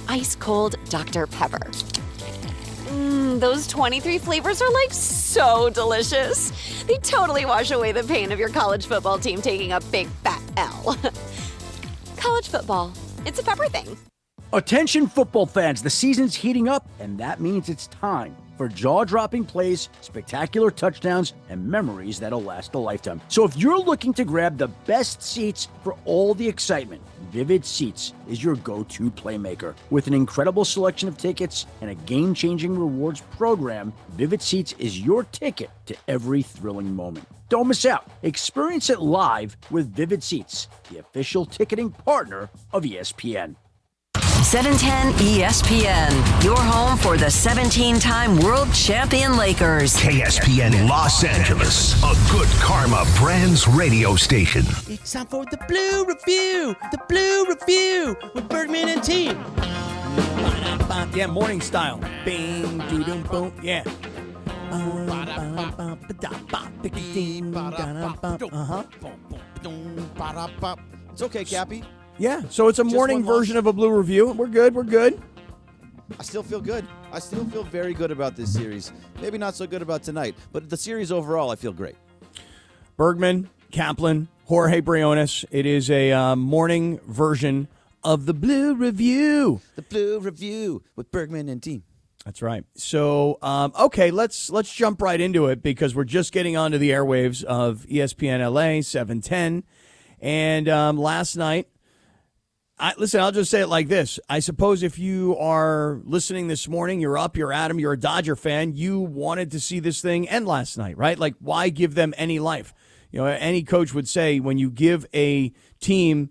Ice cold Dr. Pepper. Those 23 flavors are like so delicious. They totally wash away the pain of your college football team taking a big fat L. College football, it's a pepper thing. Attention football fans, the season's heating up, and that means it's time for jaw-dropping plays, spectacular touchdowns, and memories that'll last a lifetime. So if you're looking to grab the best seats for all the excitement, Vivid Seats is your go-to playmaker. With an incredible selection of tickets and a game-changing rewards program, Vivid Seats is your ticket to every thrilling moment. Don't miss out. Experience it live with Vivid Seats, the official ticketing partner of ESPN. 710 ESPN, your home for the 17-time world champion Lakers. KSPN Los Angeles, a Good Karma Brands radio station. It's time for the Blue Review. The Blue Review with Bergman and team. Yeah, morning style. Bing, doo doo boom. Yeah. It's okay, Cappy. Yeah, so it's a morning version of a Blue Review. We're good. I still feel good. I still feel very good about this series. Maybe not so good about tonight, but the series overall, I feel great. Bergman, Kaplan, Jorge Briones. It is a morning version of the Blue Review. The Blue Review with Bergman and team. That's right. So, okay, let's jump right into it because we're just getting onto the airwaves of ESPN LA 710. And last night, listen, I'll just say it like this. I suppose if you are listening this morning, you're up, you're Adam, you're a Dodger fan, you wanted to see this thing end last night, right? Like, why give them any life? You know, any coach would say when you give a team,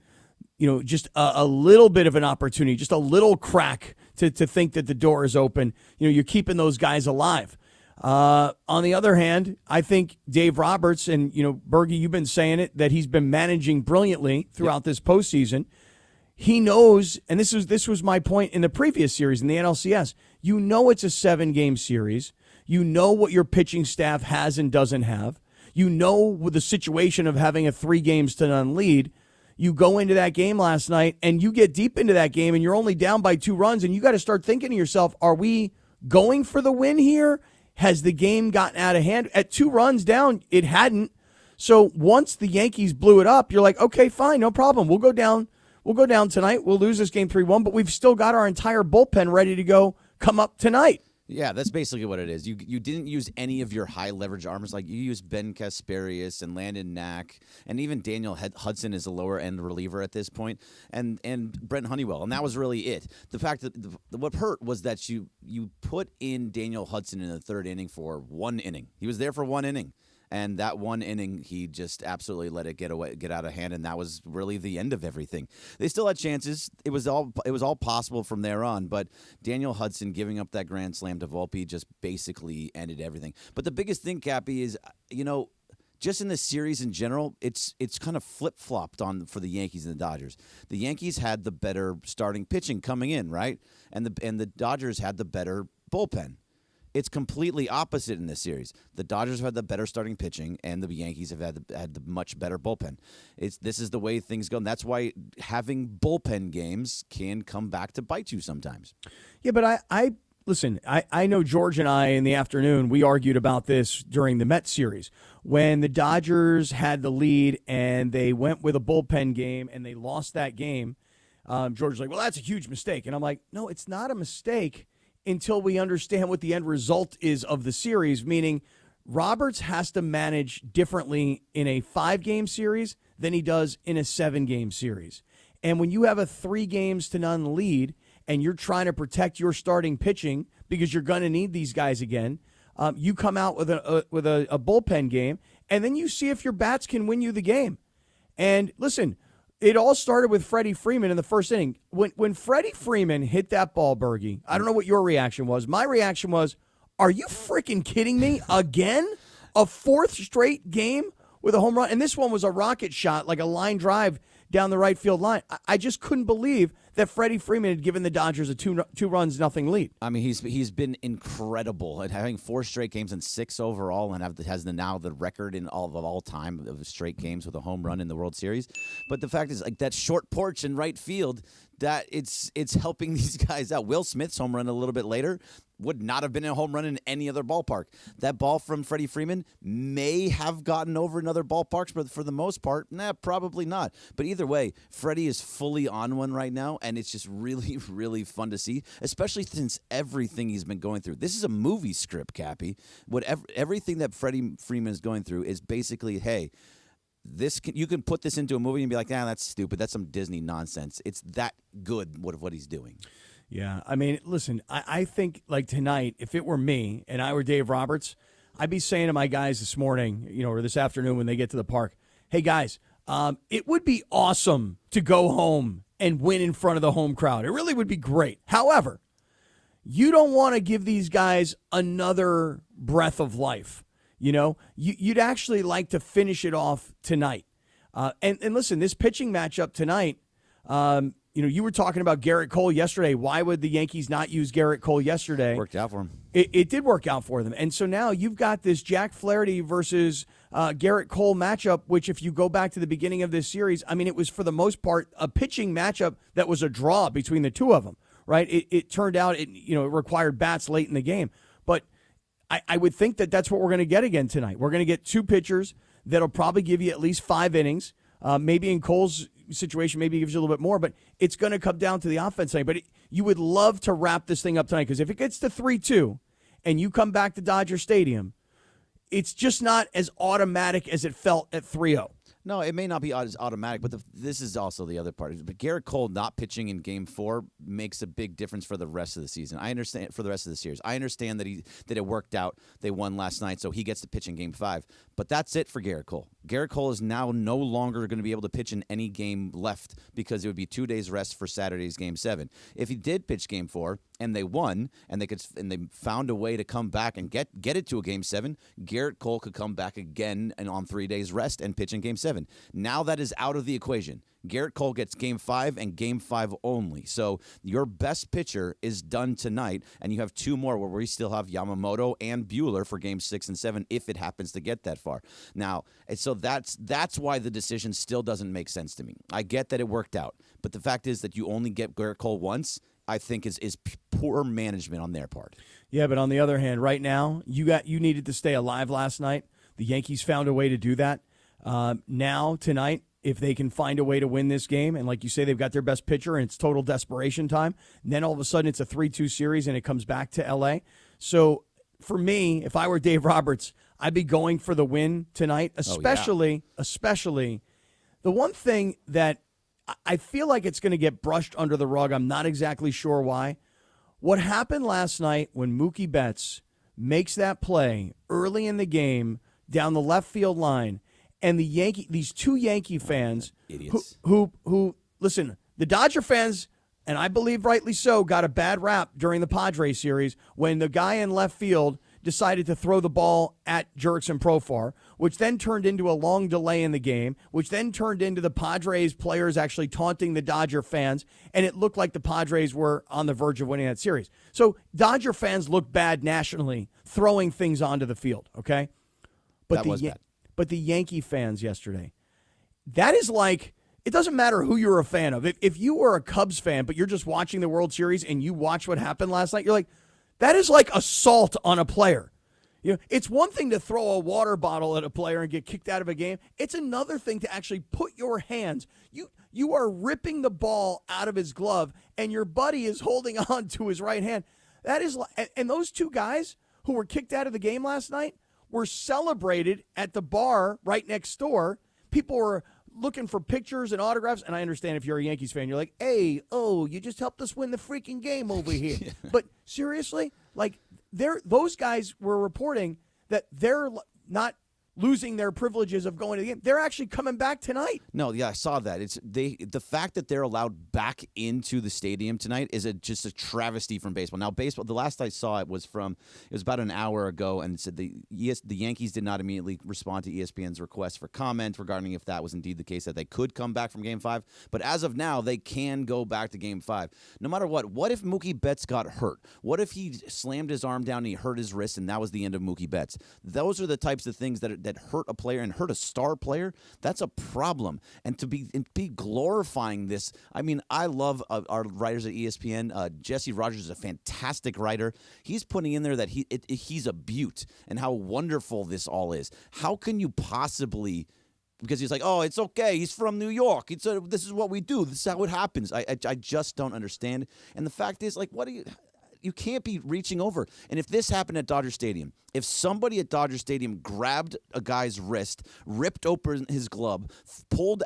you know, just a little bit of an opportunity, just a little crack to think that the door is open, you know, you're keeping those guys alive. On the other hand, I think Dave Roberts, and, you know, Bergie, you've been saying it, that he's been managing brilliantly throughout this postseason. He knows, and this was my point in the previous series in the NLCS, you know it's a 7-game series. You know what your pitching staff has and doesn't have. You know with the situation of having a 3-0 lead. You go into that game last night, and you get deep into that game, and you're only down by 2 runs, and you got to start thinking to yourself, are we going for the win here? Has the game gotten out of hand? At 2 runs down, it hadn't. So once the Yankees blew it up, you're like, okay, fine, no problem. We'll go down tonight. We'll lose this game 3-1, but we've still got our entire bullpen ready to go come up tonight. Yeah, that's basically what it is. You didn't use any of your high leverage armors. Like you used Ben Kasparius and Landon Knack, and even Daniel Hudson is a lower end reliever at this point, and Brent Honeywell, and that was really it. The fact that what hurt was that you put in Daniel Hudson in the 3rd inning for 1 inning. He was there for 1 inning. And that 1 inning, he just absolutely let it get out of hand, and that was really the end of everything. They still had chances. It was all possible from there on, but Daniel Hudson giving up that grand slam to Volpe just basically ended everything. But the biggest thing, Cappy, is, you know, just in this series in general, it's kind of flip-flopped for the Yankees and the Dodgers. The Yankees had the better starting pitching coming in, right? And the Dodgers had the better bullpen. It's completely opposite in this series. The Dodgers have had the better starting pitching, and the Yankees have had the much better bullpen. This is the way things go, and that's why having bullpen games can come back to bite you sometimes. Yeah, but listen, I know George and I in the afternoon, we argued about this during the Mets series. When the Dodgers had the lead and they went with a bullpen game and they lost that game, George was like, well, that's a huge mistake. And I'm like, no, it's not a mistake until we understand what the end result is of the series, meaning Roberts has to manage differently in a 5-game series than he does in a 7-game series. And when you have a 3-0 lead and you're trying to protect your starting pitching because you're going to need these guys again, you come out with a bullpen game, and then you see if your bats can win you the game. And listen, it all started with Freddie Freeman in the 1st inning. When Freddie Freeman hit that ball, Bergie, I don't know what your reaction was. My reaction was, are you freaking kidding me? Again? A 4th straight game with a home run? And this one was a rocket shot, like a line drive down the right field line. I just couldn't believe that Freddie Freeman had given the Dodgers a 2-0 lead. I mean, he's been incredible at having 4 straight games and 6 overall, and has now the record in all time of straight games with a home run in the World Series. But the fact is, like, that short porch in right field that it's helping these guys out. Will Smith's home run a little bit later would not have been a home run in any other ballpark. That ball from Freddie Freeman may have gotten over in other ballparks, but for the most part, probably not. But either way, Freddie is fully on one right now, and it's just really, really fun to see, especially since everything he's been going through. This is a movie script, Cappy. Everything that Freddie Freeman is going through is basically, hey, you can put this into a movie and be like, that's stupid. That's some Disney nonsense. It's that good what he's doing. Yeah, I mean, listen, I think like tonight, if it were me and I were Dave Roberts, I'd be saying to my guys this morning, or this afternoon when they get to the park, hey guys, it would be awesome to go home and win in front of the home crowd. It really would be great. However, you don't want to give these guys another breath of life. You'd actually like to finish it off tonight. And listen, this pitching matchup tonight, you were talking about Gerrit Cole yesterday. Why would the Yankees not use Gerrit Cole yesterday? Worked out for him. It did work out for them. And so now you've got this Jack Flaherty versus Gerrit Cole matchup, which if you go back to the beginning of this series, I mean, it was for the most part a pitching matchup that was a draw between the two of them, right? It turned out it required bats late in the game. But I would think that that's what we're going to get again tonight. We're going to get two pitchers that'll probably give you at least 5 innings. Maybe in Cole's situation, maybe he gives you a little bit more, but it's going to come down to the offense tonight. But you would love to wrap this thing up tonight, because if it gets to 3-2 and you come back to Dodger Stadium, it's just not as automatic as it felt at 3-0. No, it may not be as automatic, but this is also the other part. But Gerrit Cole not pitching in Game 4 makes a big difference for the rest of the season. I understand for the rest of the series. I understand that it worked out. They won last night, so he gets to pitch in Game 5. But that's it for Gerrit Cole. Gerrit Cole is now no longer going to be able to pitch in any game left, because it would be 2 days rest for Saturday's Game 7. If he did pitch Game 4 and they won and they found a way to come back and get it to a Game 7, Gerrit Cole could come back again and on 3 days rest and pitch in Game 7. Now that is out of the equation. Gerrit Cole gets Game 5 and Game 5 only. So your best pitcher is done tonight, and you have 2 more where we still have Yamamoto and Buehler for Game 6 and 7 if it happens to get that far. Now, so that's why the decision still doesn't make sense to me. I get that it worked out, but the fact is that you only get Gerrit Cole once, I think is poor management on their part. Yeah, but on the other hand, right now, you needed to stay alive last night. The Yankees found a way to do that. Now, tonight, if they can find a way to win this game, and like you say, they've got their best pitcher, and it's total desperation time, and then all of a sudden it's a 3-2 series, and it comes back to L.A. So, for me, if I were Dave Roberts, I'd be going for the win tonight, especially the one thing that I feel like it's going to get brushed under the rug. I'm not exactly sure why. What happened last night when Mookie Betts makes that play early in the game down the left field line, and these 2 Yankee fans idiots who listen, the Dodger fans, and I believe rightly so, got a bad rap during the Padres series when the guy in left field decided to throw the ball at Jurickson Profar, which then turned into a long delay in the game, which then turned into the Padres players actually taunting the Dodger fans, and it looked like the Padres were on the verge of winning that series. So Dodger fans look bad nationally throwing things onto the field, okay? But that was bad. But the Yankee fans yesterday, that is like, it doesn't matter who you're a fan of. If you were a Cubs fan, but you're just watching the World Series and you watch what happened last night, you're like, that is like assault on a player. It's one thing to throw a water bottle at a player and get kicked out of a game. It's another thing to actually put your hands. You are ripping the ball out of his glove, and your buddy is holding on to his right hand. That is, and those 2 guys who were kicked out of the game last night were celebrated at the bar right next door. People were looking for pictures and autographs, and I understand if you're a Yankees fan, you're like, hey, you just helped us win the freaking game over here. But seriously, like, those guys were reporting that they're not losing their privileges of going to the game. They're actually coming back tonight. No, yeah, I saw that. The fact that they're allowed back into the stadium tonight is just a travesty from baseball. Now, baseball, the last I saw it was about an hour ago, and it said the Yankees did not immediately respond to ESPN's request for comment regarding if that was indeed the case, that they could come back from Game 5. But as of now, they can go back to Game 5. No matter what. What if Mookie Betts got hurt? What if he slammed his arm down and he hurt his wrist, and that was the end of Mookie Betts? Those are the types of things that that hurt a player and hurt a star player, that's a problem. And to be glorifying this, I mean, I love our writers at ESPN. Jesse Rogers is a fantastic writer. He's putting in there that he's a beaut and how wonderful this all is. How can you possibly? Because he's like, oh, it's okay. He's from New York. This is what we do. This is how it happens. I just don't understand. And the fact is, like, you can't be reaching over. And if this happened at Dodger Stadium, if somebody at Dodger Stadium grabbed a guy's wrist, ripped open his glove, pulled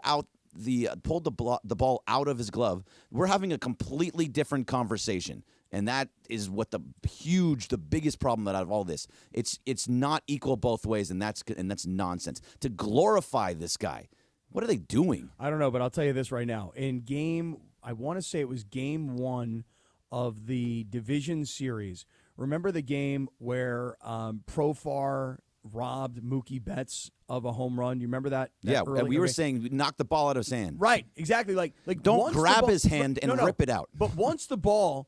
the ball out of his glove, we're having a completely different conversation. And that is what the biggest problem out of all this. It's not equal both ways, and that's nonsense. To glorify this guy, what are they doing? I don't know, but I'll tell you this right now. I want to say it was game 1 of the division series. Remember the game where Profar robbed Mookie Betts of a home run? You remember that? Yeah, we were saying knock the ball out of his hand. Right, exactly. Like don't grab his hand and rip it out. But once the ball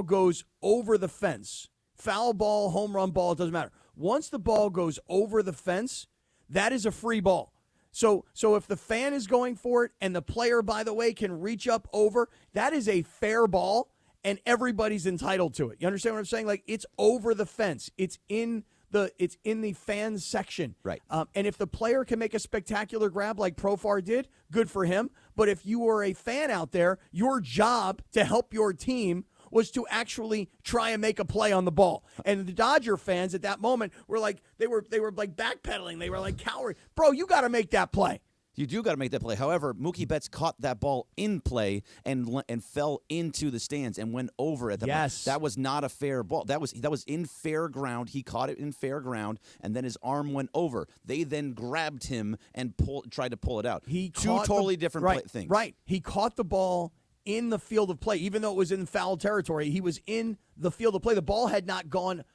goes over the fence, foul ball, home run ball, it doesn't matter. Once the ball goes over the fence, that is a free ball. So if the fan is going for it and the player, by the way, can reach up over, that is a fair ball and everybody's entitled to it. You understand what I'm saying? Like, it's over the fence. It's in the fans section. Right. And if the player can make a spectacular grab like Profar did, good for him. But if you were a fan out there, your job to help your team was to actually try and make a play on the ball. And the Dodger fans at that moment were like, they were like backpedaling. They were like cowering. Bro, you got to make that play. You do got to make that play. However, Mookie Betts caught that ball in play and fell into the stands and went over at the Yes. That was not a fair ball. That was in fair ground. He caught it in fair ground, and then his arm went over. They then grabbed him and tried to pull it out. Two totally different things. Right. He caught the ball in the field of play, even though it was in foul territory. He was in the field of play. The ball had not gone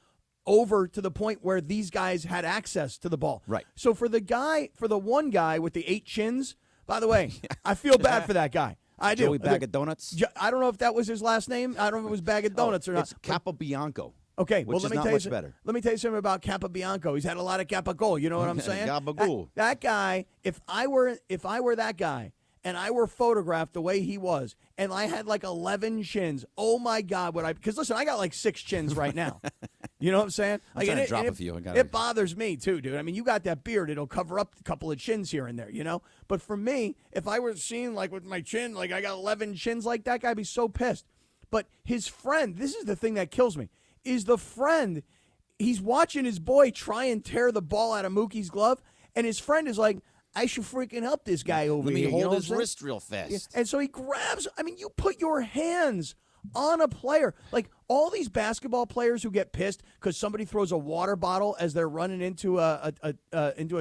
over to the point where these guys had access to the ball. Right. So for the one guy with the 8 chins, by the way, I feel bad for that guy. I do. Joey Bag of Donuts? I don't know if that was his last name. I don't know if it was Bag of Donuts or not. It's Capobianco. Okay, which well, is not much better. Let me tell you something about Capobianco. He's had a lot of Capogoal. You know what I'm saying? Gabagool. That guy, if I were that guy and I were photographed the way he was and I had like 11 chins, oh my God, because listen, I got like 6 chins right now. You know what I'm saying? I'm trying to drop a few. It bothers me too, dude. I mean, you got that beard. It'll cover up a couple of chins here and there, you know? But for me, if I were seen like with my chin, like I got 11 chins like that guy, I'd be so pissed. But his friend, this is the thing that kills me, is the friend, he's watching his boy try and tear the ball out of Mookie's glove, and his friend is like, I should freaking help this guy over here. Let me hold his what wrist real fast. Yeah. And so he grabs, I mean, you put your hands on a player. Like all these basketball players who get pissed because somebody throws a water bottle as they're running into a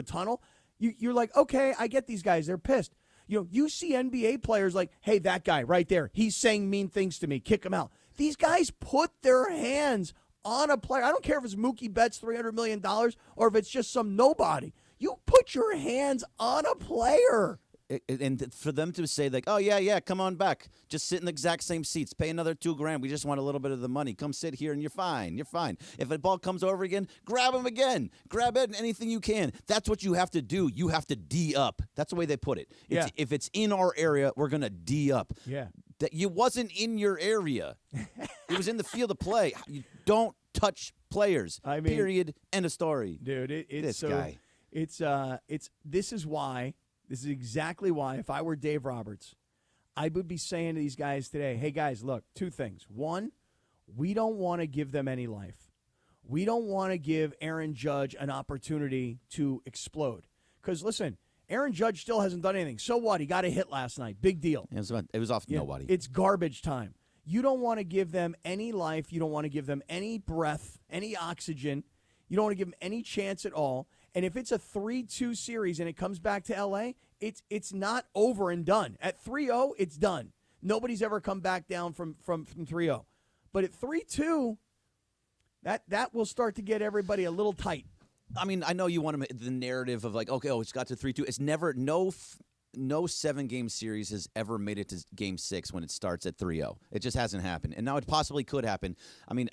tunnel, you're like, okay, I get these guys. They're pissed. You know, you see NBA players like, hey, that guy right there, he's saying mean things to me. Kick him out. These guys put their hands on a player. I don't care if it's Mookie Betts $300 million or if it's just some nobody. You put your hands on a player. And for them to say like, oh, yeah, come on back. Just sit in the exact same seats. Pay another $2,000. We just want a little bit of the money. Come sit here and you're fine. You're fine. If a ball comes over again, grab him again. Grab it, anything you can. That's what you have to do. You have to D up. That's the way they put it. Yeah. If it's in our area, we're going to D up. Yeah. That you wasn't in your area. It was in the field of play. You don't touch players. I mean, period. End of story. Dude, This guy. This is exactly why, if I were Dave Roberts, I would be saying to these guys today, hey, guys, look, 2 things. 1, we don't want to give them any life. We don't want to give Aaron Judge an opportunity to explode. Because, listen, Aaron Judge still hasn't done anything. So what? He got a hit last night. Big deal. It was off nobody. It's garbage time. You don't want to give them any life. You don't want to give them any breath, any oxygen. You don't want to give them any chance at all. And if it's a 3-2 series and it comes back to L.A., it's not over and done. At 3-0, it's done. Nobody's ever come back down from 3-0. But at 3-2, that will start to get everybody a little tight. I mean, I know you want the narrative of like, okay, it's got to 3-2. It's never, no 7-game series has ever made it to Game 6 when it starts at 3-0. It just hasn't happened. And now it possibly could happen. I mean,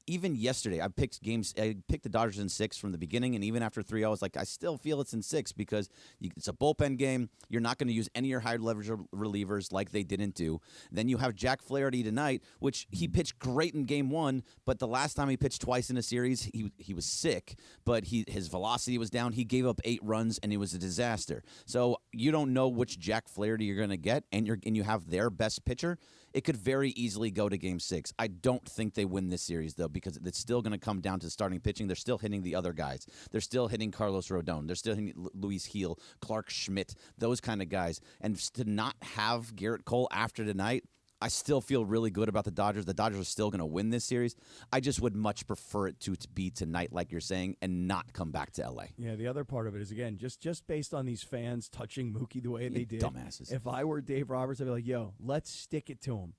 even yesterday, I picked the Dodgers in 6 from the beginning, and even after 3, I was like, I still feel it's in 6 because it's a bullpen game. You're not going to use any of your high leverage relievers like they didn't do. Then you have Jack Flaherty tonight, which he pitched great in Game 1, but the last time he pitched twice in a series, he was sick, but his velocity was down. He gave up 8 runs, and it was a disaster. So you don't know which Jack Flaherty you're going to get, and you have their best pitcher. It could very easily go to Game 6. I don't think they win this series, though, because it's still going to come down to starting pitching. They're still hitting the other guys. They're still hitting Carlos Rodon. They're still hitting Luis Gil, Clark Schmidt, those kind of guys. And to not have Gerrit Cole after tonight, I still feel really good about the Dodgers. The Dodgers are still going to win this series. I just would much prefer it to be tonight, like you're saying, and not come back to L.A. Yeah, the other part of it is, again, just based on these fans touching Mookie the way they did. Dumbasses. If I were Dave Roberts, I'd be like, yo, let's stick it to him.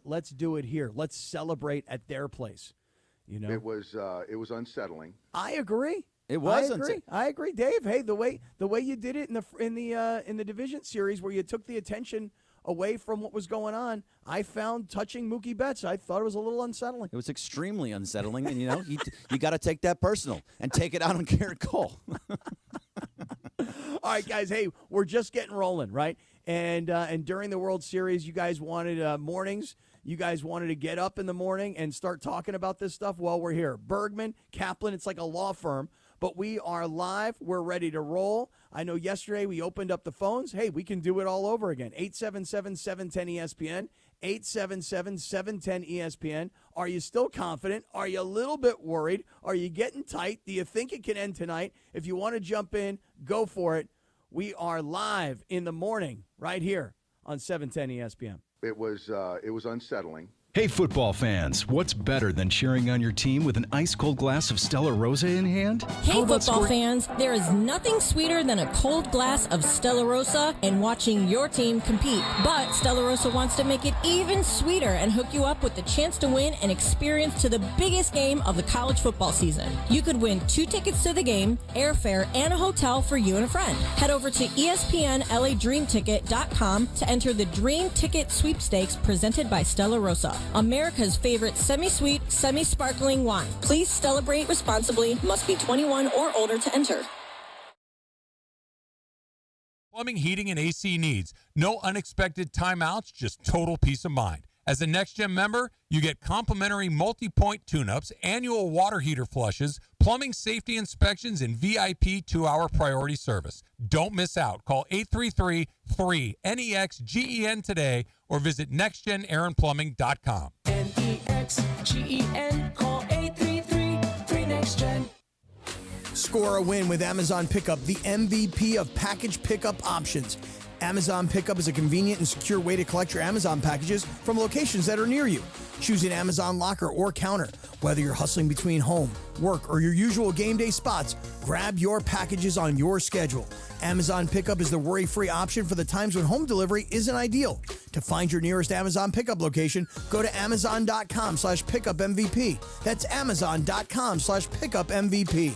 Let's do it here. Let's celebrate at their place. It was unsettling. I agree. It was. I agree, Dave. Hey, the way you did it in the division series, where you took the attention away from what was going on, I found touching Mookie Betts, I thought it was a little unsettling. It was extremely unsettling, and you got to take that personal and take it out on Gerrit Cole. All right, guys. Hey, we're just getting rolling, right? And during the World Series, you guys wanted mornings. You guys wanted to get up in the morning and start talking about this stuff. Well, we're here. Bergman, Kaplan, it's like a law firm, but we are live. We're ready to roll. I know yesterday we opened up the phones. Hey, we can do it all over again. 877-710-ESPN, 877-710-ESPN. Are you still confident? Are you a little bit worried? Are you getting tight? Do you think it can end tonight? If you want to jump in, go for it. We are live in the morning right here on 710 ESPN. It was unsettling. Hey, football fans, what's better than cheering on your team with an ice-cold glass of Stella Rosa in hand? Hey, football fans, there is nothing sweeter than a cold glass of Stella Rosa and watching your team compete. But Stella Rosa wants to make it even sweeter and hook you up with the chance to win an experience to the biggest game of the college football season. You could win 2 tickets to the game, airfare, and a hotel for you and a friend. Head over to ESPNLADreamTicket.com to enter the Dream Ticket Sweepstakes presented by Stella Rosa, America's favorite semi-sweet, semi-sparkling wine. Please celebrate responsibly. Must be 21 or older to enter. Plumbing, heating, and AC needs. No unexpected timeouts, just total peace of mind. As a Next Gen member, you get complimentary multi-point tune-ups, annual water heater flushes, plumbing safety inspections, and VIP 2-hour priority service. Don't miss out. Call 833-3-NEXGEN today or visit nextgenaaronplumbing.com. NEXGEN. Call 833-3-NEXTGEN. Score a win with Amazon Pickup, the MVP of package pickup options. Amazon Pickup is a convenient and secure way to collect your Amazon packages from locations that are near you. Choose an Amazon locker or counter. Whether you're hustling between home, work, or your usual game day spots, grab your packages on your schedule. Amazon Pickup is the worry-free option for the times when home delivery isn't ideal. To find your nearest Amazon Pickup location, go to amazon.com/pickupmvp. That's amazon.com/pickupmvp.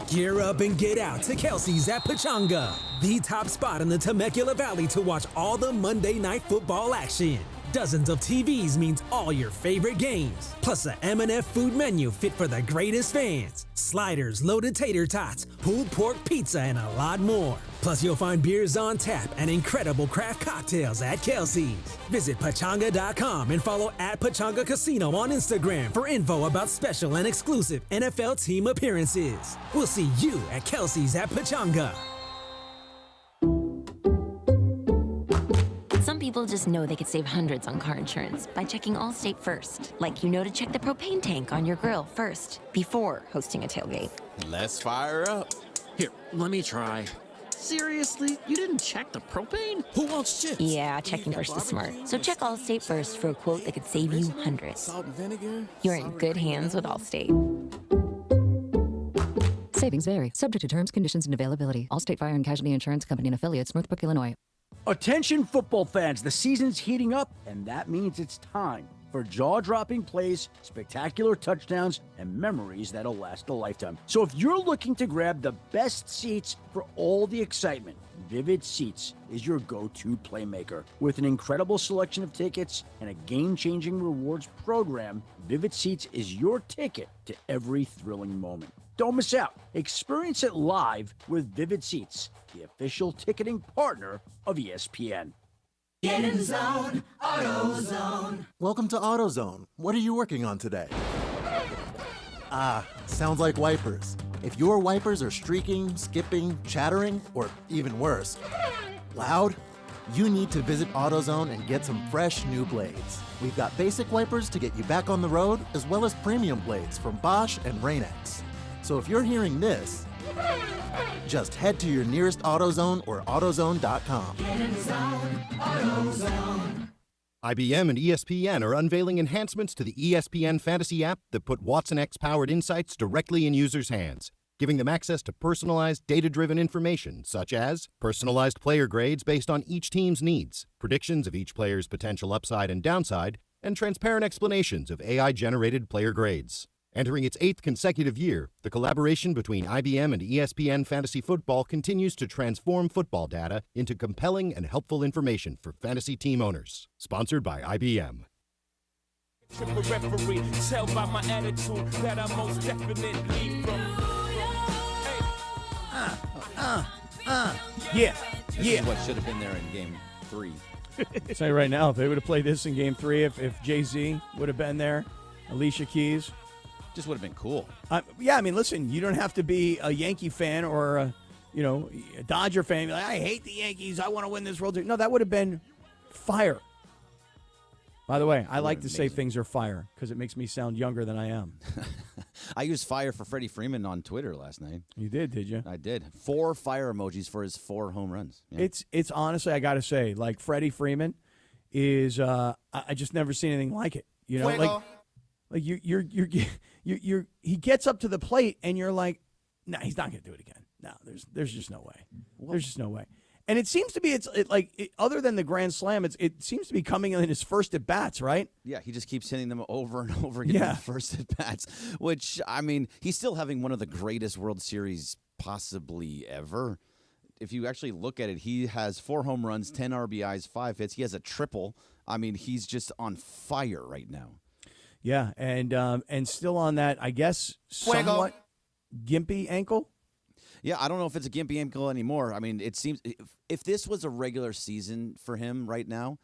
Gear up and get out to Kelsey's at Pachanga, the top spot in the Temecula Valley to watch all the Monday Night Football action. Dozens of TVs means all your favorite games, plus a M&F food menu fit for the greatest fans. Sliders, loaded tater tots, pulled pork pizza, and a lot more. Plus, you'll find beers on tap and incredible craft cocktails at Kelsey's. Visit Pachanga.com and follow at Pachanga Casino on Instagram for info about special and exclusive NFL team appearances. We'll see you at Kelsey's at Pachanga. Some people just know they could save hundreds on car insurance by checking Allstate first. Like to check the propane tank on your grill first before hosting a tailgate. Let's fire up. Here, let me try. Seriously? You didn't check the propane? Who wants chips? Yeah, checking first is smart. So check Allstate first for a quote that could save you hundreds. Salt and vinegar? You're in good hands with Allstate. Savings vary, subject to terms, conditions, and availability. Allstate Fire and Casualty Insurance Company and Affiliates, Northbrook, Illinois. Attention football fans, the season's heating up, and that means it's time for jaw-dropping plays, spectacular touchdowns, and memories that'll last a lifetime. So if you're looking to grab the best seats for all the excitement, Vivid Seats is your go-to playmaker. With an incredible selection of tickets and a game-changing rewards program, Vivid Seats is your ticket to every thrilling moment. Don't miss out. Experience it live with Vivid Seats, the official ticketing partner of ESPN. Get in the zone, AutoZone. Welcome to AutoZone. What are you working on today? Sounds like wipers. If your wipers are streaking, skipping, chattering, or even worse, loud, you need to visit AutoZone and get some fresh new blades. We've got basic wipers to get you back on the road, as well as premium blades from Bosch and Rain-X. So if you're hearing this, just head to your nearest AutoZone or AutoZone.com. Get in the zone, AutoZone. IBM and ESPN are unveiling enhancements to the ESPN Fantasy app that put Watson X-powered insights directly in users' hands, giving them access to personalized, data-driven information such as personalized player grades based on each team's needs, predictions of each player's potential upside and downside, and transparent explanations of AI-generated player grades. Entering its 8th consecutive year, the collaboration between IBM and ESPN Fantasy Football continues to transform football data into compelling and helpful information for fantasy team owners. Sponsored by IBM. Triple referee, tell by my attitude that I'm most definitely from. Yeah. This is what should have been there in Game 3. I'll tell you right now, if they would have played this in Game 3, if Jay-Z would have been there, Alicia Keys. Just would have been cool. Yeah, I mean, listen, you don't have to be a Yankee fan or a Dodger fan. Like, I hate the Yankees. I want to win this World Series. No, that would have been fire. By the way, I like to say things are fire because it makes me sound younger than I am. I used fire for Freddie Freeman on Twitter last night. You did you? I did. 4 fire emojis for his 4 home runs. Yeah. It's honestly, I got to say, like Freddie Freeman is, I just never seen anything like it. You know, like he gets up to the plate and you're like, no, he's not going to do it again. No, there's just no way. There's just no way. And it seems to be other than the grand slam, it seems to be coming in his first at bats, right? Yeah, he just keeps hitting them over and over again in the first at bats. Which, I mean, he's still having one of the greatest World Series possibly ever. If you actually look at it, he has 4 home runs, 10 RBIs, 5 hits. He has a triple. I mean, he's just on fire right now. Yeah, and still on that, I guess, somewhat gimpy ankle. Yeah, I don't know if it's a gimpy ankle anymore. I mean, it seems if this was a regular season for him right now,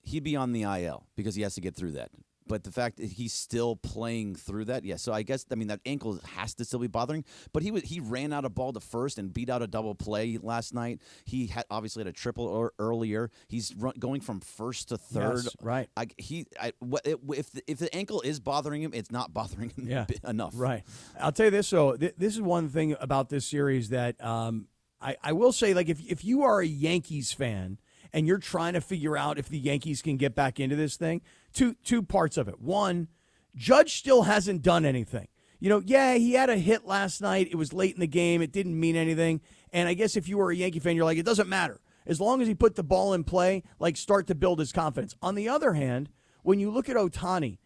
he'd be on the IL because he has to get through that. But the fact that he's still playing through that, yeah. So I guess that ankle has to still be bothering. But he ran out a ball to first and beat out a double play last night. He obviously had a triple earlier. He's going from first to third. Yes, right. If the ankle is bothering him, it's not bothering him enough. Right. I'll tell you this. So this is one thing about this series that I will say, like if you are a Yankees fan and you're trying to figure out if the Yankees can get back into this thing, two parts of it. One, Judge still hasn't done anything. He had a hit last night. It was late in the game. It didn't mean anything. And I guess if you were a Yankee fan, you're like, it doesn't matter. As long as he put the ball in play, start to build his confidence. On the other hand, when you look at Ohtani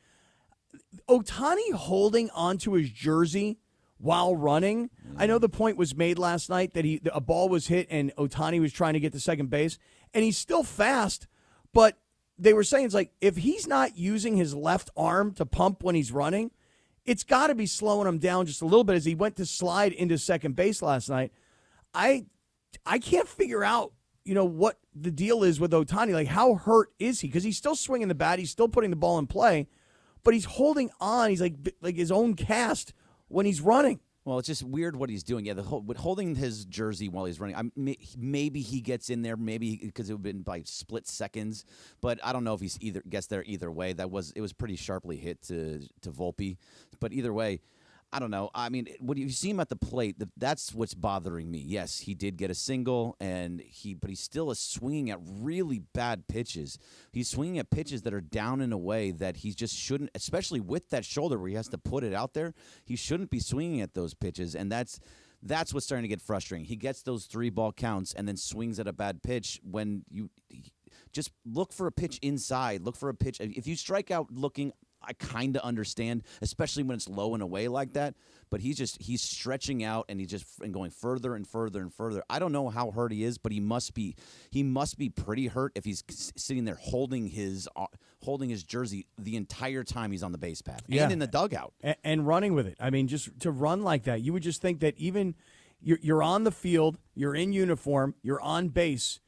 holding onto his jersey while running, I know the point was made last night that a ball was hit and Ohtani was trying to get to second base, and he's still fast, but they were saying it's like if he's not using his left arm to pump when he's running, it's got to be slowing him down just a little bit as he went to slide into second base last night. I can't figure out, what the deal is with Ohtani. Like, how hurt is he? Because he's still swinging the bat. He's still putting the ball in play, but he's holding on. He's like his own cast when he's running. Well, it's just weird what he's doing. Yeah, holding his jersey while he's running. Maybe he gets in there, maybe because it would have been by split seconds. But I don't know if he's gets there either way. It was pretty sharply hit to Volpe. But either way, I don't know. I mean, when you see him at the plate, that's what's bothering me. Yes, he did get a single, but he still is swinging at really bad pitches. He's swinging at pitches that are down in a way that he just shouldn't, especially with that shoulder where he has to put it out there. He shouldn't be swinging at those pitches, and that's what's starting to get frustrating. He gets those 3-ball counts and then swings at a bad pitch when just look for a pitch inside. Look for a pitch. If you strike out looking I kind of understand, especially when it's low and away like that. But he's stretching out and and going further and further and further. I don't know how hurt he is, but he must be pretty hurt if he's sitting there holding his jersey the entire time he's on the base path and in the dugout and running with it. I mean, just to run like that, you would just think that even you're on the field, you're in uniform, you're on base,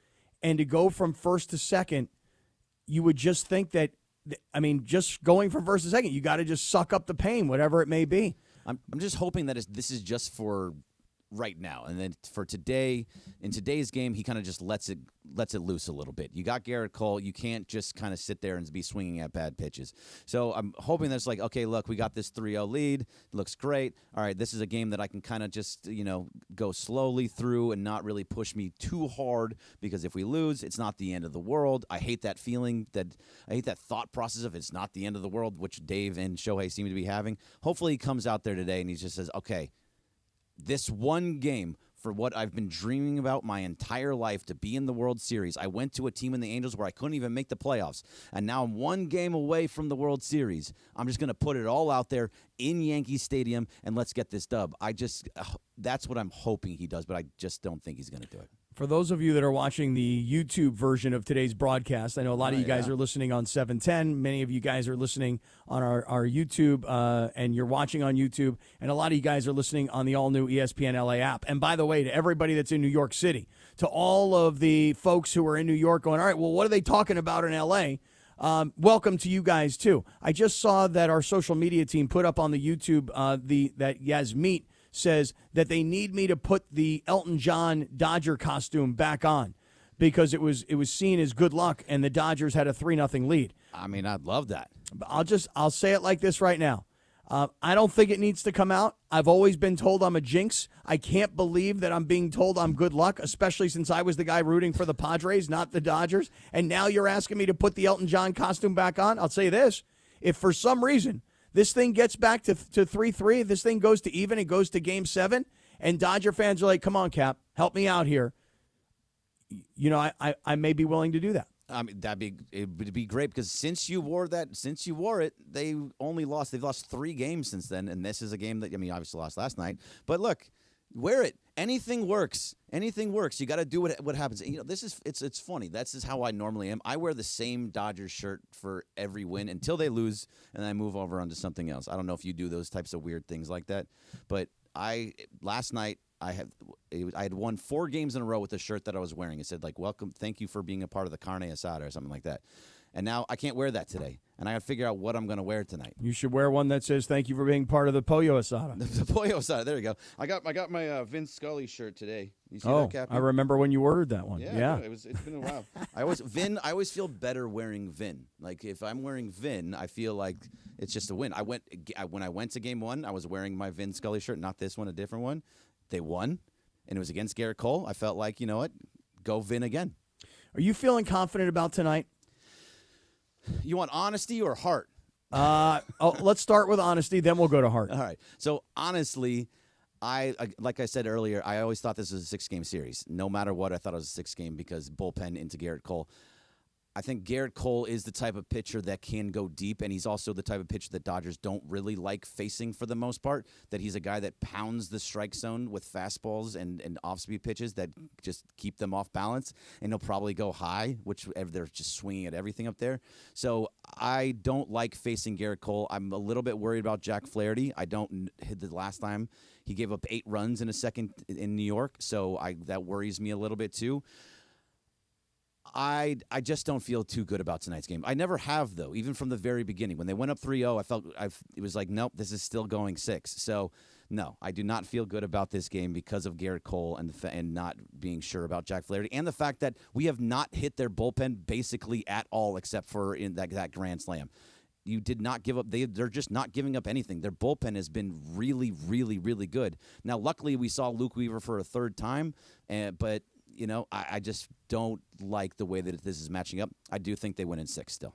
and to go from first to second, you would just think that. I mean, just going from first to second, you got to just suck up the pain, whatever it may be. I'm just hoping that this is just for right now, and then for today, in today's game, he kind of just lets it loose a little bit. You got Gerrit Cole. You can't just kind of sit there and be swinging at bad pitches. So I'm hoping that's like, okay, look, we got this 3-0 lead. It looks great. All right, this is a game that I can kind of just, go slowly through and not really push me too hard, because if we lose, it's not the end of the world. I hate that feeling, I hate that thought process of it's not the end of the world, which Dave and Shohei seem to be having. Hopefully he comes out there today and he just says, okay, this one game for what I've been dreaming about my entire life, to be in the World Series. I went to a team in the Angels where I couldn't even make the playoffs, and now I'm one game away from the World Series. I'm just going to put it all out there in Yankee Stadium, and let's get this dub. That's what I'm hoping he does, but I just don't think he's going to do it. For those of you that are watching the YouTube version of today's broadcast, I know a lot of you guys are listening on 710. Many of you guys are listening on our YouTube, and you're watching on YouTube. And a lot of you guys are listening on the all-new ESPN LA app. And by the way, to everybody that's in New York City, to all of the folks who are in New York going, all right, well, what are they talking about in LA? Welcome to you guys, too. I just saw that our social media team put up on the YouTube that Yasmeet says that they need me to put the Elton John Dodger costume back on because it was seen as good luck, and the Dodgers had a 3-0 lead. I mean, I'd love that. I'll say it like this right now. I don't think it needs to come out. I've always been told I'm a jinx. I can't believe that I'm being told I'm good luck, especially since I was the guy rooting for the Padres, not the Dodgers. And now you're asking me to put the Elton John costume back on? I'll say this. If for some reason this thing gets back to 3-3, this thing goes to even, it goes to Game 7, and Dodger fans are like, come on, Cap, help me out here. I may be willing to do that. I mean, it would be great, because since you wore it, they've lost 3 games since then, and this is a game that, obviously lost last night. But look, wear it. Anything works. Anything works. You got to do what happens. And, it's funny. That's just how I normally am. I wear the same Dodgers shirt for every win until they lose, and then I move over onto something else. I don't know if you do those types of weird things like that, but last night I had won 4 games in a row with the shirt that I was wearing. It said, like, welcome, thank you for being a part of the Carne Asada or something like that. And now I can't wear that today. And I got to figure out what I'm going to wear tonight. You should wear one that says, thank you for being part of the Pollo Asada. The Pollo Asada. There you go. I got my Vince Scully shirt today. You see that, Captain? I remember when you ordered that one. Yeah. It's been a while. I always feel better wearing Vin. Like, if I'm wearing Vin, I feel like it's just a win. When I went to Game 1, I was wearing my Vin Scully shirt, not this one, a different one. They won, and it was against Gerrit Cole. I felt like, you know what, go Vin again. Are you feeling confident about tonight? You want honesty or heart? Let's start with honesty, then we'll go to heart. All right. So, honestly, I like I said earlier, I always thought this was a 6-game series. No matter what, I thought it was a 6-game because bullpen into Gerrit Cole. I think Gerrit Cole is the type of pitcher that can go deep, and he's also the type of pitcher that Dodgers don't really like facing for the most part, that he's a guy that pounds the strike zone with fastballs and off-speed pitches that just keep them off balance, and he'll probably go high, which they're just swinging at everything up there. So I don't like facing Gerrit Cole. I'm a little bit worried about Jack Flaherty. I don't hit the last time. He gave up 8 runs in a second in New York, so that worries me a little bit too. I just don't feel too good about tonight's game. I never have, though, even from the very beginning. When they went up 3-0, I felt it was like, nope, this is still going 6. So, no, I do not feel good about this game because of Gerrit Cole and not being sure about Jack Flaherty, and the fact that we have not hit their bullpen basically at all except for in that grand slam. You did not give up. They're just not giving up anything. Their bullpen has been really, really, really good. Now, luckily, we saw Luke Weaver for a 3rd time, but I just don't like the way that this is matching up. I do think they win in 6 still.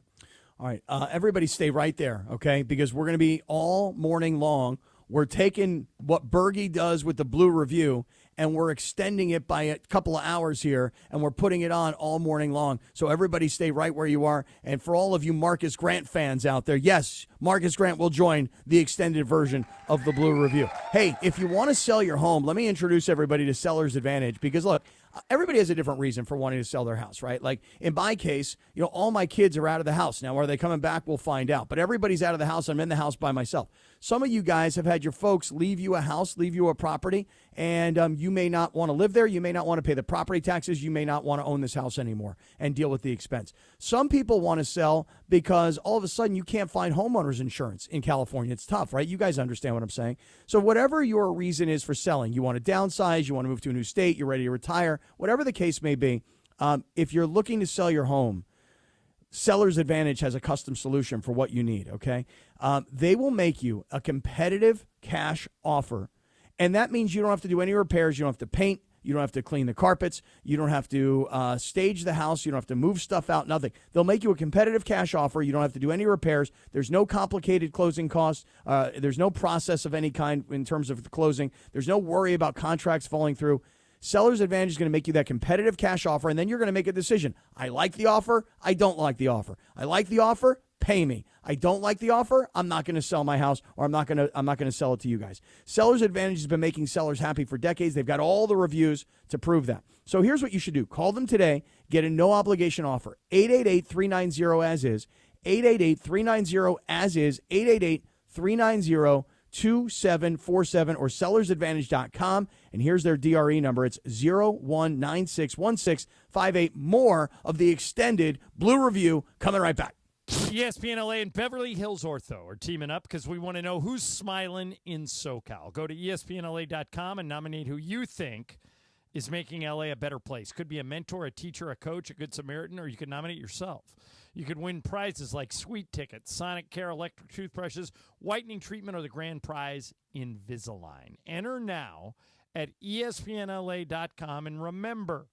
All right. Everybody stay right there, okay? Because we're going to be all morning long We're taking what Bergie does with the Blue Review, and we're extending it by a couple of hours here, and we're putting it on all morning long. So everybody stay right where you are. And for all of you Marcus Grant fans out there, yes, Marcus Grant will join the extended version of the Blue Review. Hey, if you want to sell your home, let me introduce everybody to Seller's Advantage, because look, everybody has a different reason for wanting to sell their house, right? Like in my case, all my kids are out of the house. Now, are they coming back? We'll find out. But everybody's out of the house. I'm in the house by myself. Some of you guys have had your folks leave you a house, leave you a property, and you may not want to live there. You may not want to pay the property taxes. You may not want to own this house anymore and deal with the expense. Some people want to sell because all of a sudden you can't find homeowners insurance in California. It's tough, right? You guys understand what I'm saying. So whatever your reason is for selling, you want to downsize, you want to move to a new state, you're ready to retire, whatever the case may be, if you're looking to sell your home, Seller's Advantage has a custom solution for what you need, okay? They will make you a competitive cash offer, and that means you don't have to do any repairs. You don't have to paint. You don't have to clean the carpets. You don't have to stage the house. You don't have to move stuff out, nothing. They'll make you a competitive cash offer. You don't have to do any repairs. There's no complicated closing costs. There's no process of any kind in terms of the closing. There's no worry about contracts falling through. Seller's Advantage is going to make you that competitive cash offer, and then you're going to make a decision. I like the offer. I don't like the offer. I like the offer. Pay me. I don't like the offer. I'm not going to sell my house, or I'm not going to sell it to you guys. Seller's Advantage has been making sellers happy for decades. They've got all the reviews to prove that. So here's what you should do. Call them today. Get a no-obligation offer. 888-390-AS-IS. 888-390-AS-IS. 888-390-2747 or sellersadvantage.com. And here's their DRE number. It's 01961658. More of the extended Blue Review coming right back. ESPN LA and Beverly Hills Ortho are teaming up because we want to know who's smiling in SoCal. Go to ESPNLA.com and nominate who you think is making LA a better place. Could be a mentor, a teacher, a coach, a good Samaritan, or you could nominate yourself. You could win prizes like sweet tickets, Sonic Care electric toothbrushes, whitening treatment, or the grand prize, Invisalign. Enter now at ESPNLA.com, and remember,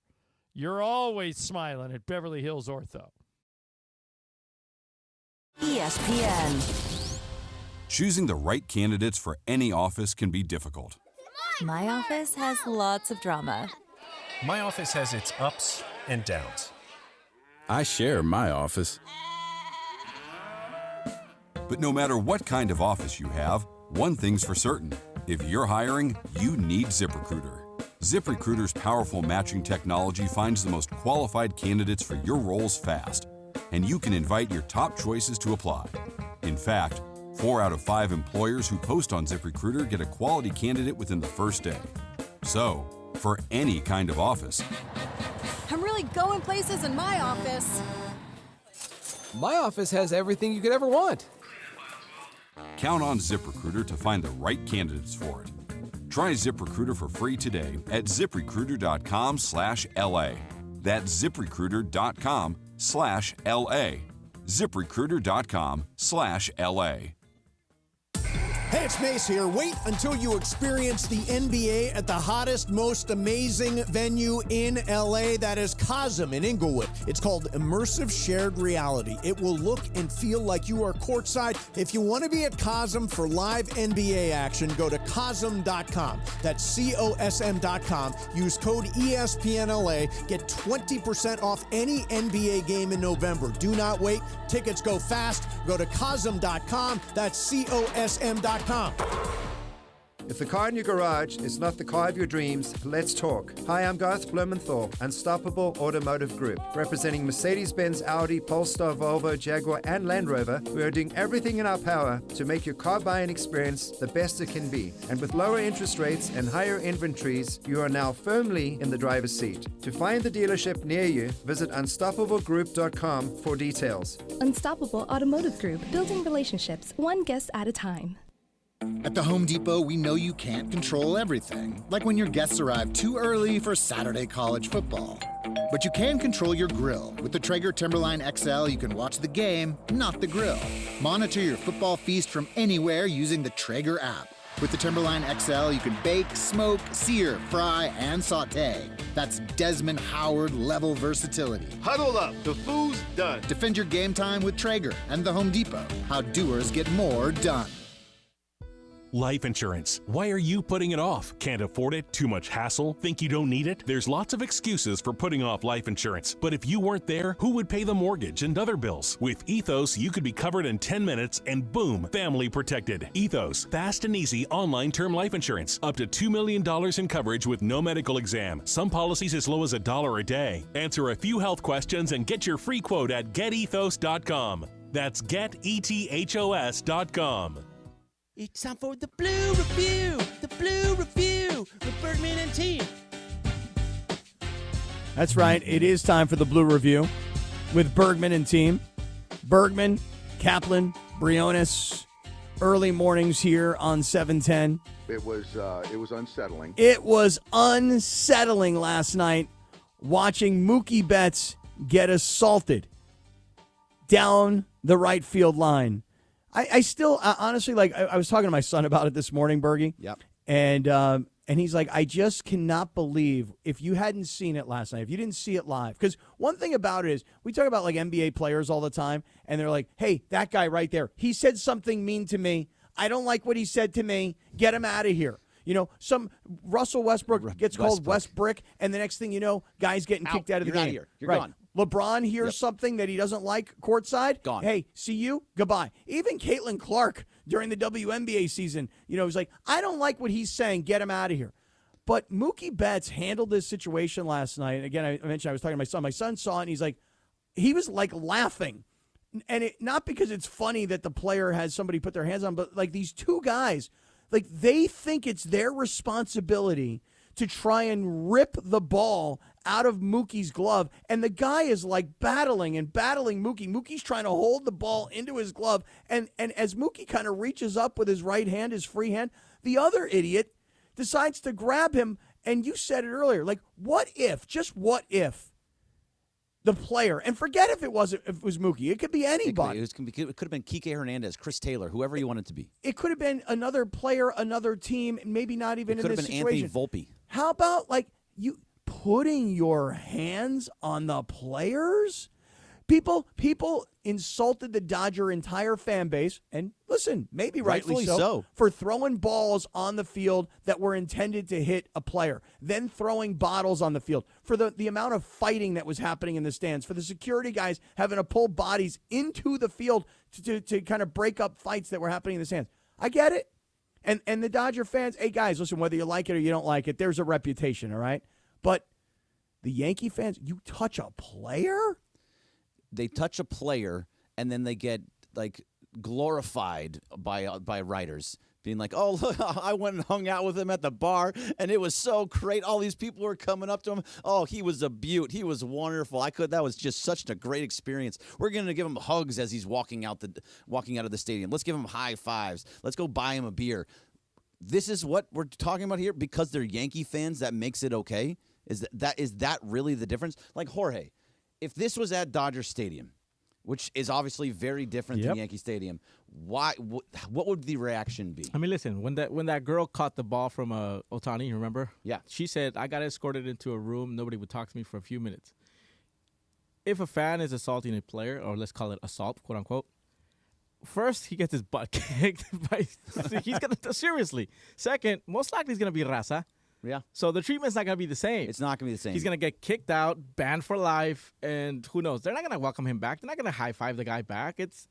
you're always smiling at Beverly Hills Ortho. ESPN. Choosing the right candidates for any office can be difficult. My office has lots of drama. My office has its ups and downs. I share my office. But no matter what kind of office you have, one thing's for certain. If you're hiring, you need ZipRecruiter. ZipRecruiter's powerful matching technology finds the most qualified candidates for your roles fast, and you can invite your top choices to apply. In fact, 4 out of 5 employers who post on ZipRecruiter get a quality candidate within the first day. So, for any kind of office, I'm really going places in my office. My office has everything you could ever want. count on ZipRecruiter to find the right candidates for it. Try ZipRecruiter for free today at ZipRecruiter.com/LA. That's ZipRecruiter.com/LA. ZipRecruiter.com/LA. Hey, it's Mace here. Wait until you experience the NBA at the hottest, most amazing venue in LA. That is Cosm in Inglewood. It's called Immersive Shared Reality. It will look and feel like you are courtside. If you want to be at Cosm for live NBA action, go to Cosm.com. That's COSM.com. Use code ESPNLA. Get 20% off any NBA game in November. Do not wait. Tickets go fast. Go to Cosm.com. That's COSM.com. If the car in your garage is not the car of your dreams, let's talk. Hi, I'm Garth Blumenthal, Unstoppable Automotive Group. Representing Mercedes-Benz, Audi, Polestar, Volvo, Jaguar, and Land Rover, we are doing everything in our power to make your car buying experience the best it can be. And with lower interest rates and higher inventories, you are now firmly in the driver's seat. To find the dealership near you, visit unstoppablegroup.com for details. Unstoppable Automotive Group, building relationships one guest at a time. At the Home Depot, we know you can't control everything, like when your guests arrive too early for Saturday college football. But you can control your grill. With the Traeger Timberline XL, you can watch the game, not the grill. Monitor your football feast from anywhere using the Traeger app. With the Timberline XL, you can bake, smoke, sear, fry, and saute. That's Desmond Howard-level versatility. Huddle up, the food's done. Defend your game time with Traeger and the Home Depot. How doers get more done. Life insurance. Why are you putting it off? Can't afford it? Too much hassle? Think you don't need it? There's lots of excuses for putting off life insurance. But if you weren't there, who would pay the mortgage and other bills? With Ethos, you could be covered in 10 minutes and boom, family protected. Ethos, fast and easy online term life insurance. Up to $2 million in coverage with no medical exam. Some policies as low as $1 a day. Answer a few health questions and get your free quote at getethos.com. That's getethos.com. It's time for the Blue Review. The Blue Review with Bergman and team. That's right. It is time for the Blue Review with Bergman and team. Bergman, Kaplan, Briones. Early mornings here on 710. It was unsettling. It was unsettling last night watching Mookie Betts get assaulted down the right field line. I still, honestly, like, I was talking to my son about it this morning, Bergie. Yep. And he's like, I just cannot believe if you hadn't seen it last night, if you didn't see it live. Because one thing about it is we talk about, like, NBA players all the time, and they're like, hey, that guy right there, he said something mean to me. I don't like what he said to me. Get him out of here. You know, some Russell Westbrook gets called Westbrick, and the next thing you know, guy's getting kicked out of the game. You're out of here. You're right. gone. LeBron hears something that he doesn't like courtside. Gone. Hey, see you. Goodbye. Even Caitlin Clark during the WNBA season, was like, I don't like what he's saying. Get him out of here. But Mookie Betts handled this situation last night. Again, I mentioned I was talking to my son. My son saw it, and he was like laughing. And not because it's funny that the player has somebody put their hands on, but like these two guys, like they think it's their responsibility to try and rip the ball out of Mookie's glove. And the guy is like battling Mookie. Mookie's trying to hold the ball into his glove. And as Mookie kind of reaches up with his right hand, his free hand, the other idiot decides to grab him. And you said it earlier, like, what if the player, and forget if it was Mookie, it could be anybody. It could have been Kike Hernandez, Chris Taylor, whoever you want it to be. It could have been another player, another team, maybe not even in this situation. It could have been Anthony Volpe. How about, like, you putting your hands on the players? People insulted the Dodger entire fan base, and listen, maybe rightfully so, for throwing balls on the field that were intended to hit a player, then throwing bottles on the field, for the amount of fighting that was happening in the stands, for the security guys having to pull bodies into the field to kind of break up fights that were happening in the stands. I get it. And the Dodger fans, hey, guys, listen, whether you like it or you don't like it, there's a reputation, all right? But the Yankee fans, you touch a player? They touch a player, and then they get, like, glorified by writers, being like, oh, look, I went and hung out with him at the bar, and it was so great. All these people were coming up to him. Oh, he was a beaut. He was wonderful. That was just such a great experience. We're going to give him hugs as he's walking out of the stadium. Let's give him high fives. Let's go buy him a beer. This is what we're talking about here because they're Yankee fans. That makes it okay. Is that really the difference? Like, Jorge, if this was at Dodger Stadium, which is obviously very different than Yankee Stadium, what would the reaction be? I mean, listen, when that girl caught the ball from Ohtani, remember? Yeah. She said, I got escorted into a room. Nobody would talk to me for a few minutes. If a fan is assaulting a player, or let's call it assault, quote unquote, first, he gets his butt kicked. He's going to, seriously. Second, most likely he's going to be raza. Yeah. So the treatment's not going to be the same. It's not going to be the same. He's going to get kicked out, banned for life, and who knows? They're not going to welcome him back. They're not going to high-five the guy back. It's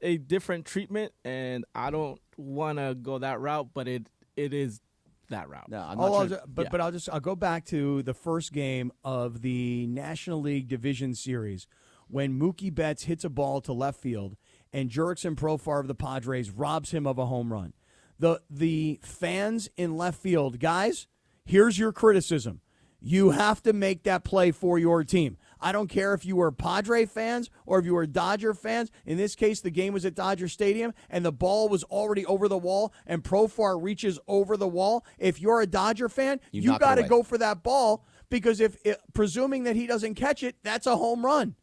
a different treatment, and I don't want to go that route, but it is that route. No, I'm not but I'll go back to the first game of the National League Division Series when Mookie Betts hits a ball to left field and Jurickson Profar of the Padres robs him of a home run. The fans in left field, guys, here's your criticism. You have to make that play for your team. I don't care if you were Padre fans or if you were Dodger fans. In this case, the game was at Dodger Stadium, and the ball was already over the wall, and Profar reaches over the wall. If you're a Dodger fan, you got to go for that ball because presuming that he doesn't catch it, that's a home run.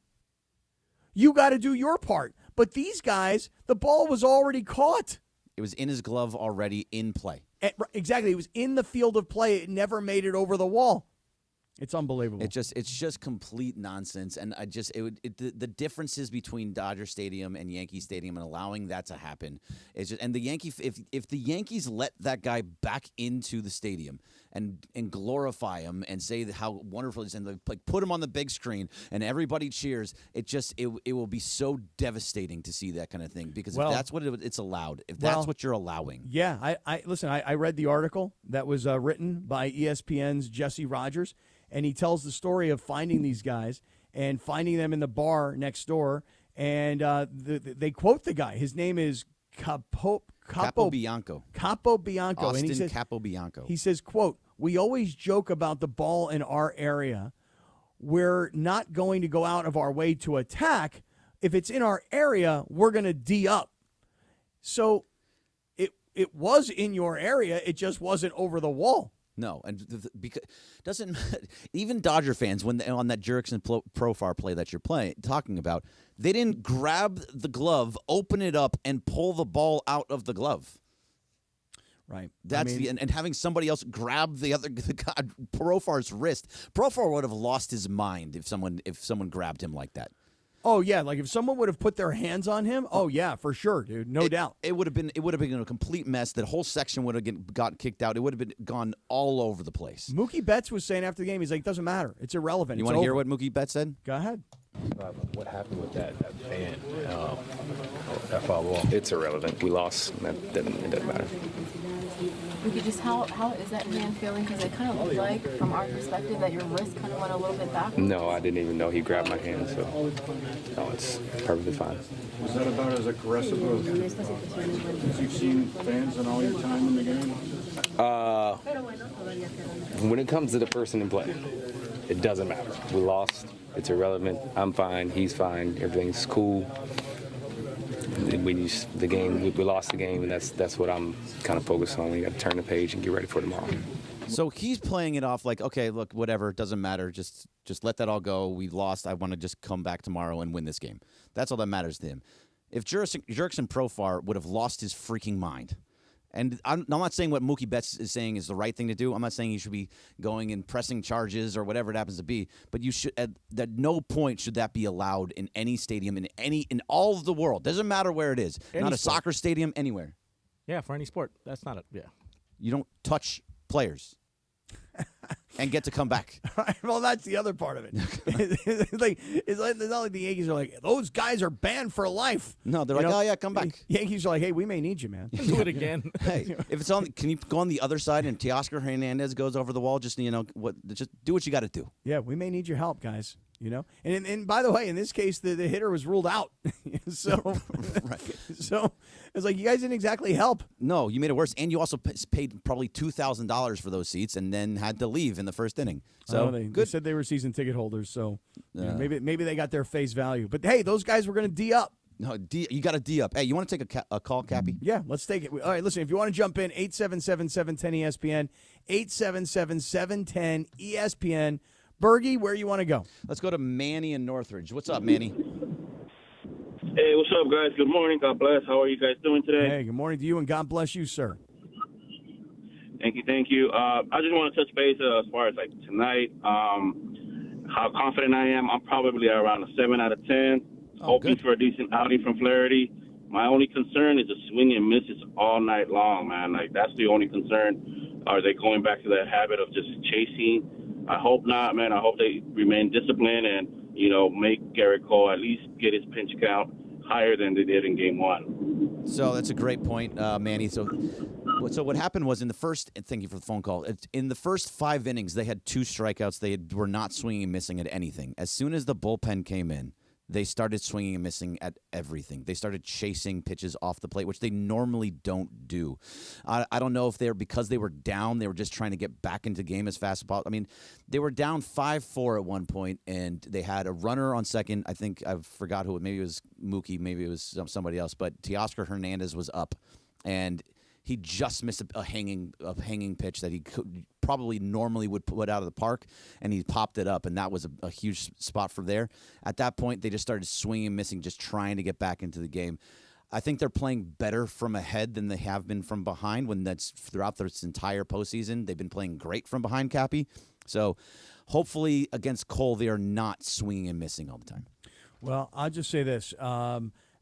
You got to do your part. But these guys, the ball was already caught. It was in his glove already in play. Exactly. It was in the field of play. It never made it over the wall. It's unbelievable. It's just complete nonsense, and the differences between Dodger Stadium and Yankee Stadium and allowing that to happen is just, and if the Yankees let that guy back into the stadium and glorify him and say how wonderful it is and like put him on the big screen and everybody cheers, it will be so devastating to see that kind of thing because if that's what it's allowed, if that's what you're allowing. Yeah, I read the article that was written by ESPN's Jesse Rogers. And he tells the story of finding these guys and finding them in the bar next door. And they quote the guy. His name is Capobianco. Capobianco. Austin and he says, Capobianco. He says, quote, "We always joke about the ball in our area. We're not going to go out of our way to attack. If it's in our area, we're going to D up." So it was in your area. It just wasn't over the wall. No, and because doesn't even Dodger fans when on that Jurickson Profar play that you're talking about, they didn't grab the glove, open it up, and pull the ball out of the glove. Right. That's and having somebody else grab the guy Profar's wrist. Profar would have lost his mind if someone grabbed him like that. Oh yeah, like if someone would have put their hands on him, oh yeah, for sure, dude, no doubt. It would have been a complete mess. That whole section would have gotten kicked out. It would have gone all over the place. Mookie Betts was saying after the game, he's like, "Doesn't matter, it's irrelevant." You want to hear what Mookie Betts said? Go ahead. What happened with that fan? That foul ball? It's irrelevant. We lost. It doesn't matter. Just how is that man feeling? Because it kind of looked like, from our perspective, that your wrist kind of went a little bit back. No, I didn't even know he grabbed my hand, so no, it's perfectly fine. Was that about as aggressive as you've seen fans in all your time in the game? When it comes to the person in play, it doesn't matter. We lost. It's irrelevant. I'm fine. He's fine. Everything's cool. We lost the game, and that's what I'm kind of focused on. We got to turn the page and get ready for tomorrow. So he's playing it off like, okay, look, whatever, it doesn't matter. Just let that all go. We lost. I want to just come back tomorrow and win this game. That's all that matters to him. If Jurickson Profar would have lost his freaking mind, and I'm not saying what Mookie Betts is saying is the right thing to do. I'm not saying he should be going and pressing charges or whatever it happens to be. But you should at no point should that be allowed in any stadium in all of the world. Doesn't matter where it is. Not a soccer stadium, anywhere. Yeah, for any sport. That's not it. Yeah. You don't touch players and get to come back. Well, that's the other part of it. it's not like the Yankees are like, those guys are banned for life. No, they're like, oh yeah, come back. Yankees are like, hey, we may need you, man. Do it again. Hey, if it's on, can you go on the other side and Teoscar Hernandez goes over the wall? Just just do what you got to do. Yeah, we may need your help, guys. And by the way, in this case, the hitter was ruled out. So it's like you guys didn't exactly help. No, you made it worse, and you also paid probably $2,000 for those seats, and then had to leave in the first inning. So they said they were season ticket holders, so maybe they got their face value. But hey, those guys were going to D up. No, you got to D up. Hey, you want to take a call, Cappy? Yeah, let's take it. All right, listen, if you want to jump in, 877-710-ESPN, 877-710-ESPN. Bergie, where you want to go? Let's go to Manny in Northridge. What's up, Manny? Hey, what's up, guys? Good morning. God bless. How are you guys doing today? Hey, good morning to you, and God bless you, sir. Thank you. I just want to touch base as far as tonight. How confident I am. I'm probably around a 7 out of 10. Hoping for a decent outing from Flaherty. My only concern is the swing and misses all night long, man. That's the only concern. Are they going back to that habit of just chasing? I hope not, man. I hope they remain disciplined and, make Gerrit Cole at least get his pinch count higher than they did in Game 1. So that's a great point, Manny. So what happened was in the first – thank you for the phone call. In the first 5 innings, they had 2 strikeouts. They were not swinging and missing at anything. As soon as the bullpen came in, they started swinging and missing at everything. They started chasing pitches off the plate, which they normally don't do. I don't know if because they were down, they were just trying to get back into the game as fast as possible. I mean, they were down 5-4 at one point, and they had a runner on second. I think I forgot who. Maybe it was Mookie. Maybe it was somebody else. But Teoscar Hernandez was up, and he just missed a hanging pitch that he probably normally would put out of the park, and he popped it up, and that was a huge spot for there. At that point, they just started swinging and missing, just trying to get back into the game. I think they're playing better from ahead than they have been from behind. When that's throughout this entire postseason, they've been playing great from behind, Cappy. So hopefully against Cole, they are not swinging and missing all the time. Well, I'll just say this.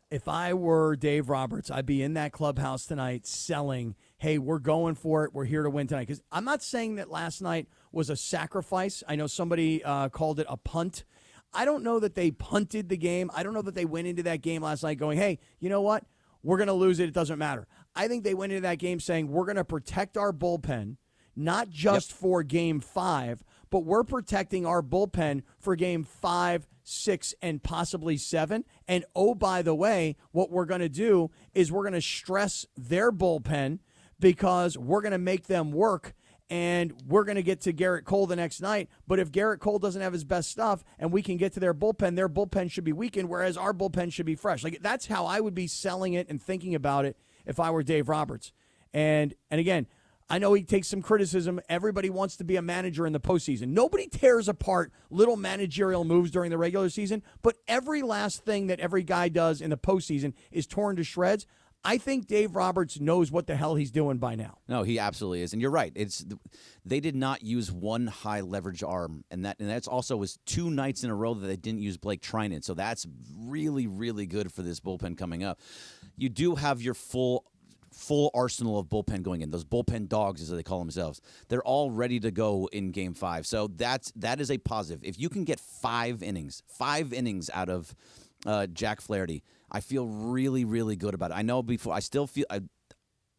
If I were Dave Roberts, I'd be in that clubhouse tonight selling, hey, we're going for it. We're here to win tonight. Because I'm not saying that last night was a sacrifice. I know somebody called it a punt. I don't know that they punted the game. I don't know that they went into that game last night going, hey, you know what? We're going to lose it. It doesn't matter. I think they went into that game saying we're going to protect our bullpen, not just for Game 5, but we're protecting our bullpen for Game 5, 6, and possibly 7. And, oh, by the way, what we're going to do is we're going to stress their bullpen because we're going to make them work. And we're going to get to Gerrit Cole the next night. But if Gerrit Cole doesn't have his best stuff and we can get to their bullpen should be weakened, whereas our bullpen should be fresh. Like, that's how I would be selling it and thinking about it if I were Dave Roberts. And again, I know he takes some criticism. Everybody wants to be a manager in the postseason. Nobody tears apart little managerial moves during the regular season, but every last thing that every guy does in the postseason is torn to shreds. I think Dave Roberts knows what the hell he's doing by now. No, he absolutely is, and you're right. They did not use one high leverage arm, and that's also was 2 nights in a row that they didn't use Blake Trinan. So that's really, really good for this bullpen coming up. You do have your full arsenal of bullpen going in. Those bullpen dogs, as they call themselves, they're all ready to go in Game 5. So that is a positive. If you can get 5 innings out of Jack Flaherty, I feel really, really good about it. I know before I still feel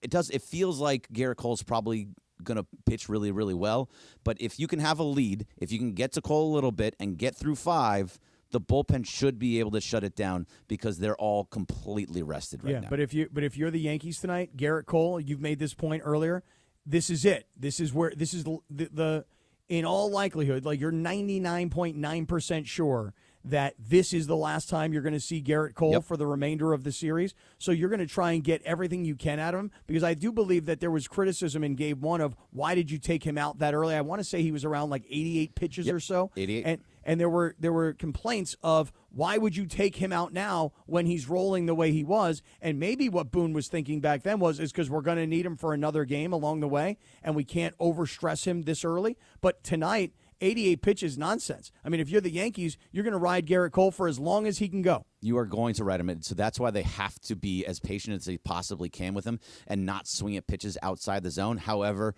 it feels like Gerrit Cole's probably going to pitch really, really well. But if you can have a lead, if you can get to Cole a little bit and get through 5, the bullpen should be able to shut it down because they're all completely rested right now. But if you're the Yankees tonight, Gerrit Cole, you've made this point earlier. This is it. This is the in all likelihood, like you're 99.9% sure that this is the last time you're going to see Gerrit Cole for the remainder of the series. So you're going to try and get everything you can out of him, because I do believe that there was criticism in Game 1 of why did you take him out that early? I want to say he was around like 88 pitches or so. 88. And there were complaints of why would you take him out now when he's rolling the way he was? And maybe what Boone was thinking back then is because we're going to need him for another game along the way, and we can't overstress him this early. But tonight, 88 pitches, nonsense. I mean, if you're the Yankees, you're going to ride Gerrit Cole for as long as he can go. You are going to ride him. So that's why they have to be as patient as they possibly can with him and not swing at pitches outside the zone. However,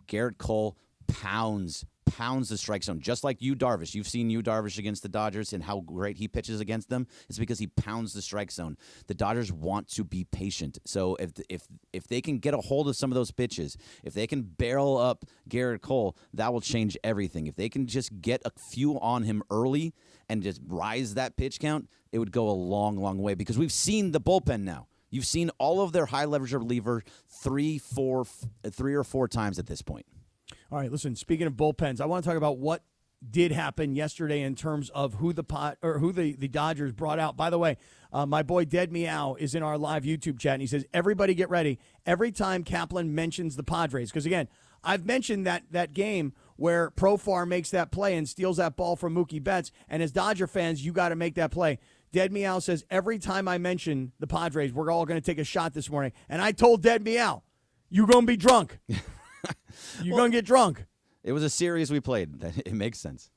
Gerrit Cole pounds the strike zone, just like Yu Darvish. You've seen Yu Darvish against the Dodgers and how great he pitches against them. It's because he pounds the strike zone. The Dodgers want to be patient. So if they can get a hold of some of those pitches, if they can barrel up Gerrit Cole, that will change everything. If they can just get a few on him early and just rise that pitch count, it would go a long, long way, because we've seen the bullpen now. You've seen all of their high leverage reliever 3 or 4 times at this point. All right, listen, speaking of bullpens, I want to talk about what did happen yesterday in terms of who the Dodgers brought out. By the way, my boy Dead Meow is in our live YouTube chat, and he says, everybody get ready. Every time Kaplan mentions the Padres, because, again, I've mentioned that game where Profar makes that play and steals that ball from Mookie Betts, and as Dodger fans, you got to make that play. Dead Meow says, every time I mention the Padres, we're all going to take a shot this morning. And I told Dead Meow, you're going to be drunk. You're going to get drunk. It was a series we played. It makes sense.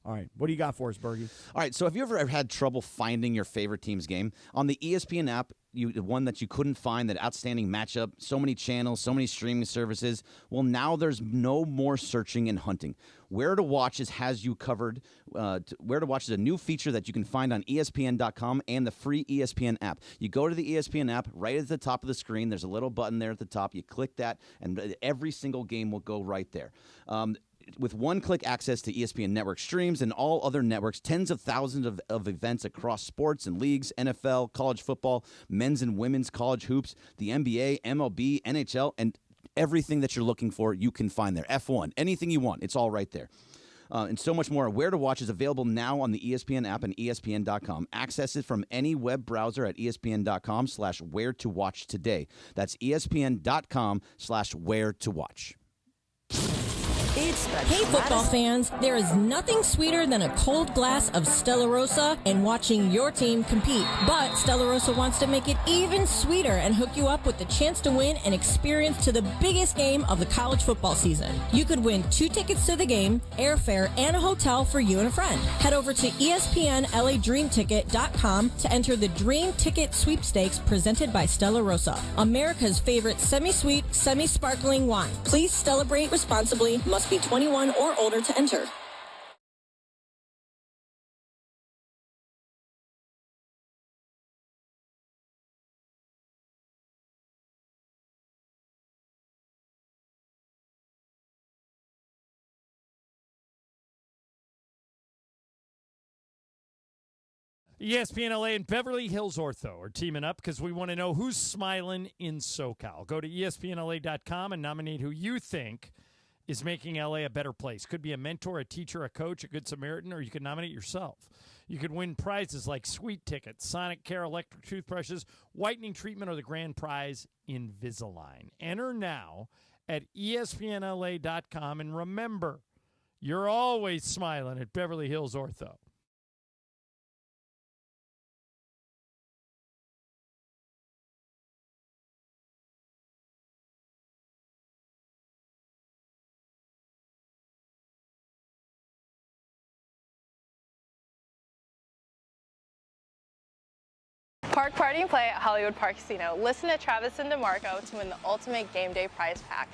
All right. What do you got for us, Bergie? All right. So have you ever had trouble finding your favorite team's game? On the ESPN app, one that you couldn't find, that outstanding matchup, so many channels, so many streaming services. Well, now there's no more searching and hunting. Where to Watch has you covered. Where to Watch is a new feature that you can find on ESPN.com and the free ESPN app. You go to the ESPN app, right at the top of the screen, there's a little button there at the top. You click that, and every single game will go right there. With one-click access to ESPN network streams and all other networks, tens of thousands of events across sports and leagues, NFL, college football, men's and women's college hoops, the NBA, MLB, NHL, and everything that you're looking for, you can find there. F1, anything you want, it's all right there. And so much more. Where to Watch is available now on the ESPN app and ESPN.com. Access it from any web browser at ESPN.com/where to watch today. That's ESPN.com/where to watch. It's the Hey, football fans, there is nothing sweeter than a cold glass of Stella Rosa and watching your team compete. But Stella Rosa wants to make it even sweeter and hook you up with the chance to win an experience to the biggest game of the college football season. You could win 2 tickets to the game, airfare, and a hotel for you and a friend. Head over to ESPNLADreamTicket.com to enter the Dream Ticket Sweepstakes presented by Stella Rosa, America's favorite semi-sweet, semi-sparkling wine. Please celebrate responsibly. Must be 21 or older to enter. ESPN LA and Beverly Hills Ortho are teaming up because we want to know who's smiling in SoCal. Go to ESPNLA.com and nominate who you think is making LA a better place. Could be a mentor, a teacher, a coach, a good Samaritan, or you could nominate yourself. You could win prizes like sweet tickets, Sonic Care electric toothbrushes, whitening treatment, or the grand prize, Invisalign. Enter now at ESPNLA.com, and remember, you're always smiling at Beverly Hills Ortho. Park Party and Play at Hollywood Park Casino. Listen to Travis and DeMarco to win the ultimate game day prize pack.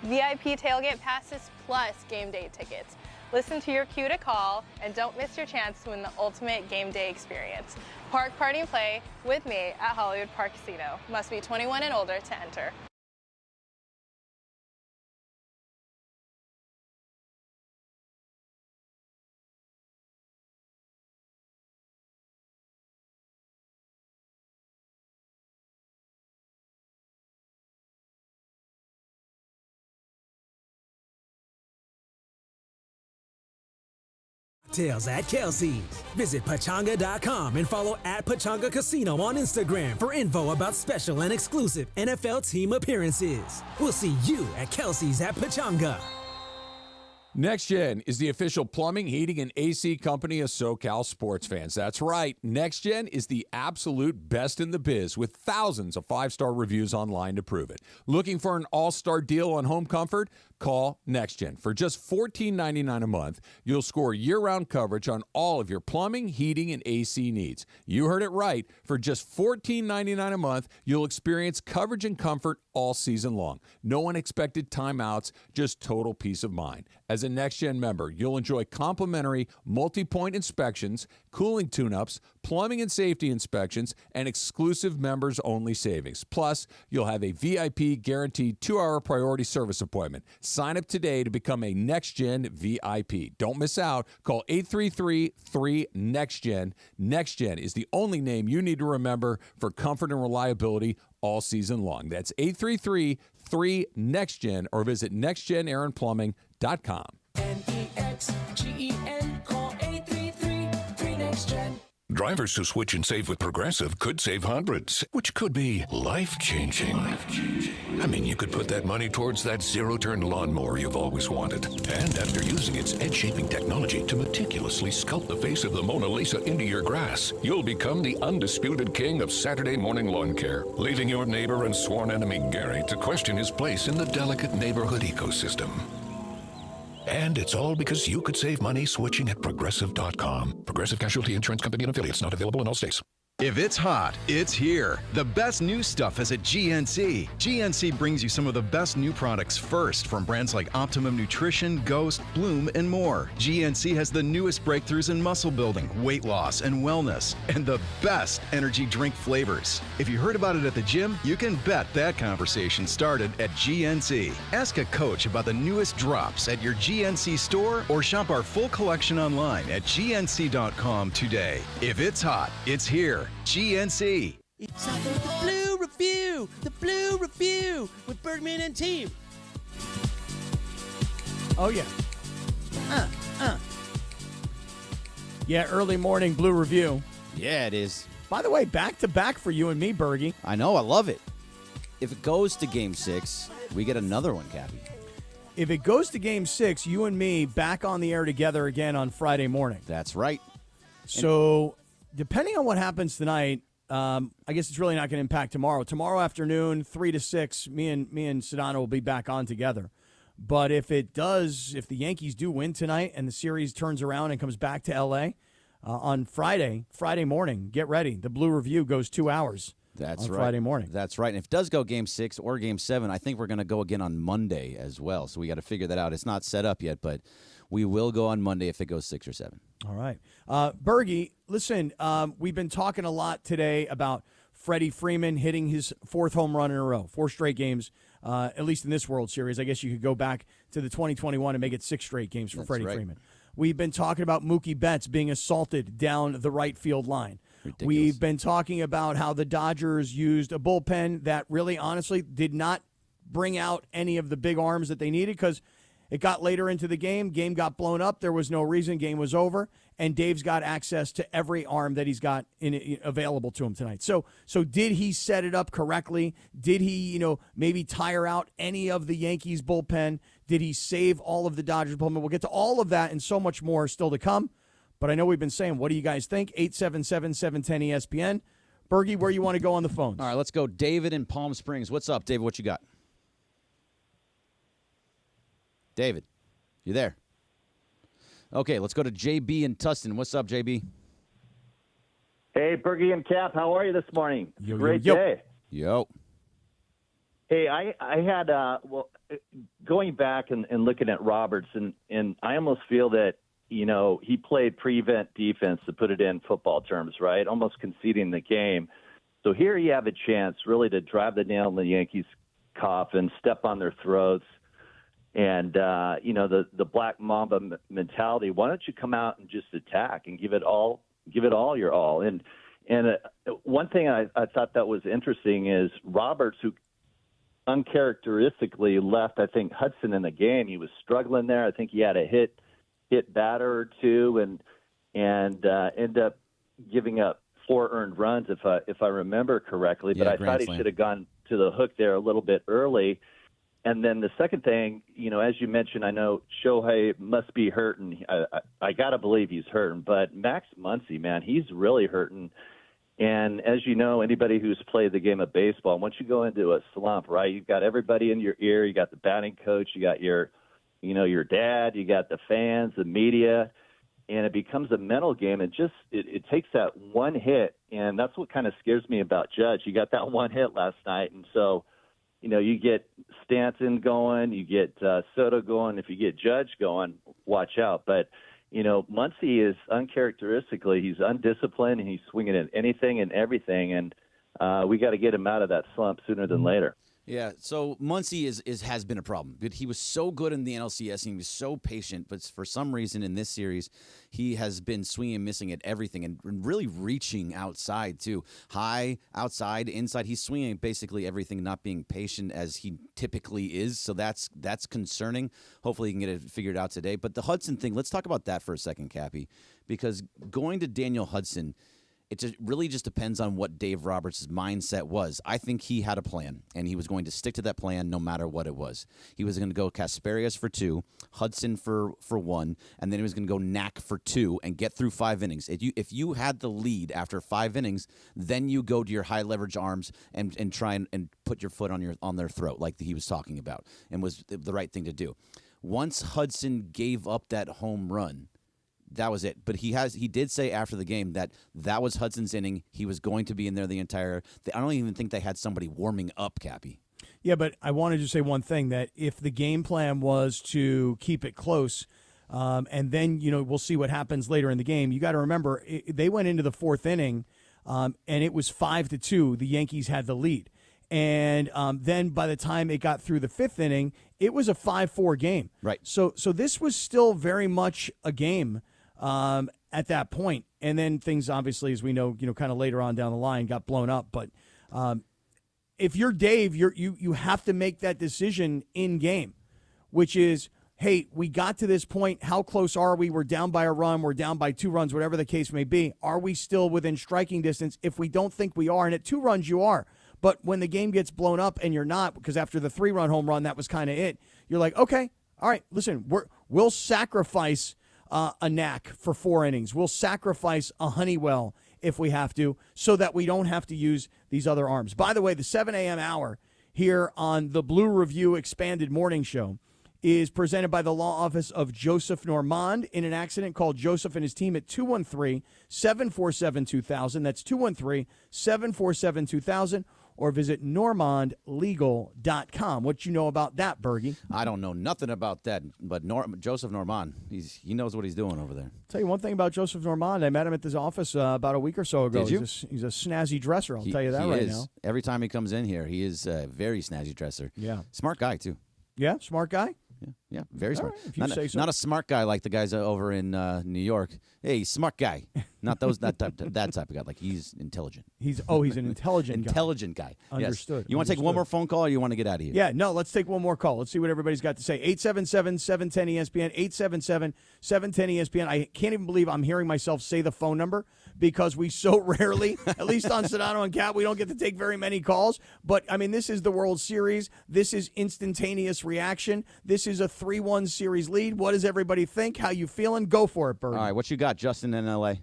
VIP tailgate passes plus game day tickets. Listen to your cue to call and don't miss your chance to win the ultimate game day experience. Park Party and Play with me at Hollywood Park Casino. Must be 21 and older to enter. Tails at Kelsey's. Visit Pachanga.com and follow at Pachanga Casino on Instagram for info about special and exclusive NFL team appearances. We'll see you at Kelsey's at Pachanga. NextGen is the official plumbing, heating, and AC company of SoCal sports fans. That's right. NextGen is the absolute best in the biz with thousands of 5-star reviews online to prove it. Looking for an all-star deal on home comfort? Call NextGen. For just $14.99 a month, you'll score year-round coverage on all of your plumbing, heating, and AC needs. You heard it right. For just $14.99 a month, you'll experience coverage and comfort all season long. No unexpected timeouts, just total peace of mind. As a NextGen member, you'll enjoy complimentary multi-point inspections, cooling tune-ups, plumbing and safety inspections, and exclusive members-only savings. Plus, you'll have a VIP guaranteed 2-hour priority service appointment. Sign up today to become a NextGen VIP. Don't miss out. Call 833-3NEXTGEN. NextGen is the only name you need to remember for comfort and reliability all season long. That's 833-3NEXTGEN or visit nextgenaironplumbing.com. NEXGEN, call 833-3NEXTGEN. Drivers who switch and save with Progressive could save hundreds, which could be life-changing. I mean, you could put that money towards that zero-turn lawnmower you've always wanted. And after using its edge-shaping technology to meticulously sculpt the face of the Mona Lisa into your grass, you'll become the undisputed king of Saturday morning lawn care, leaving your neighbor and sworn enemy Gerrit to question his place in the delicate neighborhood ecosystem. And it's all because you could save money switching at Progressive.com. Progressive Casualty Insurance Company and Affiliates. Not available in all states. If it's hot, it's here. The best new stuff is at GNC. GNC brings you some of the best new products first from brands like Optimum Nutrition, Ghost, Bloom, and more. GNC has the newest breakthroughs in muscle building, weight loss, and wellness, and the best energy drink flavors. If you heard about it at the gym, you can bet that conversation started at GNC. Ask a coach about the newest drops at your GNC store or shop our full collection online at gnc.com today. If it's hot, it's here. GNC. It's time for the Blue Review. The Blue Review with Bergman and team. Oh, yeah. Yeah, early morning Blue Review. Yeah, it is. By the way, back-to-back for you and me, Bergie. I know, I love it. If it goes to Game 6, we get another one, Cappy. if it goes to Game 6, you and me back on the air together again on Friday morning. That's right. So, depending on what happens tonight, I guess it's really not going to impact tomorrow. Tomorrow afternoon, 3 to 6, me and Sedano will be back on together. But if it does, if the Yankees do win tonight and the series turns around and comes back to L.A. On Friday morning, get ready. The Blue Review goes 2 hours. That's on right. Friday morning. That's right. And if it does go Game 6 or Game 7, I think we're going to go again on Monday as well. So we got to figure that out. It's not set up yet, but we will go on Monday if it goes 6 or 7. All right. Bergie, listen, we've been talking a lot today about Freddie Freeman hitting his 4th home run in a row, 4 straight games, at least in this World Series. I guess you could go back to the 2021 and make it 6 straight games for Freddie Freeman. We've been talking about Mookie Betts being assaulted down the right field line. Ridiculous. We've been talking about how the Dodgers used a bullpen that really, honestly, did not bring out any of the big arms that they needed because it got later into the game. Game got blown up. There was no reason. Game was over. And Dave's got access to every arm that he's got available to him tonight. So did he set it up correctly? Did he, maybe tire out any of the Yankees bullpen? Did he save all of the Dodgers bullpen? We'll get to all of that and so much more still to come. But I know we've been saying, what do you guys think? 877-710-ESPN. Bergie, where you want to go on the phone? All right, let's go. David in Palm Springs. What's up, David? What you got? David, you there? Okay, let's go to JB in Tustin. What's up, JB? Hey, Bergie and Cap, how are you this morning? Yo, Great yo, yo. day. Yo. Hey, I had, going back and looking at Roberts, and I almost feel that, he played prevent defense, to put it in football terms, right? Almost conceding the game. So here you have a chance really to drive the nail in the Yankees' coffin, step on their throats. And, the Black Mamba mentality, why don't you come out and just attack and give it all your all? And one thing I thought that was interesting is Roberts, who uncharacteristically left, I think, Hudson in the game. He was struggling there. I think he had a hit batter or two and end up giving up 4 earned runs, if I remember correctly. But I thought he should have gone to the hook there a little bit early. And then the second thing, as you mentioned, I know Shohei must be hurting. I got to believe he's hurting. But Max Muncy, man, he's really hurting. And as you know, anybody who's played the game of baseball, once you go into a slump, right, you've got everybody in your ear. You got the batting coach. You got your dad. You got the fans, the media. And it becomes a mental game. And it takes that one hit. And that's what kind of scares me about Judge. He got that one hit last night. And so, you get Stanton going, you get Soto going. If you get Judge going, watch out. But, Muncy is uncharacteristically, he's undisciplined, and he's swinging at anything and everything. And we got to get him out of that slump sooner than later. Yeah, so Muncy has been a problem. But he was so good in the NLCS, and he was so patient. But for some reason in this series, he has been swinging and missing at everything and really reaching outside, too. High, outside, inside. He's swinging at basically everything, not being patient as he typically is. So that's concerning. Hopefully he can get it figured out today. But the Hudson thing, let's talk about that for a second, Cappy. Because going to Daniel Hudson, it really just depends on what Dave Roberts' mindset was. I think he had a plan, and he was going to stick to that plan no matter what it was. He was going to go Casparius for 2, Hudson for 1, and then he was going to go Knack for 2 and get through 5 innings. If you had the lead after 5 innings, then you go to your high leverage arms and try and put your foot on their throat like he was talking about, and was the right thing to do. Once Hudson gave up that home run, that was it. But he did say after the game that was Hudson's inning. He was going to be in there the entire. I don't even think they had somebody warming up, Cappy. Yeah, but I wanted to say one thing, that if the game plan was to keep it close, and then we'll see what happens later in the game. You got to remember they went into the 4th inning, and it was 5-2. The Yankees had the lead, and then by the time it got through the 5th inning, it was a 5-4 game. Right. So this was still very much a game. At that point, and then things obviously, as we know, kind of later on down the line, got blown up. But if you're Dave, you have to make that decision in game, which is, hey, we got to this point. How close are we? We're down by a run. We're down by 2 runs, whatever the case may be. Are we still within striking distance? If we don't think we are, and at 2 runs you are, but when the game gets blown up and you're not, because after the 3-run home run, that was kind of it. You're like, okay, All right, listen, we'll sacrifice a Knack for 4 innings. We'll sacrifice a Honeywell if we have to, so that we don't have to use these other arms. By the way, the 7 a.m. hour here on the Blue Review Expanded Morning Show is presented by the law office of Joseph Normand. In an accident, call Joseph and his team at 213-747-2000. That's 213-747-2000. Or visit normandlegal.com. What you know about that, Bergie? I don't know nothing about that, but Joseph Normand, he knows what he's doing over there. Tell you one thing about Joseph Normand. I met him at his office about a week or so ago. Did you? He's a snazzy dresser, I'll tell you that right now. Every time he comes in here, he is a very snazzy dresser. Yeah. Smart guy, too. Yeah, smart guy? Yeah, very smart. Right, if you say so. Not a smart guy like the guys over in New York. Hey, smart guy. Not that type of guy. Like, he's intelligent. He's an intelligent guy. Intelligent guy. Understood. Yes. You want to take one more phone call, or you want to get out of here? Yeah, no, let's take one more call. Let's see what everybody's got to say. 877-710-ESPN, 877-710-ESPN. I can't even believe I'm hearing myself say the phone number, because we so rarely, at least on Sedano and Cat, we don't get to take very many calls. But, I mean, this is the World Series. This is instantaneous reaction. This is a 3-1 series lead. What does everybody think? How you feeling? Go for it, Bernie. All right, what you got, Justin, in L.A.?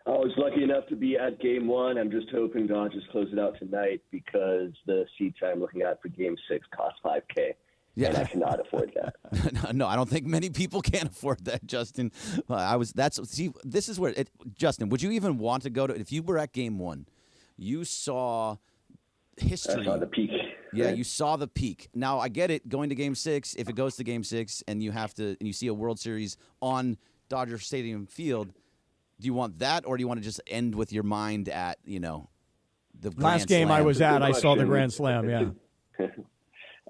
I was lucky enough to be at Game 1. I'm just hoping Dodgers close it out tonight, because the seats I'm looking at for Game 6 cost $5,000. Yeah. And I cannot afford that. No, I don't think many people can afford that, Justin. This is where Justin, would you even want to go to, if you were at Game 1, you saw history. I saw the peak. Yeah, right? You saw the peak. Now, I get it, going to Game 6, if it goes to Game 6 and you see a World Series on Dodger Stadium field, do you want that, or do you want to just end with your mind at, the last game I was at, I saw the Grand Slam, yeah.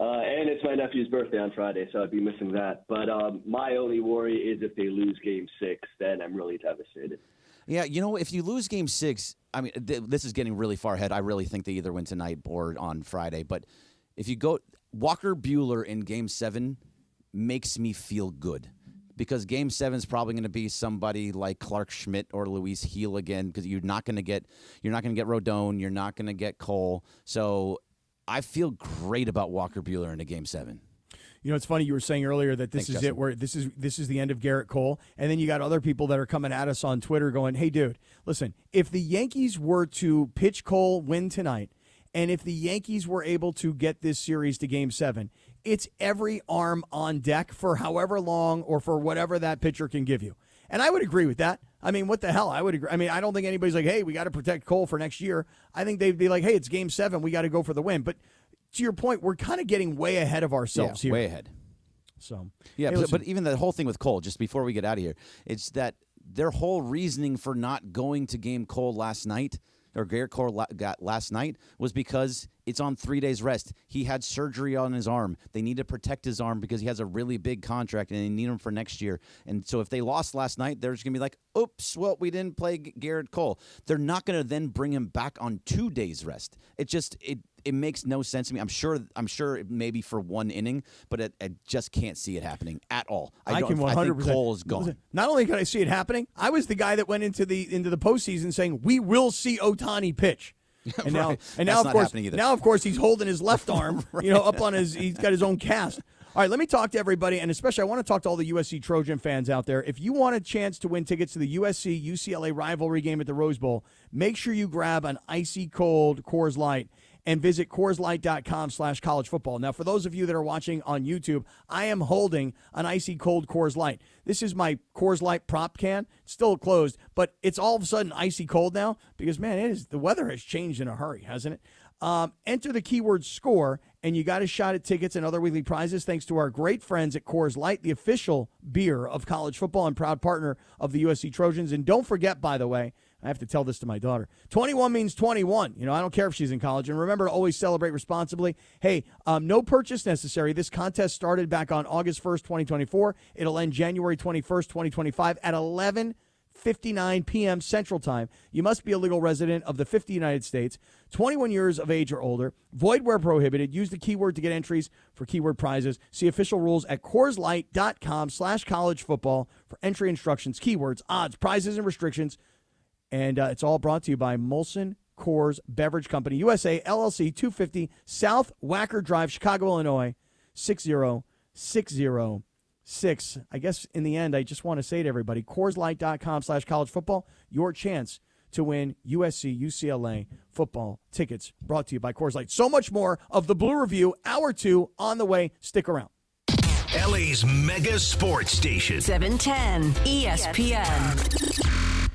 And it's my nephew's birthday on Friday, so I'd be missing that. But my only worry is if they lose Game 6, then I'm really devastated. Yeah, if you lose Game 6, I mean, this is getting really far ahead. I really think they either win tonight or on Friday. But if you go, Walker Buehler in Game 7 makes me feel good, because Game 7 is probably going to be somebody like Clark Schmidt or Luis Gil again, because you're not going to get Rodon, you're not going to get Cole. So I feel great about Walker Buehler in a Game 7. It's funny, you were saying earlier that this is it, where this is the end of Gerrit Cole, and then you got other people that are coming at us on Twitter going, hey, dude, listen, if the Yankees were to pitch Cole, win tonight, and if the Yankees were able to get this series to Game 7, it's every arm on deck for however long or for whatever that pitcher can give you. And I would agree with that. I mean, what the hell? I would agree. I mean, I don't think anybody's like, hey, we got to protect Cole for next year. I think they'd be like, hey, it's Game 7. We got to go for the win. But to your point, we're kind of getting way ahead of ourselves here. Way ahead. So, yeah, but even the whole thing with Cole, just before we get out of here, it's that their whole reasoning for not going to game Cole last night, or Gerrit Cole got last night, was because it's on 3 days rest. He had surgery on his arm. They need to protect his arm because he has a really big contract and they need him for next year. And so if they lost last night, they're just going to be like, oops, well, we didn't play Gerrit Cole. They're not going to then bring him back on 2 days rest. It makes no sense to me. I'm sure maybe for one inning, but I just can't see it happening at all. I can 100%. I think Cole is gone. Listen, not only can I see it happening, I was the guy that went into the postseason saying we will see Ohtani pitch. And right. now of course he's holding his left arm, right. Up on he's got his own cast. All right, let me talk to everybody, and especially I want to talk to all the USC Trojan fans out there. If you want a chance to win tickets to the USC-UCLA rivalry game at the Rose Bowl, make sure you grab an icy cold Coors Light and visit CoorsLight.com/collegefootball. Now, for those of you that are watching on YouTube, I am holding an icy cold Coors Light. This is my Coors Light prop can. It's still closed, but it's all of a sudden icy cold now because, man, the weather has changed in a hurry, hasn't it? Enter the keyword SCORE, and you got a shot at tickets and other weekly prizes thanks to our great friends at Coors Light, the official beer of college football and proud partner of the USC Trojans. And don't forget, by the way, I have to tell this to my daughter, 21 means 21. I don't care if she's in college. And remember to always celebrate responsibly. Hey, no purchase necessary. This contest started back on August 1st, 2024. It'll end January 21st, 2025 at 11:59 p.m. Central Time. You must be a legal resident of the 50 United States, 21 years of age or older, void where prohibited. Use the keyword to get entries for keyword prizes. See official rules at CoorsLight.com/collegefootball for entry instructions, keywords, odds, prizes, and restrictions. And it's all brought to you by Molson Coors Beverage Company, USA, LLC, 250 South Wacker Drive, Chicago, Illinois, 602 888-606. I guess in the end, I just want to say to everybody, CoorsLight.com/college football, your chance to win USC UCLA football tickets, brought to you by Coors Light. So much more of the Blue Review, Hour 2 on the way. Stick around. LA's mega sports station. 710 ESPN.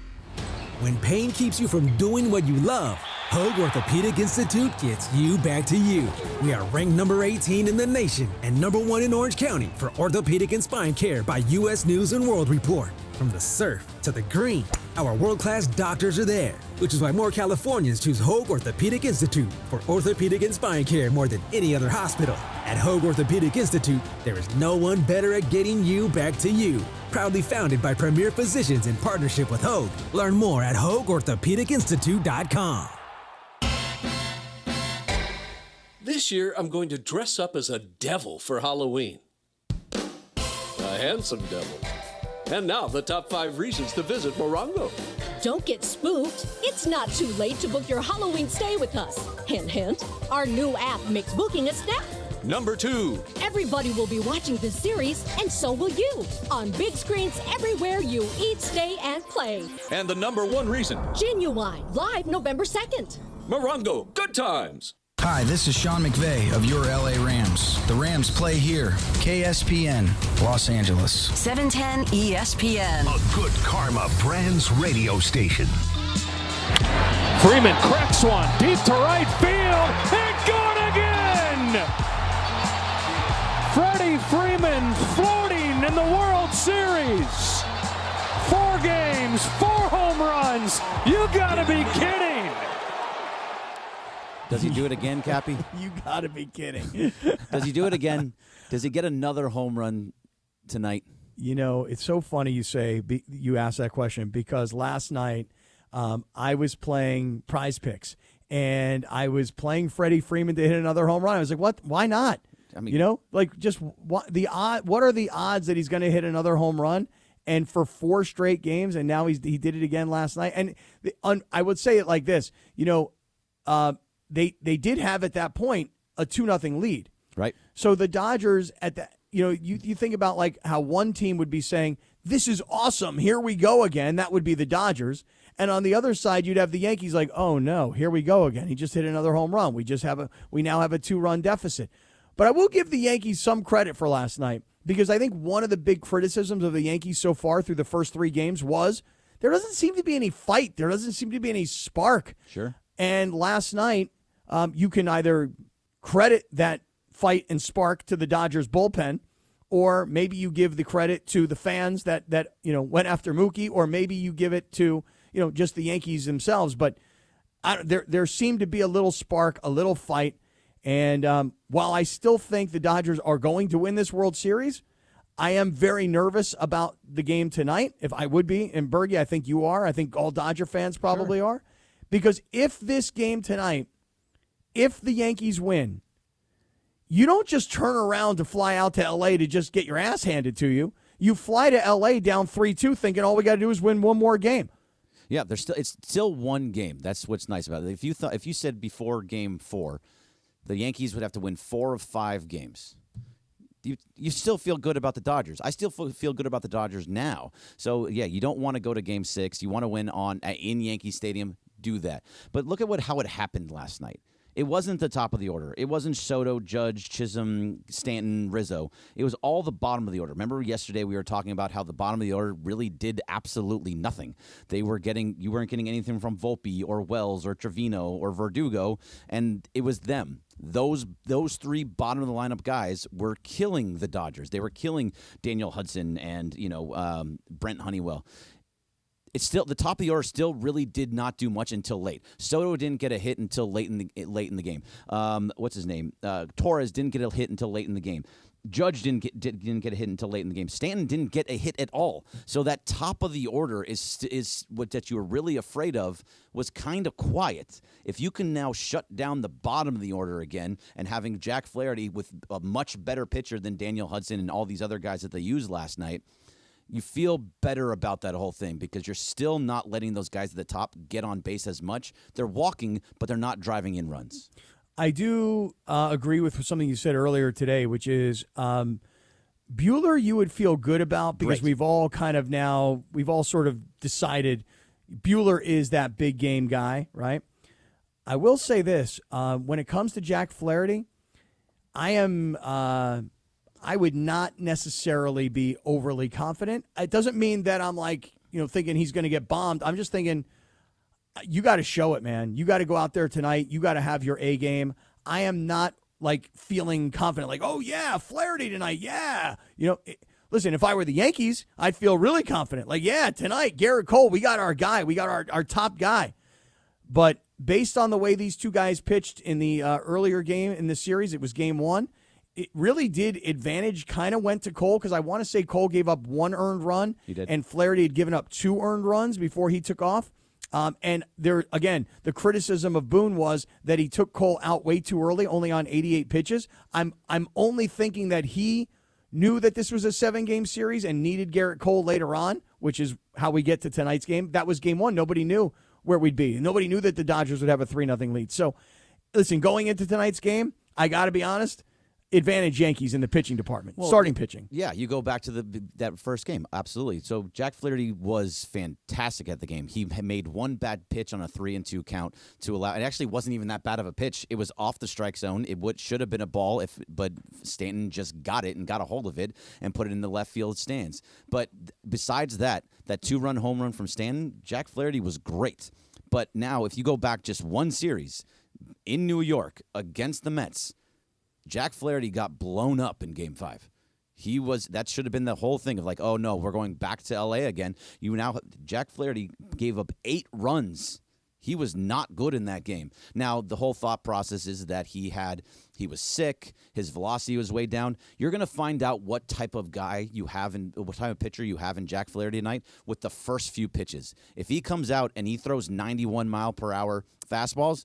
When pain keeps you from doing what you love, Hoag Orthopedic Institute gets you back to you. We are ranked number 18 in the nation and number 1 in Orange County for orthopedic and spine care by U.S. News and World Report. From the surf to the green, our world-class doctors are there, which is why more Californians choose Hoag Orthopedic Institute for orthopedic and spine care more than any other hospital. At Hoag Orthopedic Institute, there is no one better at getting you back to you. Proudly founded by premier physicians in partnership with Hoag. Learn more at HoagOrthopedicInstitute.com. This year, I'm going to dress up as a devil for Halloween. A handsome devil. And now, the top 5 reasons to visit Morongo. Don't get spooked. It's not too late to book your Halloween stay with us. Hint, hint. Our new app makes booking a step. Number 2. Everybody will be watching this series, and so will you. On big screens everywhere you eat, stay, and play. And the number 1 reason. Genuine, live November 2nd. Morongo, good times. Hi, this is Sean McVay of your LA Rams. The Rams play here. KSPN, Los Angeles. 710 ESPN. A good karma brands radio station. Freeman cracks one deep to right field and gone again. Freddie Freeman floating in the World Series. 4 games, 4 home runs. You gotta be kidding. Does he do it again, Cappy? You got to be kidding. Does he do it again? Does he get another home run tonight? You know, it's so funny you asked that question because last night I was playing Prize Picks and I was playing Freddie Freeman to hit another home run. I was like, what? Why not? I mean, just what are the odds that he's going to hit another home run? And for 4 straight games, and now he did it again last night. And I would say it like this, They did have at that point a 2-0 lead. Right. So the Dodgers you think about like how one team would be saying, this is awesome, here we go again. That would be the Dodgers. And on the other side, you'd have the Yankees like, oh no, here we go again. He just hit another home run. We now have a 2-run deficit. But I will give the Yankees some credit for last night because I think one of the big criticisms of the Yankees so far through the first 3 games was there doesn't seem to be any fight. There doesn't seem to be any spark. Sure. And last night, you can either credit that fight and spark to the Dodgers bullpen, or maybe you give the credit to the fans that went after Mookie, or maybe you give it to just the Yankees themselves. But there seemed to be a little spark, a little fight, and while I still think the Dodgers are going to win this World Series, I am very nervous about the game tonight. If I would be, and Bergie, I think you are. I think all Dodger fans probably are, because if this game tonight, if the Yankees win, you don't just turn around to fly out to L.A. to just get your ass handed to you. You fly to L.A. down 3-2 thinking all we got to do is win one more game. Yeah, it's still one game. That's what's nice about it. If you said before Game 4, the Yankees would have to win 4 of 5 games, you still feel good about the Dodgers. I still feel good about the Dodgers now. So, yeah, you don't want to go to Game 6. You want to win in Yankee Stadium. Do that. But look at how it happened last night. It wasn't the top of the order. It wasn't Soto, Judge, Chisholm, Stanton, Rizzo. It was all the bottom of the order. Remember yesterday we were talking about how the bottom of the order really did absolutely nothing. You weren't getting anything from Volpe or Wells or Trevino or Verdugo, and it was them. Those 3 bottom of the lineup guys were killing the Dodgers. They were killing Daniel Hudson and Brent Honeywell. It's still the top of the order. Still, really did not do much until late. Soto didn't get a hit until late in the game. What's his name? Torres didn't get a hit until late in the game. Judge didn't get a hit until late in the game. Stanton didn't get a hit at all. So that top of the order is what that you were really afraid of was kind of quiet. If you can now shut down the bottom of the order again and having Jack Flaherty with a much better pitcher than Daniel Hudson and all these other guys that they used last night, you feel better about that whole thing because you're still not letting those guys at the top get on base as much. They're walking, but they're not driving in runs. I do agree with something you said earlier today, which is Buehler, you would feel good about because Great. we've all sort of decided Buehler is that big game guy, right? I will say this: when it comes to Jack Flaherty, I would not necessarily be overly confident. It doesn't mean that I'm thinking he's going to get bombed. I'm just thinking you got to show it, man. You got to go out there tonight. You got to have your A game. I am not feeling confident, oh yeah, Flaherty tonight, yeah. Listen, if I were the Yankees, I'd feel really confident. Yeah, tonight, Gerrit Cole, we got our guy. We got our top guy. But based on the way these two guys pitched in the earlier game in the series, it was game 1. It really did advantage kind of went to Cole because I want to say Cole gave up 1 earned run. He did. And Flaherty had given up 2 earned runs before he took off. And there again, the criticism of Boone was that he took Cole out way too early, only on 88 pitches. I'm only thinking that he knew that this was a 7-game series and needed Gerrit Cole later on, which is how we get to tonight's game. That was game 1. Nobody knew where we'd be. Nobody knew that the Dodgers would have a 3-0 lead. So, listen, going into tonight's game, I got to be honest, advantage Yankees in the pitching department, starting pitching. Yeah, you go back to that first game. Absolutely. So Jack Flaherty was fantastic at the game. He made 1 bad pitch on a 3-2 count to allow. It actually wasn't even that bad of a pitch. It was off the strike zone. It should have been a ball, but Stanton just got it and got a hold of it and put it in the left field stands. But besides that 2-run home run from Stanton, Jack Flaherty was great. But now, if you go back just 1 series in New York against the Mets, Jack Flaherty got blown up in Game 5. That should have been the whole thing of oh no, we're going back to LA again. Jack Flaherty gave up 8 runs. He was not good in that game. Now, the whole thought process is that he was sick, his velocity was way down. You're going to find out what type of guy you have and what type of pitcher you have in Jack Flaherty tonight with the first few pitches. If he comes out and he throws 91-mile-per-hour fastballs,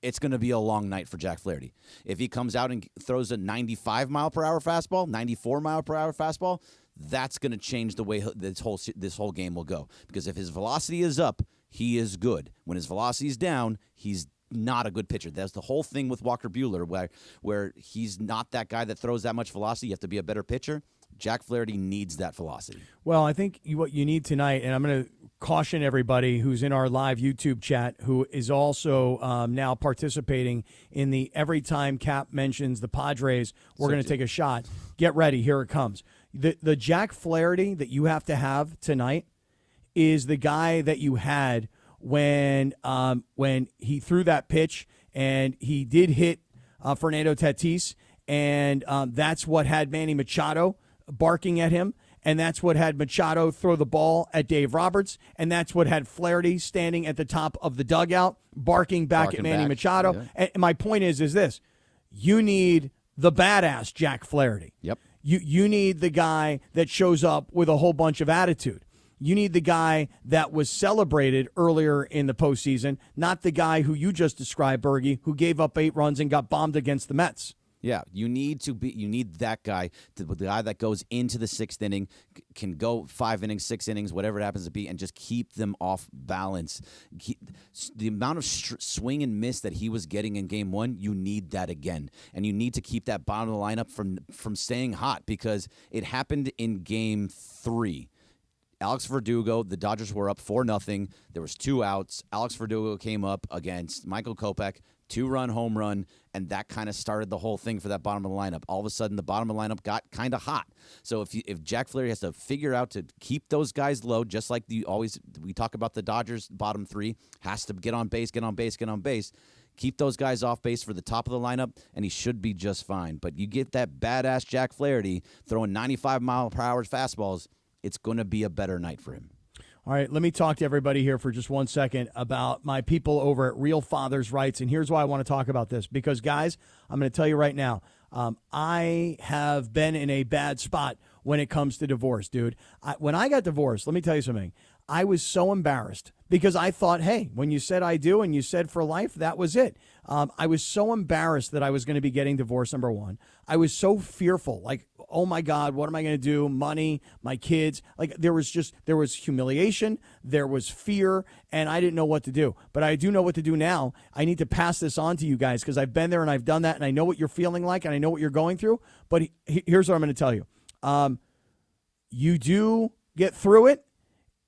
it's going to be a long night for Jack Flaherty. If he comes out and throws a 95-mile-per-hour fastball, 94-mile-per-hour fastball, that's going to change the way this whole game will go. Because if his velocity is up, he is good. When his velocity is down, he's not a good pitcher. That's the whole thing with Walker Buehler, where he's not that guy that throws that much velocity. You have to be a better pitcher. Jack Flaherty needs that velocity. Well, I think what you need tonight, and I'm going to caution everybody who's in our live YouTube chat who is also now participating in the every time Cap mentions the Padres, we're going to take a shot. Get ready. Here it comes. The Jack Flaherty that you have to have tonight is the guy that you had when he threw that pitch and he did hit Fernando Tatis, and that's what had Manny Machado barking at him, and that's what had Machado throw the ball at Dave Roberts, and that's what had Flaherty standing at the top of the dugout barking back at Manny Machado. Yeah. And my point is this: you need the badass Jack Flaherty. Yep. You need the guy that shows up with a whole bunch of attitude. You need the guy that was celebrated earlier in the postseason, not the guy who you just described, Bergie, who gave up 8 runs and got bombed against the Mets. Yeah, you need that guy, the guy that goes into the 6th inning, can go 5 innings, 6 innings, whatever it happens to be, and just keep them off balance. The amount of swing and miss that he was getting in Game 1, you need that again. And you need to keep that bottom of the lineup from staying hot, because it happened in Game 3. Alex Verdugo, the Dodgers were up 4-0. There was 2 outs. Alex Verdugo came up against Michael Kopech, 2-run home run, and that kind of started the whole thing for that bottom of the lineup. All of a sudden, the bottom of the lineup got kind of hot. So if Jack Flaherty has to figure out to keep those guys low, just like we talk about the Dodgers' bottom 3, has to get on base, keep those guys off base for the top of the lineup, and he should be just fine. But you get that badass Jack Flaherty throwing 95-mile-per-hour fastballs, it's going to be a better night for him. All right, let me talk to everybody here for just 1 second about my people over at Real Fathers Rights. And here's why I want to talk about this. Because, guys, I'm going to tell you right now, I have been in a bad spot when it comes to divorce, dude. When I got divorced, let me tell you something. I was so embarrassed because I thought, hey, when you said I do and you said for life, that was it. I was so embarrassed that I was going to be getting divorced, number one. I was so fearful, like, oh my God, what am I going to do? Money, my kids. Like there was humiliation, there was fear, and I didn't know what to do. But I do know what to do now. I need to pass this on to you guys because I've been there and I've done that, and I know what you're feeling like and I know what you're going through. But here's what I'm going to tell you. You do get through it,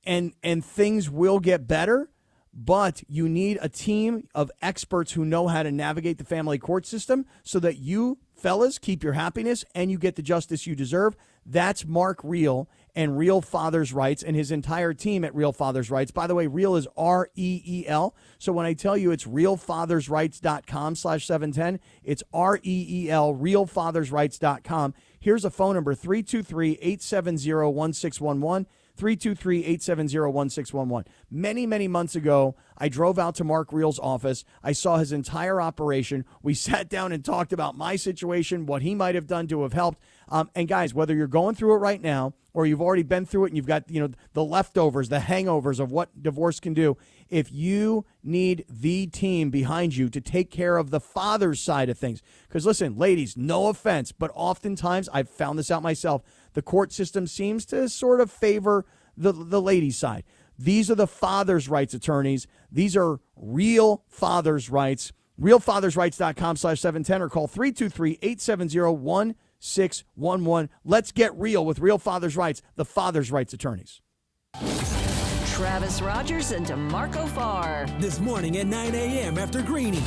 and things will get better, but you need a team of experts who know how to navigate the family court system so that you fellas keep your happiness and you get the justice you deserve. That's Mark Real and Real Fathers Rights and his entire team at Real Fathers Rights. By the way, Real is REEL. So when I tell you it's realfathersrights.com/710, it's REEL, realfathersrights.com. Here's a phone number, 323-870-1611. 323-870-1611. Many, many months ago, I drove out to Mark Real's office. I saw his entire operation. We sat down and talked about my situation, what he might have done to have helped. And guys, whether you're going through it right now or you've already been through it and you've got, the leftovers, the hangovers of what divorce can do, if you need the team behind you to take care of the father's side of things. Because listen, ladies, no offense, but oftentimes I've found this out myself. The court system seems to sort of favor the ladies' side. These are the father's rights attorneys. These are Real Fathers Rights. realfathersrights.com/710 or call 323-870-1611. Let's get real with Real Fathers Rights, the father's rights attorneys. Travis Rogers and DeMarco Farr. This morning at 9 a.m. after Greenie.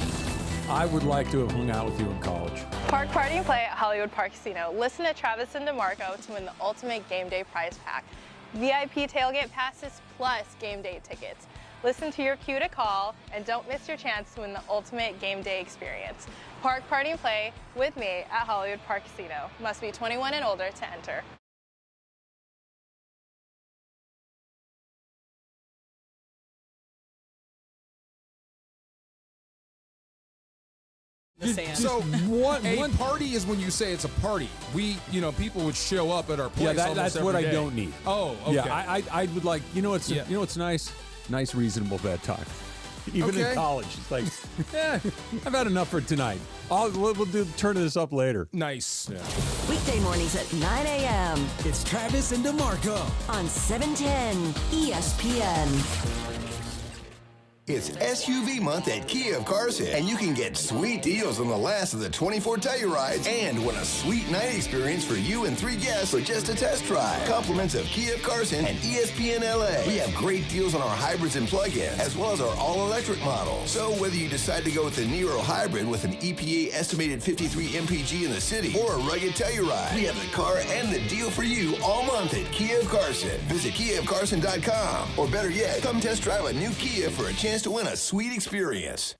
I would like to have hung out with you in college. Park, party, and play at Hollywood Park Casino. Listen to Travis and DeMarco to win the ultimate game day prize pack. VIP tailgate passes plus game day tickets. Listen to your cue to call and don't miss your chance to win the ultimate game day experience. Park, party, and play with me at Hollywood Park Casino. Must be 21 and older to enter. So one party is when you say it's a party. We, people would show up at our place. Yeah, that's what I don't need. Oh, okay. Yeah, I would like. It's nice reasonable bedtime. Even in college, it's like, I've had enough for tonight. We'll turn this up later. Nice. Yeah. Weekday mornings at 9 a.m. It's Travis and DeMarco on 710 ESPN. It's SUV month at Kia of Carson, and you can get sweet deals on the last of the 24 Tellurides and win a sweet night experience for you and 3 guests for just a test drive. Compliments of Kia of Carson and ESPN LA. We have great deals on our hybrids and plug-ins, as well as our all-electric models. So whether you decide to go with the Nero hybrid with an EPA estimated 53 mpg in the city or a rugged Telluride, we have the car and the deal for you all month at Kia of Carson. Visit KiaofCarson.com, or better yet, come test drive a new Kia for a chance to win a sweet experience.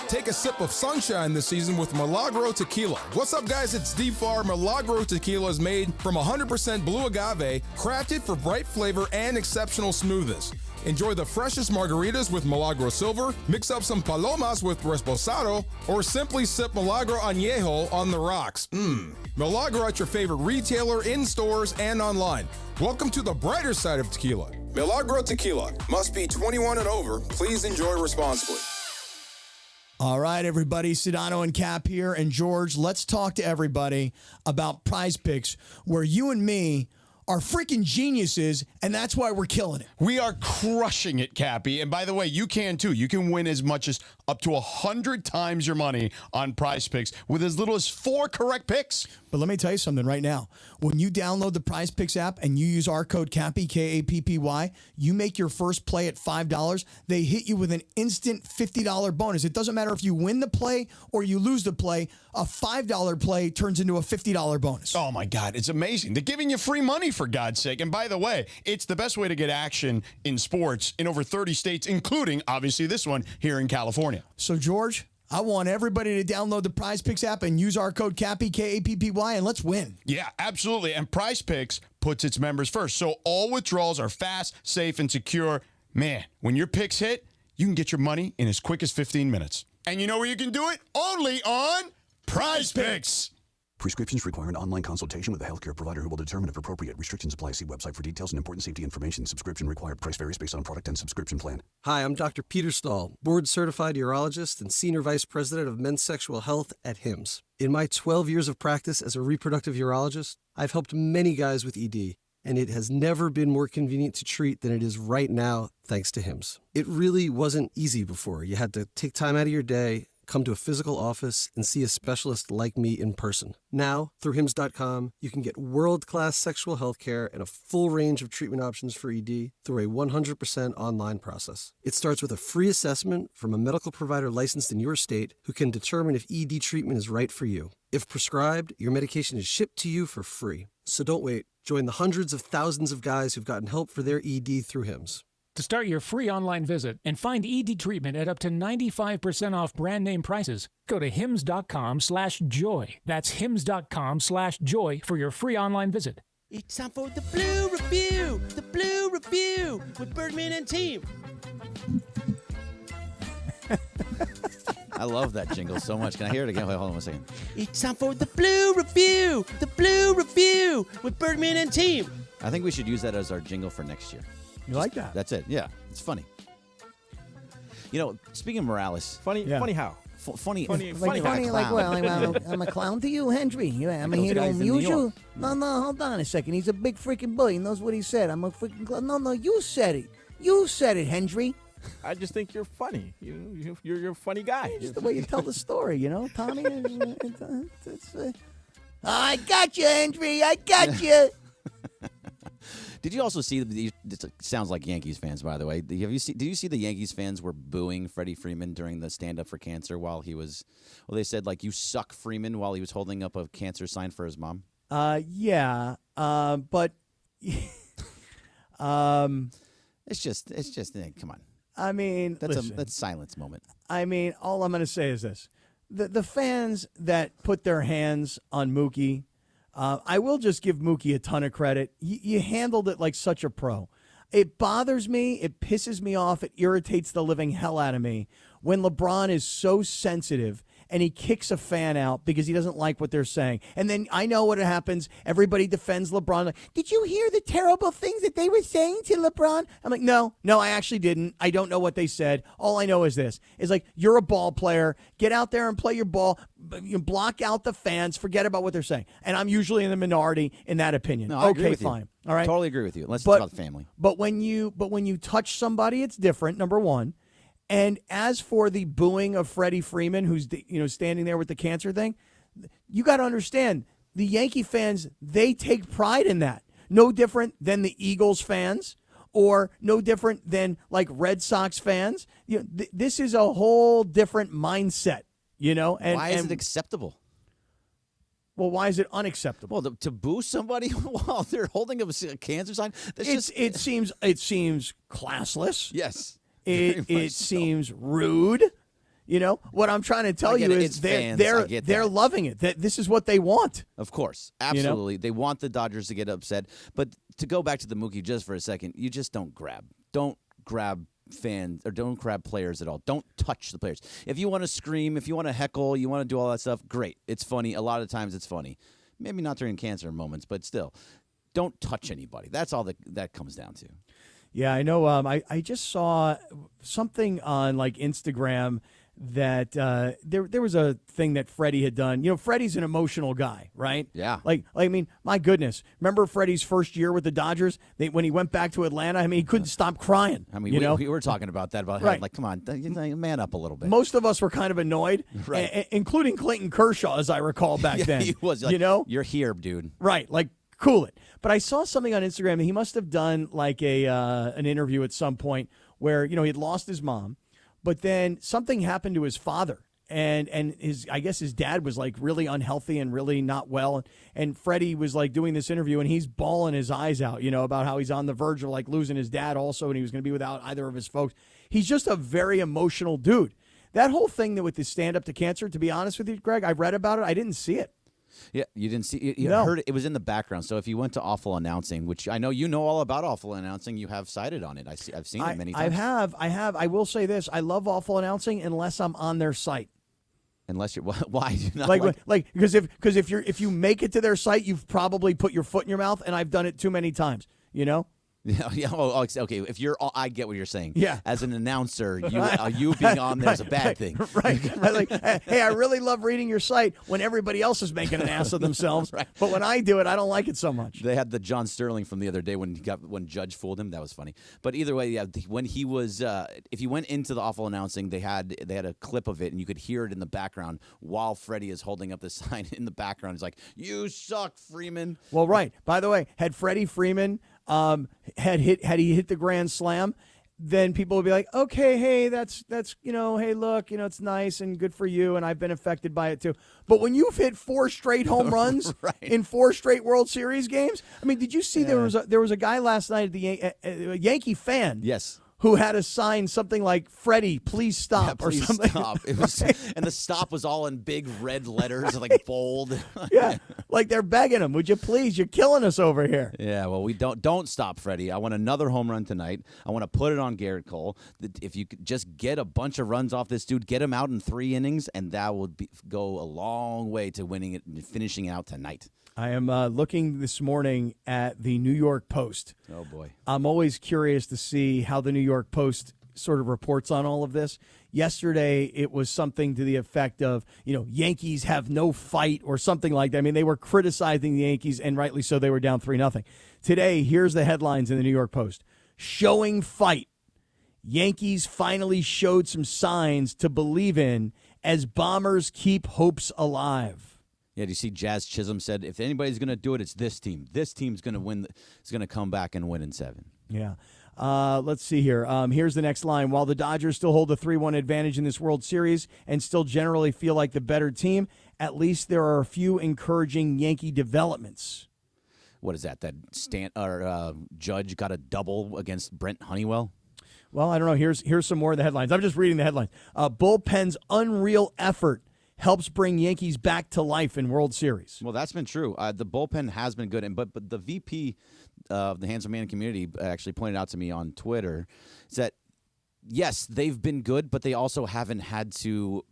Take a sip of sunshine this season with Milagro Tequila. What's up, guys? It's D-Far. Milagro Tequila is made from 100% blue agave, crafted for bright flavor and exceptional smoothness. Enjoy the freshest margaritas with Milagro Silver, mix up some palomas with Reposado, or simply sip Milagro Añejo on the rocks. Milagro at your favorite retailer, in stores, and online. Welcome to the brighter side of tequila. Milagro Tequila. Must be 21 and over. Please enjoy responsibly. All right, everybody. Sedano and Cap here. And George, let's talk to everybody about Prize Picks, where you and me are freaking geniuses, and that's why we're killing it. We are crushing it, Cappy. And by the way, you can too. You can win as much as up to 100 times your money on Prize Picks with as little as 4 correct picks. But let me tell you something right now. When you download the Prize Picks app and you use our code Cappy, K-A-P-P-Y, you make your first play at $5, they hit you with an instant $50 bonus. It doesn't matter if you win the play or you lose the play. A $5 play turns into a $50 bonus. Oh, my God. It's amazing. They're giving you free money, for God's sake. And by the way, it's the best way to get action in sports in over 30 states, including, obviously, this one here in California. So, George, I want everybody to download the Prize Picks app and use our code Cappy, K-A-P-P-Y, and let's win. Yeah, absolutely. And Prize Picks puts its members first. So all withdrawals are fast, safe, and secure. Man, when your picks hit, you can get your money in as quick as 15 minutes. And you know where you can do it? Only on Prize Picks. Prescriptions require an online consultation with a healthcare provider who will determine if appropriate. Restrictions apply. See website for details and important safety information. Subscription required. Price varies based on product and subscription plan. Hi, I'm Dr. Peter Stahl, board-certified urologist and Senior Vice President of Men's Sexual Health at HIMSS. In my 12 years of practice as a reproductive urologist, I've helped many guys with ED, and it has never been more convenient to treat than it is right now, thanks to HIMSS. It really wasn't easy before. You had to take time out of your day, come to a physical office and see a specialist like me in person. Now, through Hims.com, you can get world-class sexual health care and a full range of treatment options for ED through a 100% online process. It starts with a free assessment from a medical provider licensed in your state who can determine if ED treatment is right for you. If prescribed, your medication is shipped to you for free. So don't wait. Join the hundreds of thousands of guys who've gotten help for their ED through Hims. To start your free online visit and find ED treatment at up to 95% off brand name prices, go to hims.com/joy. That's hims.com/joy for your free online visit. It's time for the Blue Review. The Blue Review with Birdman and team. I love that jingle so much. Can I hear it again? Wait, hold on 1 second. It's time for the Blue Review. The Blue Review with Birdman and team. I think we should use that as our jingle for next year. You like that? That's it. Yeah, it's funny. You know, speaking of Morales, Funny how? funny, Funny Like, well, I'm a clown to you, Henry. I'm here to guys in amuse New you. York. No, hold on a second. He's a big freaking boy. He knows what he said. I'm a freaking clown. No, you said it. You said it, Henry. I just think you're funny. You're a funny guy. It's the way you tell the story, Tommy. I got you, Henry. I got you. Did you also see? This sounds like Yankees fans, by the way. Did you see the Yankees fans were booing Freddie Freeman during the stand up for cancer while he was? Well, they said like, "You suck, Freeman," while he was holding up a cancer sign for his mom. Yeah. But it's just. Come on. I mean, that's a silence moment. I mean, all I'm going to say is this: the fans that put their hands on Mookie. I will just give Mookie a ton of credit. You handled it like such a pro. It bothers me. It pisses me off. It irritates the living hell out of me when LeBron is so sensitive and he kicks a fan out because he doesn't like what they're saying. And then I know what happens. Everybody defends LeBron. Like, did you hear the terrible things that they were saying to LeBron? I'm like, no, I actually didn't. I don't know what they said. All I know is this. Is like, you're a ball player. Get out there and play your ball. You block out the fans. Forget about what they're saying. And I'm usually in the minority in that opinion. No, I agree with fine. You. All right. Totally agree with you. Unless it's about family. But when you touch somebody, it's different, number one. And as for the booing of Freddie Freeman, who's standing there with the cancer thing, you got to understand the Yankee fans, they take pride in that. No different than the Eagles fans, or no different than like Red Sox fans. This is a whole different mindset. And why is it acceptable? Well, why is it unacceptable? Well, to boo somebody while they're holding up a cancer sign, it seems classless. Yes. It seems rude. What I'm trying to tell you is they're loving it. This is what they want. Of course, absolutely. They want the Dodgers to get upset. But to go back to the Mookie just for a second, you just don't grab fans, or don't grab players at all. Don't touch the players. If you want to scream, if you want to heckle, you want to do all that stuff, great. It's funny. A lot of times it's funny. Maybe not during cancer moments, but still, don't touch anybody. That's all that comes down to. Yeah, I know. I just saw something on like Instagram that there was a thing that Freddie had done. Freddie's an emotional guy, right? Yeah. I mean, my goodness. Remember Freddie's first year with the Dodgers? When he went back to Atlanta, I mean, he couldn't stop crying. I mean, we were talking about that, right. Like, come on, man up a little bit. Most of us were kind of annoyed, right? Including Clayton Kershaw, as I recall back then. He was. Like, you're here, dude. Right. Like, cool it. But I saw something on Instagram that he must have done like an interview at some point where, he had lost his mom, but then something happened to his father. And I guess his dad was like really unhealthy and really not well. And Freddie was like doing this interview and he's bawling his eyes out, about how he's on the verge of like losing his dad also. And he was going to be without either of his folks. He's just a very emotional dude. That whole thing with the stand up to cancer, to be honest with you, Greg, I read about it. I didn't see it. Yeah, you didn't see. You No. heard it. It was in the background. So if you went to Awful Announcing, which I know you know all about Awful Announcing, you have cited on it. I've seen it many times. I have. I will say this: I love Awful Announcing unless I'm on their site. Unless you're why do you not because if you make it to their site, you've probably put your foot in your mouth, and I've done it too many times. Yeah. Oh, okay. If you're, I get what you're saying. Yeah. As an announcer, you being on there is a bad thing. Right. Hey, I really love reading your site when everybody else is making an ass of themselves. Right. But when I do it, I don't like it so much. They had the John Sterling from the other day when Judge fooled him. That was funny. But either way, yeah. When he was, if you went into the awful announcing, they had a clip of it, and you could hear it in the background while Freddie is holding up the sign in the background. He's like, "You suck, Freeman." Well, right. By the way, had Freddie Freeman had he hit the grand slam, then people would be like, okay, hey, that's hey, look, it's nice and good for you, and I've been affected by it too. But when you've hit 4 straight home runs right. in 4 straight World Series games, I mean, did you see there was a guy last night at the a Yankee fan? Yes. Who had a sign something like "Freddie, please stop" please or something. Stop. It was, and the stop was all in big red letters, like bold. Yeah, like they're begging him, "Would you please? You're killing us over here." Yeah, well, we don't stop, Freddie. I want another home run tonight. I want to put it on Gerrit Cole. If you could just get a bunch of runs off this dude, get him out in 3 innings, and that would go a long way to winning it and finishing out tonight. I am looking this morning at the New York Post. Oh, boy. I'm always curious to see how the New York Post sort of reports on all of this. Yesterday, it was something to the effect of, Yankees have no fight or something like that. I mean, they were criticizing the Yankees, and rightly so. They were down 3-0. Today, here's the headlines in the New York Post. Showing fight. Yankees finally showed some signs to believe in as Bombers keep hopes alive. Yeah, do you see Jazz Chisholm said, if anybody's going to do it, it's this team. This team's going to win. It's going to come back and win in 7. Yeah. Let's see here. Here's the next line. While the Dodgers still hold a 3-1 advantage in this World Series and still generally feel like the better team, at least there are a few encouraging Yankee developments. What is that? That Judge got a double against Brent Honeywell? Well, I don't know. Here's some more of the headlines. I'm just reading the headlines. Bullpen's unreal effort helps bring Yankees back to life in World Series. Well, that's been true. The bullpen has been good, but the VP of the Handsome Man community actually pointed out to me on Twitter that, yes, they've been good, but they also haven't had to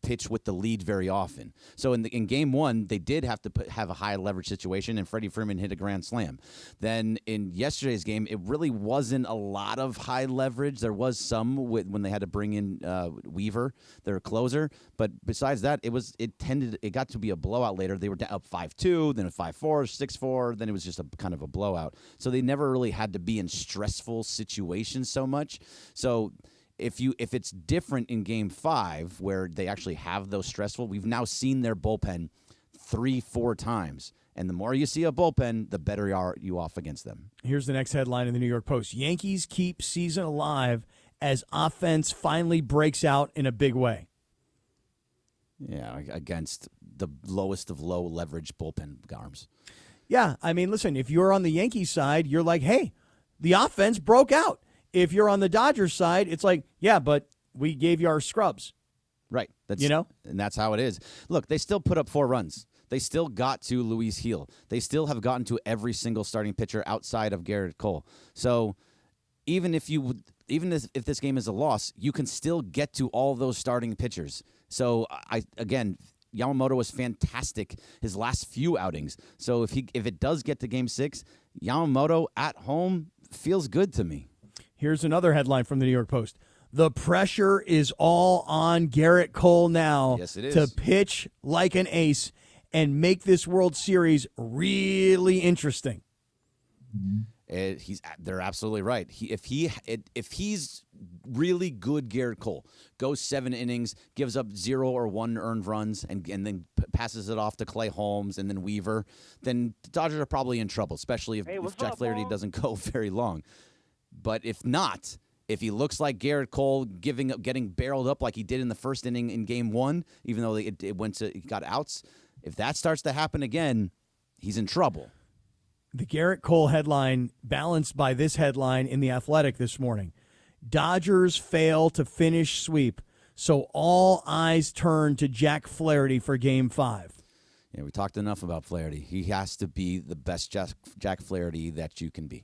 pitch with the lead very often. So in game 1, they did have to have a high leverage situation, and Freddie Freeman hit a grand slam. Then in yesterday's game, it really wasn't a lot of high leverage. There was some when they had to bring in Weaver, their closer, but besides that, it got to be a blowout later. They were up 5-2, then a 5-4, 6-4, then it was just a kind of a blowout. So they never really had to be in stressful situations so much. So if it's different in Game 5, where they actually have those stressful, we've now seen their bullpen 3-4 times. And the more you see a bullpen, the better you off against them. Here's the next headline in the New York Post. Yankees keep season alive as offense finally breaks out in a big way. Yeah, against the lowest of low leverage bullpen arms. Yeah, I mean, listen, if you're on the Yankees side, you're like, hey, the offense broke out. If you're on the Dodgers side, it's like, yeah, but we gave you our scrubs. Right. And that's how it is. Look, they still put up 4 runs. They still got to Luis Gil. They still have gotten to every single starting pitcher outside of Gerrit Cole. So even if this game is a loss, you can still get to all those starting pitchers. So Yamamoto was fantastic his last few outings. So if it does get to Game 6, Yamamoto at home feels good to me. Here's another headline from the New York Post. The pressure is all on Gerrit Cole now to pitch like an ace and make this World Series really interesting. They're absolutely right. If he's really good, Gerrit Cole goes 7 innings, gives up 0 or 1 earned runs, and then passes it off to Clay Holmes and then Weaver, then the Dodgers are probably in trouble, especially if Jack Flaherty doesn't go very long. But if not, if he looks like Gerrit Cole getting barreled up like he did in the first inning in Game 1, even though it got outs, if that starts to happen again, he's in trouble. The Gerrit Cole headline balanced by this headline in The Athletic this morning. Dodgers fail to finish sweep, so all eyes turn to Jack Flaherty for Game 5. Yeah, we talked enough about Flaherty. He has to be the best Jack Flaherty that you can be.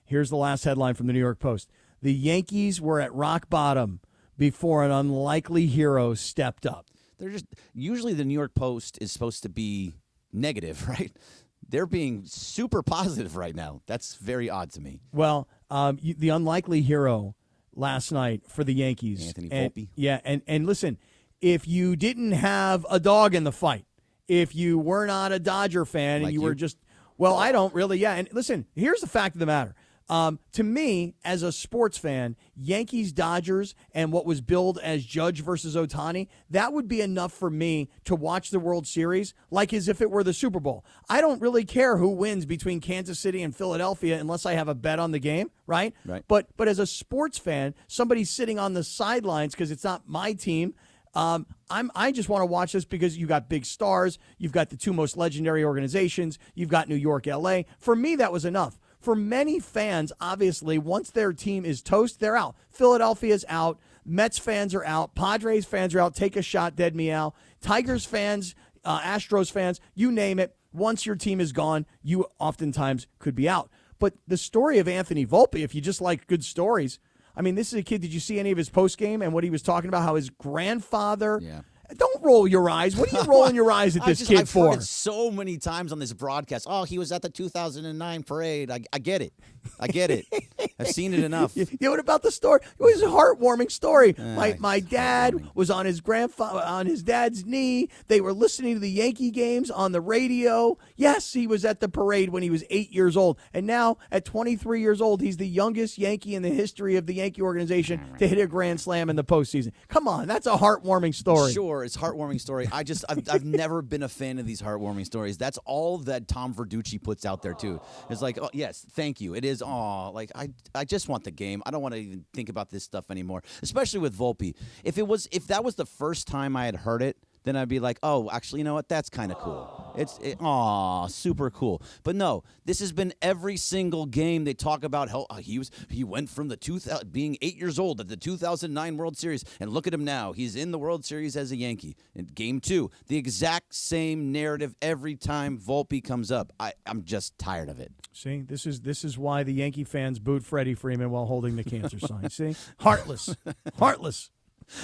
Here's the last headline from the New York Post. The Yankees were at rock bottom before an unlikely hero stepped up. Usually the New York Post is supposed to be negative, right? they're being super positive right now. That's very odd to me. Well, the unlikely hero last night for the Yankees. Anthony Volpe. Yeah, and listen, if you didn't have a dog in the fight, if you were not a Dodger fan and you were just, well, I don't really, yeah. And listen, here's the fact of the matter. To me, as a sports fan, Yankees, Dodgers, and what was billed as Judge versus Ohtani, that would be enough for me to watch the World Series like as if it were the Super Bowl. I don't really care who wins between Kansas City and Philadelphia unless I have a bet on the game, right? Right. But as a sports fan, somebody sitting on the sidelines because it's not my team, I just want to watch this because you got big stars, you've got the two most legendary organizations, you've got New York, LA. For me, that was enough. For many fans, obviously, once their team is toast, they're out. Philadelphia's out. Mets fans are out. Padres fans are out. Take a shot, dead meow. Tigers fans, Astros fans, you name it. Once your team is gone, you oftentimes could be out. But the story of Anthony Volpe, if you just like good stories, I mean, this is a kid. Did you see any of his postgame and what he was talking about? How his grandfather. Yeah. Don't roll your eyes. What are you rolling your eyes at this kid for? I've heard it so many times on this broadcast. Oh, he was at the 2009 parade. I get it. I get it. I've seen it enough. Yeah, what about the story? It was a heartwarming story. My dad was on his dad's knee. They were listening to the Yankee games on the radio. Yes, he was at the parade when he was 8 years old. And now, at 23 years old, he's the youngest Yankee in the history of the Yankee organization to hit a grand slam in the postseason. Come on, that's a heartwarming story. Sure, it's a heartwarming story. I've never been a fan of these heartwarming stories. That's all that Tom Verducci puts out there, too. It's like, oh, yes, thank you. It is, like, I just want the game. I don't want to even think about this stuff anymore, especially with Volpe. If that was the first time I had heard it, then I'd be like, oh, actually, you know what? That's kind of cool. Super cool. But no, this has been every single game they talk about how he went from being 8 years old at the 2009 World Series, and look at him now. He's in the World Series as a Yankee. In Game 2, the exact same narrative every time Volpe comes up. I'm just tired of it. See, this is why the Yankee fans booed Freddie Freeman while holding the cancer sign. See? Heartless.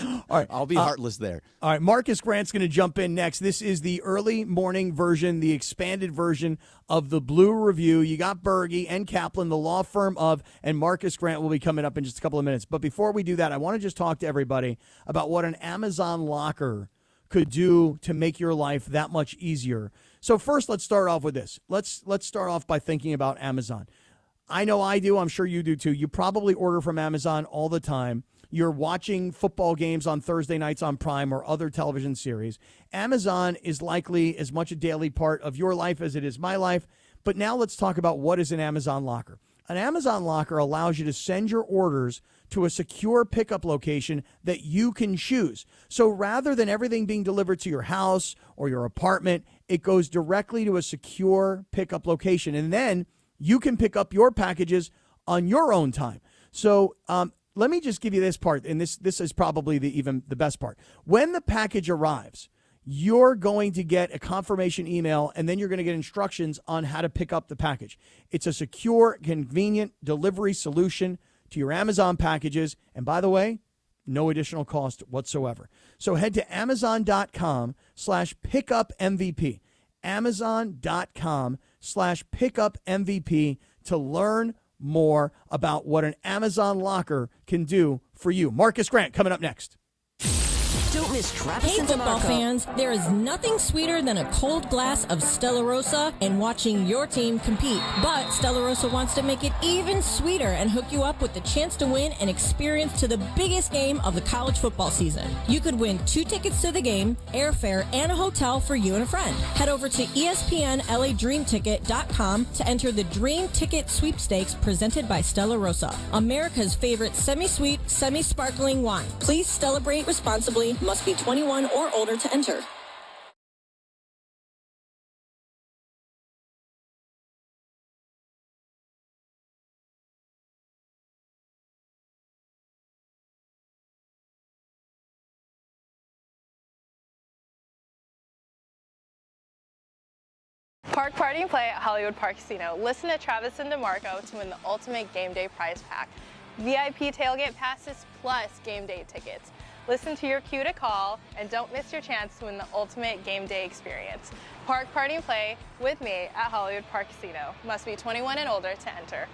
All right, I'll be heartless there. All right, Marcus Grant's going to jump in next. This is the early morning version, the expanded version of the Blue Review. You got Berge and Kaplan, the law firm of, and Marcus Grant will be coming up in just a couple of minutes. But before we do that, I want to just talk to everybody about what an Amazon locker could do to make your life that much easier. So first, let's start off with this. Let's start off by thinking about Amazon. I know I do. I'm sure you do too. You probably order from Amazon all the time. You're watching football games on Thursday nights on Prime or other television series. Amazon is likely as much a daily part of your life as it is my life. But now let's talk about what is an Amazon locker. An Amazon locker allows you to send your orders to a secure pickup location that you can choose. So rather than everything being delivered to your house or your apartment, it goes directly to a secure pickup location. And then you can pick up your packages on your own time. So, let me just give you this part, and this is probably the best part. When the package arrives, you're going to get a confirmation email, and then you're going to get instructions on how to pick up the package. It's a secure, convenient delivery solution to your Amazon packages, and by the way, no additional cost whatsoever. So head to Amazon.com/pickupmvp, Amazon.com/pickupmvp to learn more about what an Amazon locker can do for you. Marcus Grant coming up next. Don't miss Travis Hey, and football DeMarco. fans, there is nothing sweeter than a cold glass of Stella Rosa and watching your team compete. But Stella Rosa wants to make it even sweeter and hook you up with the chance to win an experience to the biggest game of the college football season. You could win 2 tickets to the game, airfare, and a hotel for you and a friend. Head over to ESPNLADreamTicket.com to enter the Dream Ticket Sweepstakes presented by Stella Rosa, America's favorite semi-sweet, semi-sparkling wine. Please celebrate responsibly. Must be 21 or older to enter. Park, party, and play at Hollywood Park Casino. Listen to Travis and DeMarco to win the ultimate game day prize pack. VIP tailgate passes plus game day tickets. Listen to your cue to call, and don't miss your chance to win the ultimate game day experience. Park, party, and play with me at Hollywood Park Casino. Must be 21 and older to enter.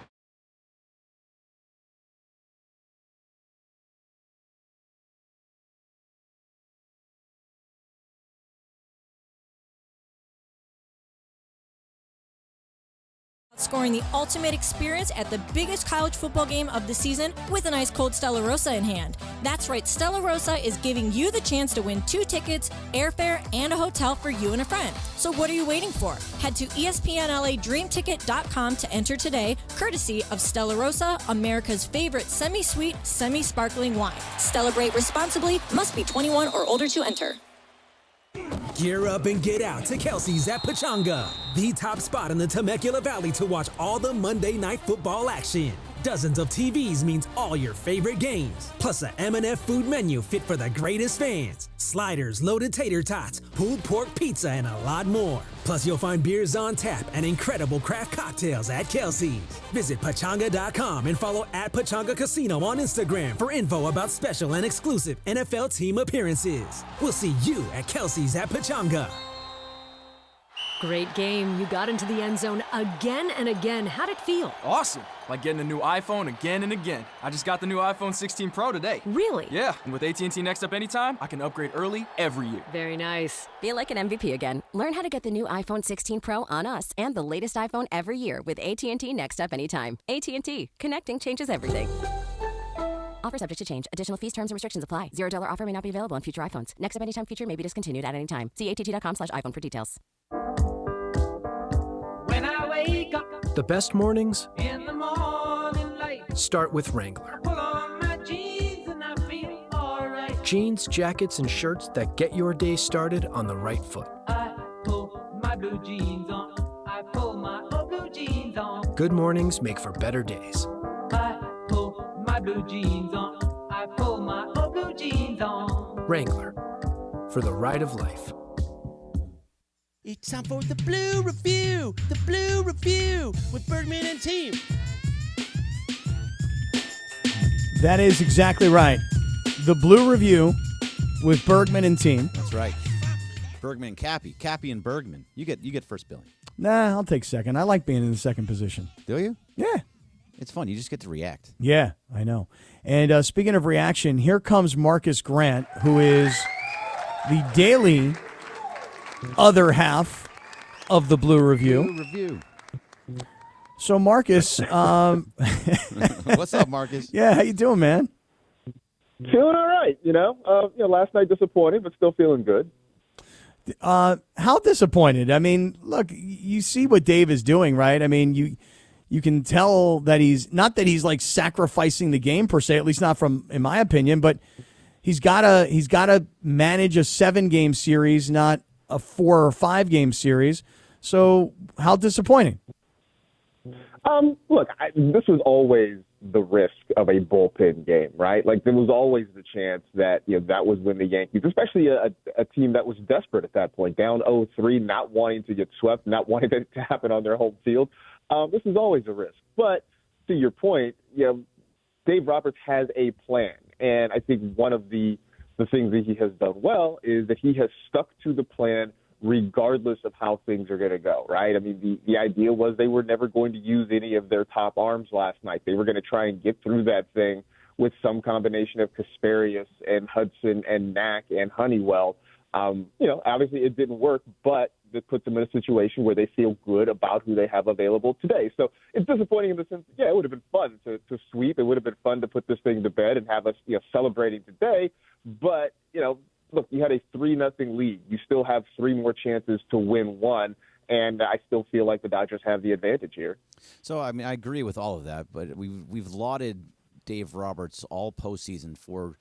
Scoring the ultimate experience at the biggest college football game of the season with an ice cold Stella Rosa in hand. That's right, Stella Rosa is giving you the chance to win 2 tickets, airfare, and a hotel for you and a friend. So what are you waiting for? Head to ESPNLADreamTicket.com to enter today, courtesy of Stella Rosa, America's favorite semi-sweet, semi-sparkling wine. Celebrate responsibly, must be 21 or older to enter. Gear up and get out to Kelsey's at Pachanga, the top spot in the Temecula Valley to watch all the Monday Night Football action. Dozens of TVs means all your favorite games, plus a M&F food menu fit for the greatest fans. Sliders, loaded tater tots, pulled pork pizza, and a lot more. Plus, you'll find beers on tap and incredible craft cocktails at Kelsey's. Visit Pachanga.com and follow at Pachanga Casino on Instagram for info about special and exclusive NFL team appearances. We'll see you at Kelsey's at Pachanga. Great game. You got into the end zone again and again. How'd it feel? Awesome. Like getting a new iPhone again and again. I just got the new iPhone 16 Pro today. Really? Yeah, and with AT&T Next Up Anytime, I can upgrade early every year. Very nice. Feel like an MVP again. Learn how to get the new iPhone 16 Pro on us and the latest iPhone every year with AT&T Next Up Anytime. AT&T. Connecting changes everything. Offer subject to change. Additional fees, terms, and restrictions apply. $0 offer may not be available on future iPhones. Next Up Anytime feature may be discontinued at any time. See att.com/iPhone for details. When I wake up The best mornings in the morning light, start with Wrangler. pull on my jeans and I feel alright. Jeans, jackets, and shirts that get your day started on the right foot. I pull my blue jeans on. I pull my old blue jeans on. Good mornings make for better days. I pull my blue jeans on. I pull my old blue jeans on. Wrangler, for the ride of life. It's time for the Blue Review. The Blue Review with Bergman and team. That is exactly right. The Blue Review with Bergman and team. That's right. Bergman and Cappy and Bergman. You get first billing. Nah, I'll take second. I like being in the second position. Do you? Yeah. It's fun. You just get to react. Yeah, I know. And speaking of reaction, here comes Marcus Grant, who is the daily other half of the Blue Review. Blue Review. So, Marcus, what's up, Marcus? Yeah, how you doing, man? Feeling all right, last night disappointed, but still feeling good. How disappointed? I mean, look, you see what Dave is doing, right? I mean, you can tell that he's not that he's like sacrificing the game per se, at least not from in my opinion, but he's gotta manage a 7-game series, not a 4 or 5 game series. So how disappointing? Look, this was always the risk of a bullpen game, right? Like there was always the chance that that was when the Yankees, especially a team that was desperate at that point, down 0-3, not wanting to get swept, not wanting it to happen on their home field. This is always a risk. But to your point, Dave Roberts has a plan, and I think one of the things that he has done well is that he has stuck to the plan regardless of how things are going to go, right? I mean, the idea was they were never going to use any of their top arms last night. They were going to try and get through that thing with some combination of Kasparius and Hudson and Knack and Honeywell. Obviously it didn't work, but it puts them in a situation where they feel good about who they have available today. So it's disappointing in the sense, it would have been fun to sweep. It would have been fun to put this thing to bed and have us, celebrating today. But, look, you had a 3-0 lead. You still have 3 more chances to win one, and I still feel like the Dodgers have the advantage here. So, I mean, I agree with all of that, but we've lauded Dave Roberts all postseason for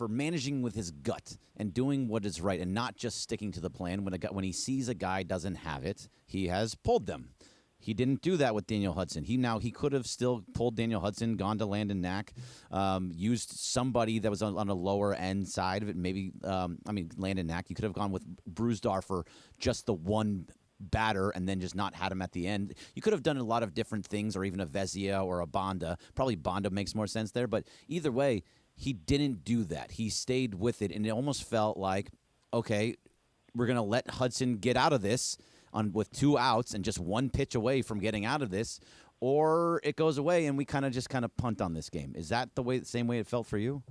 managing with his gut and doing what is right and not just sticking to the plan. When he sees a guy doesn't have it, he has pulled them. He didn't do that with Daniel Hudson. He could have still pulled Daniel Hudson, gone to Landon Knack, used somebody that was on a lower end side of it. Maybe, Landon Knack. You could have gone with Bruzdar for just the one batter and then just not had him at the end. You could have done a lot of different things, or even a Vezia or a Bonda. Probably Bonda makes more sense there, but either way, he didn't do that. He stayed with it, and it almost felt like, okay, we're going to let Hudson get out of this with 2 outs and just 1 pitch away from getting out of this, or it goes away and we kind of punt on this game. Is that the same way it felt for you?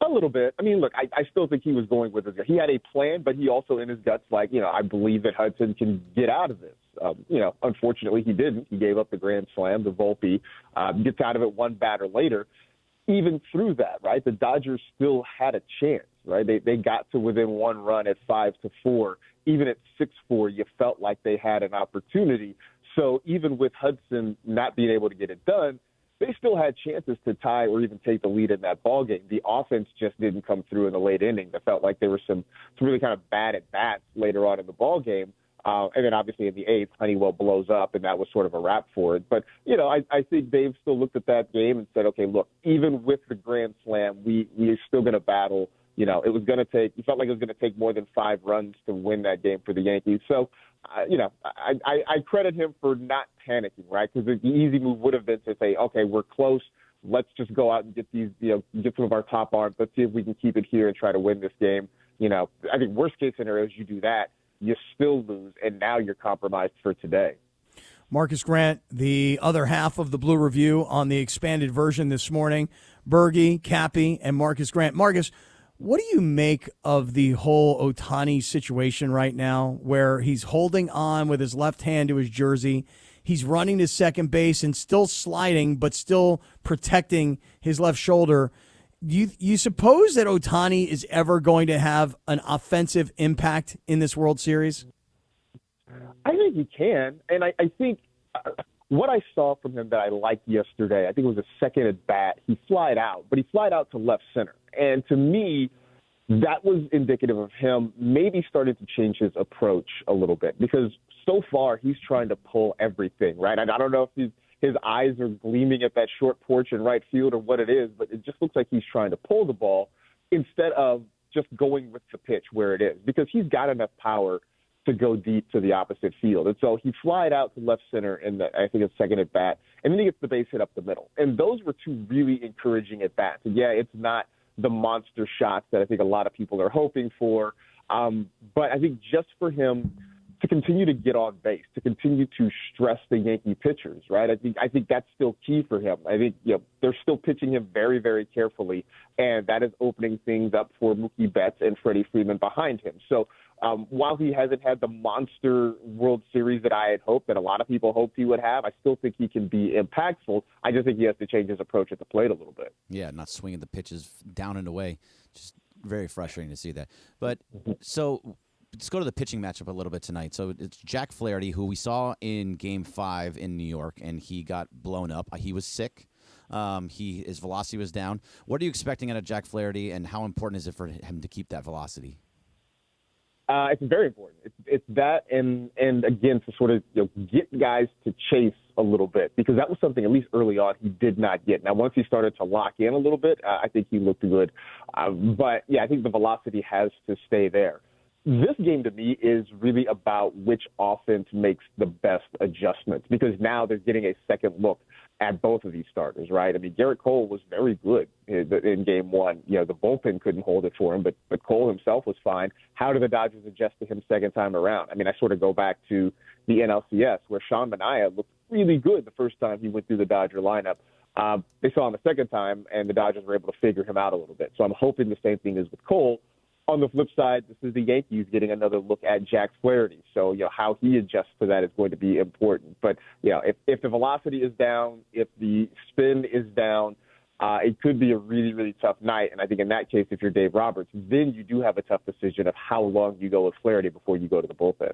A little bit. I mean, look, I still think he was going with it. He had a plan, but he also in his guts, I believe that Hudson can get out of this. Unfortunately, he didn't. He gave up the grand slam to Volpe, gets out of it 1 batter later. Even through that, right, the Dodgers still had a chance, right? They got to within 1 run at 5-4. Even at 6-4, you felt like they had an opportunity. So even with Hudson not being able to get it done, they still had chances to tie or even take the lead in that ball game. The offense just didn't come through in the late inning. It felt like there were some really kind of bad at-bats later on in the ball game. And then obviously in the 8th, Honeywell blows up, and that was sort of a wrap for it. But, I think Dave still looked at that game and said, okay, look, even with the grand slam, we are still going to battle. It was going to take – he felt like it was going to take more than 5 runs to win that game for the Yankees. So, I credit him for not panicking, right? Because the easy move would have been to say, okay, we're close. Let's just go out and get these, get some of our top arms. Let's see if we can keep it here and try to win this game. I think worst case scenario is you do that. You still lose, and now you're compromised for today. Marcus Grant, the other half of the Blue Review on the expanded version this morning. Bergie, Cappy, and Marcus Grant. Marcus, what do you make of the whole Ohtani situation right now, where he's holding on with his left hand to his jersey, he's running to second base and still sliding, but still protecting his left shoulder? You suppose that Ohtani is ever going to have an offensive impact in this World Series? I think he can. And I think what I saw from him that I liked yesterday, I think it was a second at bat. He flied out, but he flied out to left center. And to me, that was indicative of him maybe starting to change his approach a little bit, because so far he's trying to pull everything, right? And I don't know if his eyes are gleaming at that short porch in right field or what it is, but it just looks like he's trying to pull the ball instead of just going with the pitch where it is, because he's got enough power to go deep to the opposite field. And so he flied out to left center in I think it's second at bat, and then he gets the base hit up the middle. And those were 2 really encouraging at bats. And yeah, it's not the monster shots that I think a lot of people are hoping for, but I think just for him to continue to get on base, to continue to stress the Yankee pitchers, right? I think that's still key for him. I think they're still pitching him very, very carefully, and that is opening things up for Mookie Betts and Freddie Freeman behind him. So while he hasn't had the monster World Series that I had hoped, that a lot of people hoped he would have, I still think he can be impactful. I just think he has to change his approach at the plate a little bit. Yeah, not swinging the pitches down and away. Just very frustrating to see that. But so let's go to the pitching matchup a little bit tonight. So it's Jack Flaherty, who we saw in Game 5 in New York, and he got blown up. He was sick. His velocity was down. What are you expecting out of Jack Flaherty, and how important is it for him to keep that velocity? It's very important. It's that, and again, to sort of get guys to chase a little bit, because that was something, at least early on, he did not get. Now, once he started to lock in a little bit, I think he looked good. But, yeah, I think the velocity has to stay there. This game, to me, is really about which offense makes the best adjustments, because now they're getting a second look at both of these starters, right? I mean, Gerrit Cole was very good in Game 1. The bullpen couldn't hold it for him, but Cole himself was fine. How do the Dodgers adjust to him second time around? I mean, I sort of go back to the NLCS, where Sean Manaea looked really good the first time he went through the Dodger lineup. They saw him a second time, and the Dodgers were able to figure him out a little bit. So I'm hoping the same thing is with Cole. On the flip side, this is the Yankees getting another look at Jack Flaherty. So, how he adjusts to that is going to be important. But, if the velocity is down, if the spin is down, it could be a really, really tough night. And I think in that case, if you're Dave Roberts, then you do have a tough decision of how long you go with Flaherty before you go to the bullpen.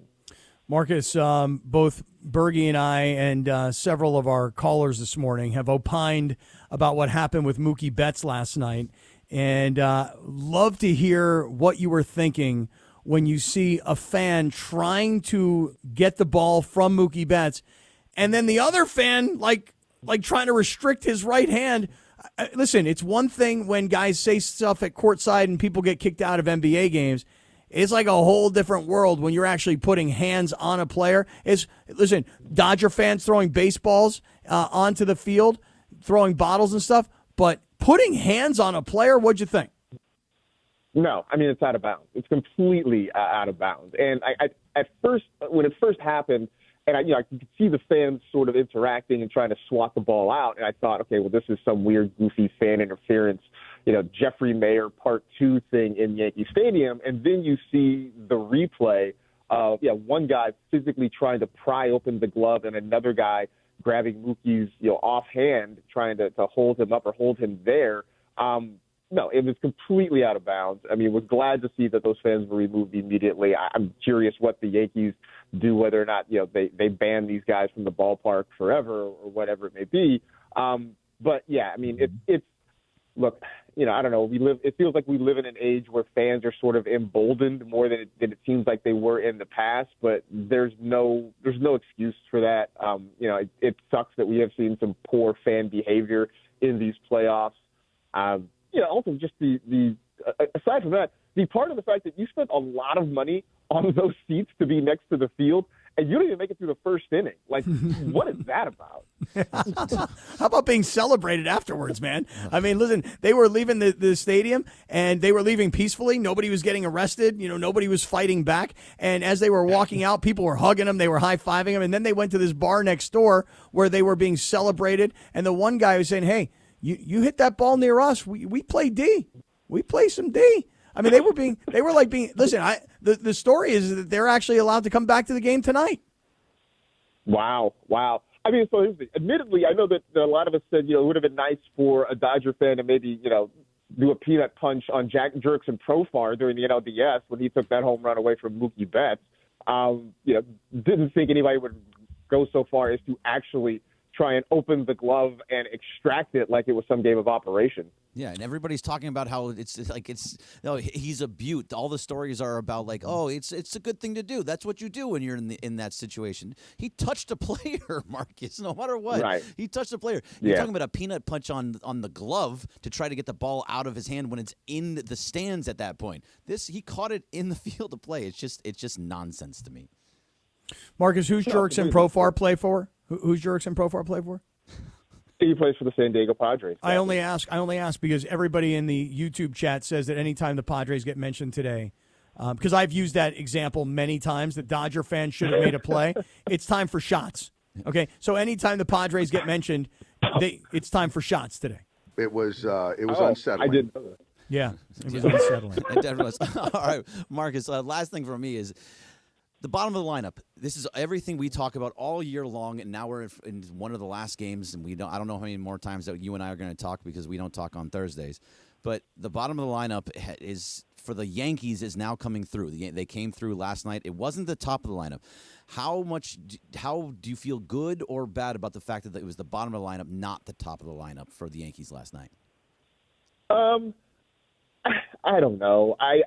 Marcus, both Bergie and I and several of our callers this morning have opined about what happened with Mookie Betts last night. And love to hear what you were thinking when you see a fan trying to get the ball from Mookie Betts, and then the other fan like trying to restrict his right hand. Listen, it's one thing when guys say stuff at courtside and people get kicked out of NBA games. It's like a whole different world when you're actually putting hands on a player. Listen, Dodger fans throwing baseballs onto the field, throwing bottles and stuff, but putting hands on a player. What'd you think? No, I mean, it's out of bounds. It's completely out of bounds. And I at first, when it first happened, and I could see the fans sort of interacting and trying to swat the ball out, and I thought, okay, well, this is some weird, goofy fan interference, Jeffrey Mayer Part 2 thing in Yankee Stadium. And then you see the replay of, one guy physically trying to pry open the glove and another guy grabbing Mookie's, offhand, trying to hold him up or hold him there. No, it was completely out of bounds. I mean, was glad to see that those fans were removed immediately. I'm curious what the Yankees do, whether or not, they ban these guys from the ballpark forever or whatever it may be. But yeah, I mean, it's look, I don't know. It feels like we live in an age where fans are sort of emboldened more than it seems like they were in the past, but there's no excuse for that. It sucks that we have seen some poor fan behavior in these playoffs. Also just the aside from that, the part of the fact that you spent a lot of money on those seats to be next to the field and you don't even make it through the first inning. Like, what is that about? How about being celebrated afterwards, man? I mean, listen, they were leaving the stadium and they were leaving peacefully. Nobody was getting arrested. Nobody was fighting back. And as they were walking out, people were hugging them. They were high-fiving them. And then they went to this bar next door where they were being celebrated. And the one guy was saying, hey, you hit that ball near us. We play D. We play some D. I mean, listen, the story is that they're actually allowed to come back to the game tonight. Wow. I mean, so admittedly, I know that a lot of us said, it would have been nice for a Dodger fan to maybe, do a peanut punch on Jack Jerkson Profar during the NLDS when he took that home run away from Mookie Betts. Didn't think anybody would go so far as to actually try and open the glove and extract it like it was some game of operation. Yeah, and everybody's talking about how he's a beaut. All the stories are about it's a good thing to do. That's what you do when you're in that situation. He touched a player, Marcus, no matter what. Right. He touched a player. You're talking about a peanut punch on the glove to try to get the ball out of his hand when it's in the stands at that point. He caught it in the field of play. It's just nonsense to me. Marcus, who's Jerkson Profar play for? Who's Jerkson Profar play for? He plays for the San Diego Padres. I only ask because everybody in the YouTube chat says that anytime the Padres get mentioned today, because I've used that example many times, that Dodger fans should have made a play. It's time for shots. Okay, so anytime the Padres get mentioned, it's time for shots today. It was unsettling. I did know that. Yeah, it was unsettling. It definitely was. All right, Marcus, last thing for me is the bottom of the lineup. This is everything we talk about all year long, and now we're in one of the last games, and I don't know how many more times that you and I are going to talk because we don't talk on Thursdays. But the bottom of the lineup is for the Yankees is now coming through. They came through last night. It wasn't the top of the lineup. How do you feel good or bad about the fact that it was the bottom of the lineup, not the top of the lineup for the Yankees last night? I don't know. I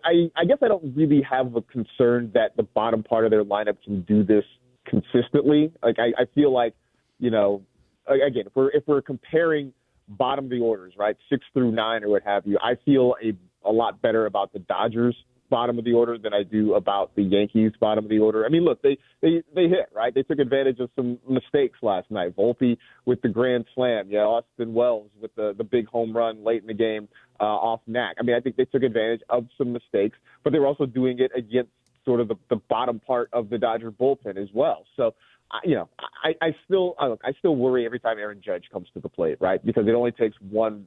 guess I don't really have a concern that the bottom part of their lineup can do this consistently. Like I feel like, again, if we're comparing bottom of the orders, right, 6 through 9 or what have you, I feel a lot better about the Dodgers bottom of the order than I do about the Yankees bottom of the order. I mean, look, they hit, right? They took advantage of some mistakes last night. Volpe with the grand slam, Austin Wells with the big home run late in the game off Knack. I mean, I think they took advantage of some mistakes, but they were also doing it against sort of the bottom part of the Dodger bullpen as well. So, I still worry every time Aaron Judge comes to the plate, right? Because it only takes one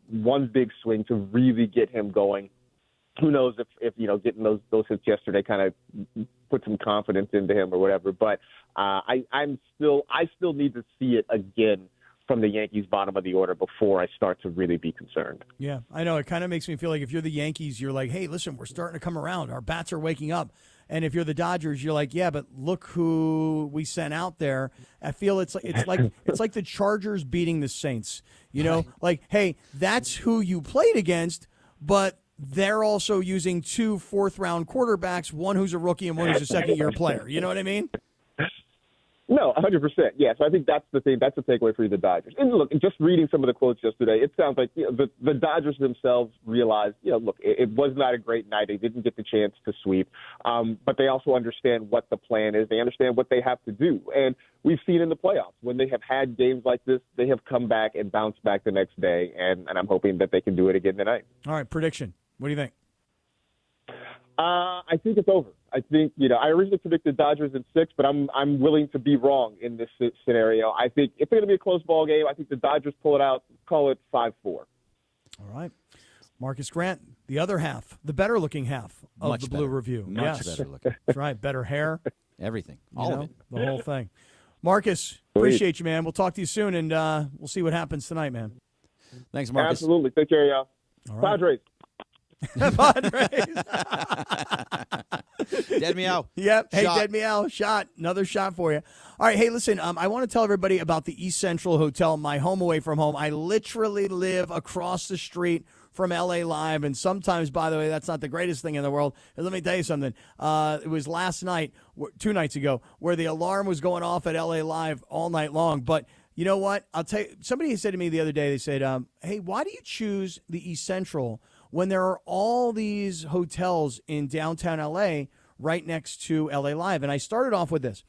big swing to really get him going. Who knows if getting those hits yesterday kind of put some confidence into him or whatever. But I still need to see it again from the Yankees bottom of the order before I start to really be concerned. Yeah, I know. It kind of makes me feel like if you're the Yankees, you're like, hey, listen, we're starting to come around. Our bats are waking up. And if you're the Dodgers, you're like, yeah, but look who we sent out there. I feel it's like the Chargers beating the Saints. Like, hey, that's who you played against, but they're also using 2 fourth-round quarterbacks, one who's a rookie and one who's a second-year player. You know what I mean? No, 100%. Yeah, so I think that's the thing. That's the takeaway for the Dodgers. And look, just reading some of the quotes yesterday, it sounds like the Dodgers themselves realized, look, it was not a great night. They didn't get the chance to sweep, but they also understand what the plan is. They understand what they have to do. And we've seen in the playoffs, when they have had games like this, they have come back and bounced back the next day, and I'm hoping that they can do it again tonight. All right, prediction. What do you think? I think it's over. I think, I originally predicted Dodgers in 6, but I'm willing to be wrong in this scenario. I think if it's going to be a close ball game, I think the Dodgers pull it out, call it 5-4. All right. Marcus Grant, the other half, the better-looking half of Much the better. Blue Review. Much better looking. That's right, better hair. Everything. All of it. The whole thing. Marcus, appreciate you, man. We'll talk to you soon, and we'll see what happens tonight, man. Thanks, Marcus. Absolutely. Take care, y'all. All right. Padres. Padres. Dead meow. Yep. Hey, Shot. dead meow. Shot. Another shot for you. All right. Hey, listen, I want to tell everybody about the East Central Hotel, my home away from home. I literally live across the street from LA Live, and sometimes, by the way, that's not the greatest thing in the world. And let me tell you something. It was last night, 2 nights ago, where the alarm was going off at LA Live all night long. But you know what? I'll tell you, somebody said to me the other day, they said, hey, why do you choose the East Central when there are all these hotels in downtown LA right next to LA Live? And I started off with this.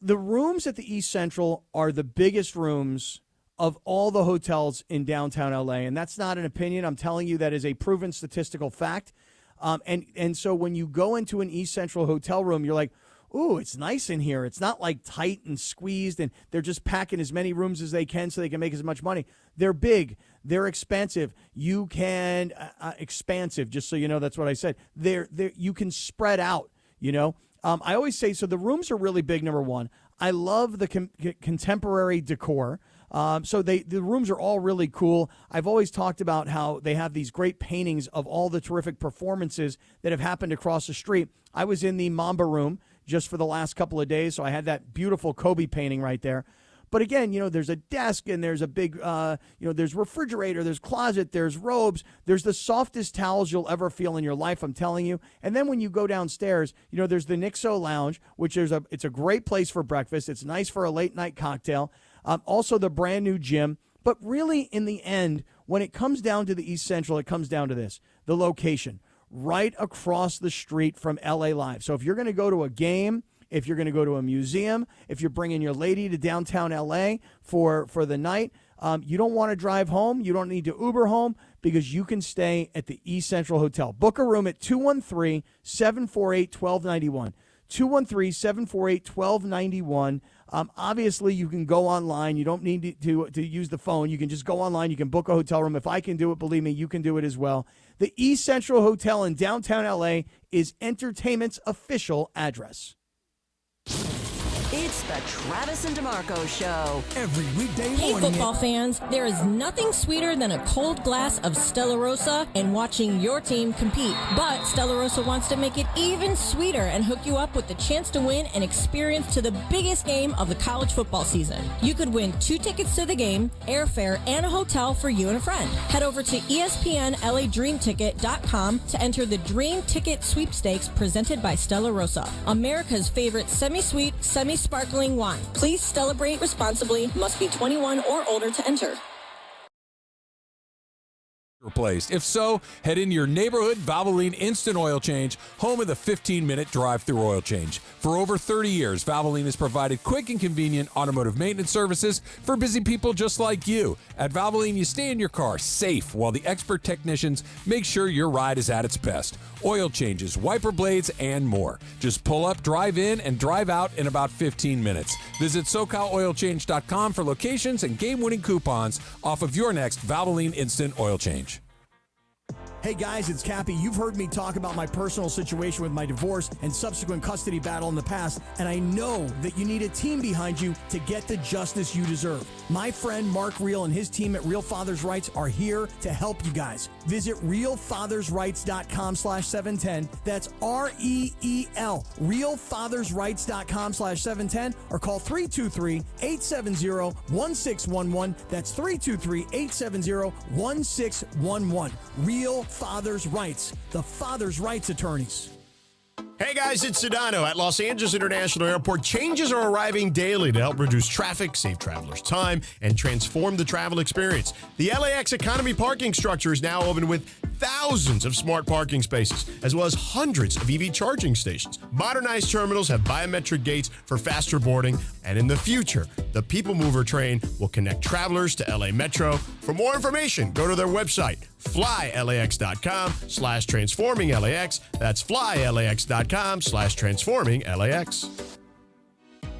The rooms at the East Central are the biggest rooms of all the hotels in downtown LA. And that's not an opinion. I'm telling you that is a proven statistical fact. And so when you go into an East Central hotel room, you're like, ooh, it's nice in here. It's not like tight and squeezed, and they're just packing as many rooms as they can so they can make as much money. They're big. They're expansive. You can expansive, just so you know, that's what I said. They're you can spread out, I always say, so the rooms are really big, number one. I love the contemporary decor. So the rooms are all really cool. I've always talked about how they have these great paintings of all the terrific performances that have happened across the street. I was in the Mamba room just for the last couple of days, so I had that beautiful Kobe painting right there. But again, there's a desk and there's a big, there's refrigerator, there's closet, there's robes, there's the softest towels you'll ever feel in your life, I'm telling you. And then when you go downstairs, there's the Nixo Lounge, which it's a great place for breakfast. It's nice for a late night cocktail. Also the brand new gym. But really, in the end, when it comes down to the East Central, it comes down to this, the location. Right across the street from LA Live. So if you're going to go to a game, if you're going to go to a museum, if you're bringing your lady to downtown LA for the night, you don't want to drive home. You don't need to Uber home because you can stay at the East Central Hotel. Book a room at 213-748-1291. 213-748-1291. Obviously, you can go online. You don't need to use the phone. You can just go online. You can book a hotel room. If I can do it, believe me, you can do it as well. The East Central Hotel in downtown LA is entertainment's official address. It's the Travis and DeMarco Show. Every weekday Hey, morning. football fans, there is nothing sweeter than a cold glass of Stella Rosa and watching your team compete. But Stella Rosa wants to make it even sweeter and hook you up with the chance to win an experience to the biggest game of the college football season. You could win 2 tickets to the game, airfare, and a hotel for you and a friend. Head over to ESPNLADreamTicket.com to enter the Dream Ticket Sweepstakes presented by Stella Rosa, America's favorite semi-sweet, semi-sparkling wine. Please celebrate responsibly. Must be 21 or older to enter. Replaced. If so, head into your neighborhood Valvoline Instant Oil Change, home of the 15-minute drive-through oil change. For over 30 years, Valvoline has provided quick and convenient automotive maintenance services for busy people just like you. At Valvoline, you stay in your car safe while the expert technicians make sure your ride is at its best. Oil changes, wiper blades, and more. Just pull up, drive in, and drive out in about 15 minutes. Visit SoCalOilChange.com for locations and game-winning coupons off of your next Valvoline Instant Oil Change. Hey guys, it's Cappy. You've heard me talk about my personal situation with my divorce and subsequent custody battle in the past, and I know that you need a team behind you to get the justice you deserve. My friend Mark Reel and his team at Real Fathers Rights are here to help you guys. Visit realfathersrights.com/710. That's REEL. realfathersrights.com/710 or call 323-870-1611. That's 323-870-1611. Real Fathers Rights, the Fathers Rights Attorneys. Hey guys, it's Sedano. At Los Angeles International Airport, changes are arriving daily to help reduce traffic, save travelers time, and transform the travel experience. The LAX Economy parking structure is now open with thousands of smart parking spaces, as well as hundreds of EV charging stations. Modernized terminals have biometric gates for faster boarding, and in the future, the People Mover train will connect travelers to LA Metro. For more information, go to their website, flylax.com/transforminglax. That's flylax.com/transforminglax.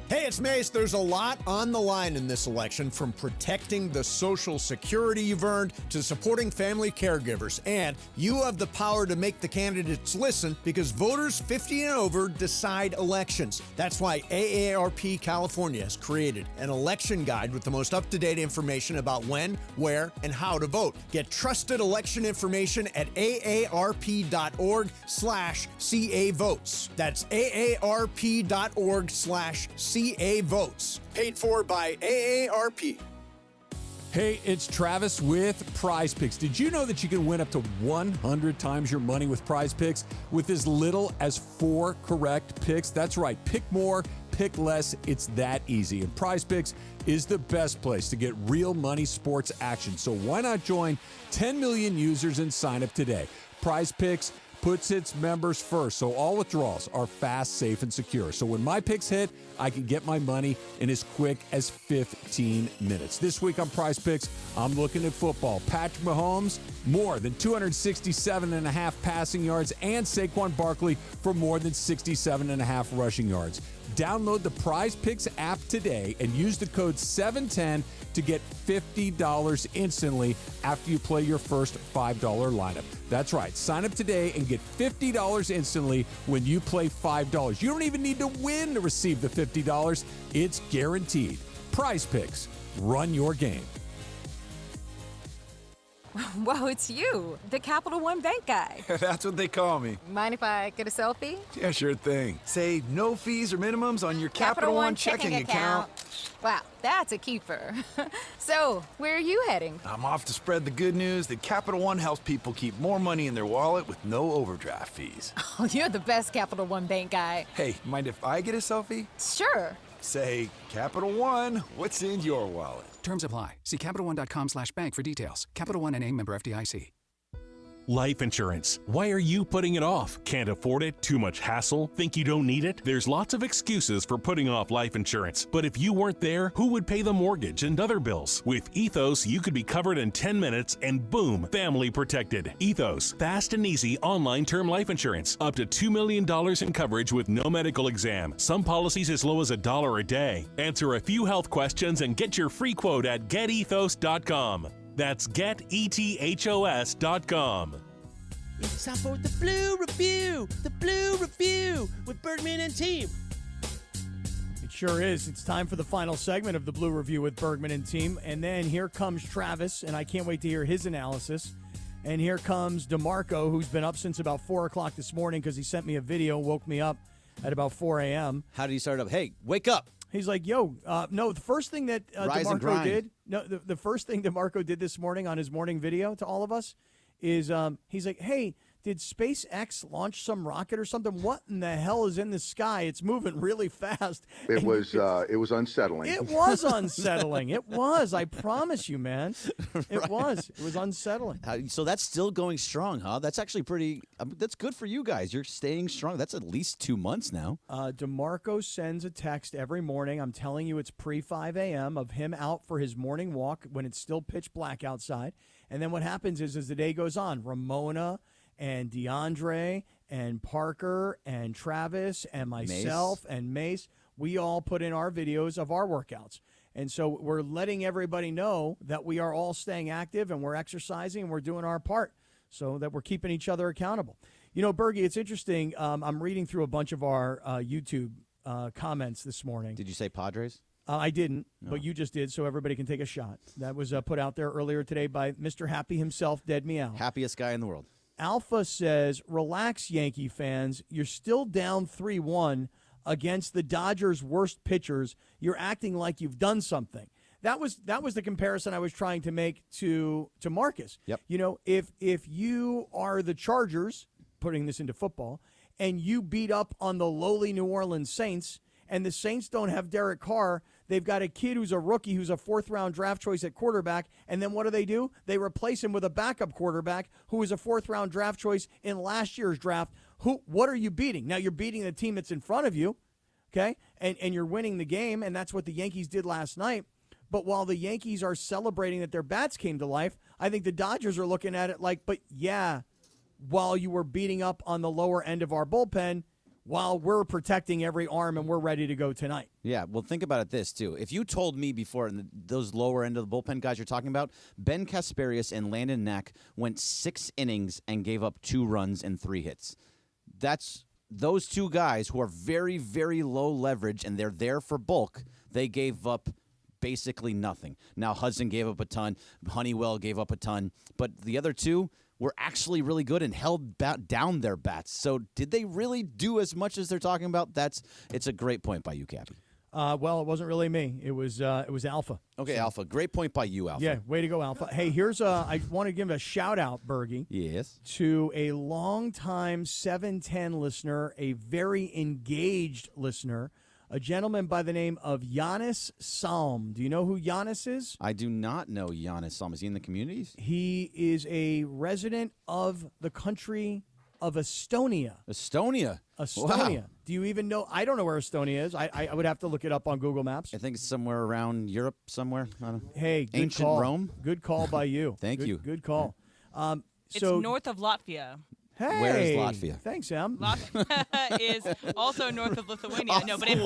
Hey, it's Mace. There's a lot on the line in this election, from protecting the Social Security you've earned to supporting family caregivers. And you have the power to make the candidates listen, because voters 50 and over decide elections. That's why AARP California has created an election guide with the most up-to-date information about when, where, and how to vote. Get trusted election information at aarp.org/CA votes. That's aarp.org/CA votes. Paid for by AARP. Hey, it's Travis with Prize Picks. Did you know that you can win up to 100 times your money with Prize Picks with as little as 4 correct picks? That's right. Pick more, pick less. It's that easy. And Prize Picks is the best place to get real money sports action. So why not join 10 million users and sign up today? Prize Picks puts its members first, so all withdrawals are fast, safe, and secure. So when my picks hit, I can get my money in as quick as 15 minutes. This week on Prize Picks, I'm looking at football. Patrick Mahomes, more than 267.5 passing yards, and Saquon Barkley for more than 67.5 rushing yards. Download the Prize Picks app today and use the code 710 to get $50 instantly after you play your first $5 lineup. That's right. Sign up today and get $50 instantly when you play $5. You don't even need to win to receive the $50. It's guaranteed. Prize Picks. Run your game. Whoa, it's you, the Capital One Bank guy. That's what they call me. Mind if I get a selfie? Yeah, sure thing. Say no fees or minimums on your Capital One checking account. Wow, that's a keeper. So, where are you heading? I'm off to spread the good news that Capital One helps people keep more money in their wallet with no overdraft fees. Oh, you're the best Capital One Bank guy. Hey, mind if I get a selfie? Sure. Say, Capital One, what's in your wallet? Terms apply. See CapitalOne.com/bank for details. Capital One NA, member FDIC. Life insurance. Why are you putting it off? Can't afford it? Too much hassle? Think you don't need it? There's lots of excuses for putting off life insurance. But if you weren't there, who would pay the mortgage and other bills? With Ethos, you could be covered in 10 minutes and boom, family protected. Ethos, fast and easy online term life insurance. Up to $2 million in coverage with no medical exam. Some policies as low as $1 a day. Answer a few health questions and get your free quote at getethos.com. That's getethos.com. It's time for the Blue Review. The Blue Review with Bergman and team. It sure is. It's time for the final segment of the Blue Review with Bergman and team. And then here comes Travis, and I can't wait to hear his analysis. And here comes DeMarco, who's been up since about 4 o'clock this morning because he sent me a video, woke me up at about 4 a.m. How did he start up? Hey, wake up. He's like, yo, no, the first thing that DeMarco did, the first thing DeMarco did this morning on his morning video to all of us is he's like, hey, did SpaceX launch some rocket or something? What in the hell is in the sky? It's moving really fast. It was unsettling. It was unsettling. It was. I promise you, man. It was. It was unsettling. So that's still going strong, huh? That's actually pretty. That's good for you guys. You're staying strong. That's at least 2 months now. DeMarco sends a text every morning. I'm telling you, it's pre-5 a.m. of him out for his morning walk when it's still pitch black outside. And then what happens is, as the day goes on, Ramona and DeAndre and Parker and Travis and myself and Mace, we all put in our videos of our workouts. And so we're letting everybody know that we are all staying active and we're exercising and we're doing our part so that we're keeping each other accountable. You know, Bergie, it's interesting. I'm reading through a bunch of our YouTube comments this morning. Did you say Padres? I didn't, but you just did, so everybody can take a shot. That was put out there earlier today by Mr. Happy himself, Dead Meow. Happiest guy in the world. Alpha says, relax, Yankee fans. You're still down 3-1 against the Dodgers' worst pitchers. You're acting like you've done something. That was the comparison I was trying to make to Marcus. Yep. You know, if you are the Chargers, putting this into football, and you beat up on the lowly New Orleans Saints, and the Saints don't have Derek Carr. They've got a kid who's a rookie who's a fourth-round draft choice at quarterback, and then what do? They replace him with a backup quarterback who was a fourth-round draft choice in last year's draft. What are you beating? Now you're beating the team that's in front of you, okay? And you're winning the game, and that's what the Yankees did last night. But while the Yankees are celebrating that their bats came to life, I think the Dodgers are looking at it like, but yeah, while you were beating up on the lower end of our bullpen, while we're protecting every arm and we're ready to go tonight. Yeah, well, think about it this, too. If you told me before, and those lower end of the bullpen guys you're talking about, Ben Kasparius and Landon Knack went 6 innings and gave up 2 runs and 3 hits. That's those 2 guys who are very, very low leverage, and they're there for bulk. They gave up basically nothing. Now, Hudson gave up a ton. Honeywell gave up a ton. But the other 2 were actually really good and held down their bats. So did they really do as much as they're talking about? It's a great point by you, Cappy. Well, it wasn't really me. It was Alpha. Okay, Alpha. Great point by you, Alpha. Yeah, way to go, Alpha. Hey, I want to give a shout-out, Bergie. Yes. To a longtime 710 listener, a very engaged listener, a gentleman by the name of Giannis Salm. Do you know who Giannis is? I do not know Giannis Salm. Is he in the communities? He is a resident of the country of Estonia. Estonia? Wow. Do you even know? I don't know where Estonia is. I would have to look it up on Google Maps. I think it's somewhere around Europe somewhere. I don't know. Hey, good Ancient call. Rome? Good call by you. Thank you. Good call. It's north of Latvia. Hey, where is Latvia? Thanks, Em. Latvia is also north of Lithuania. No, but it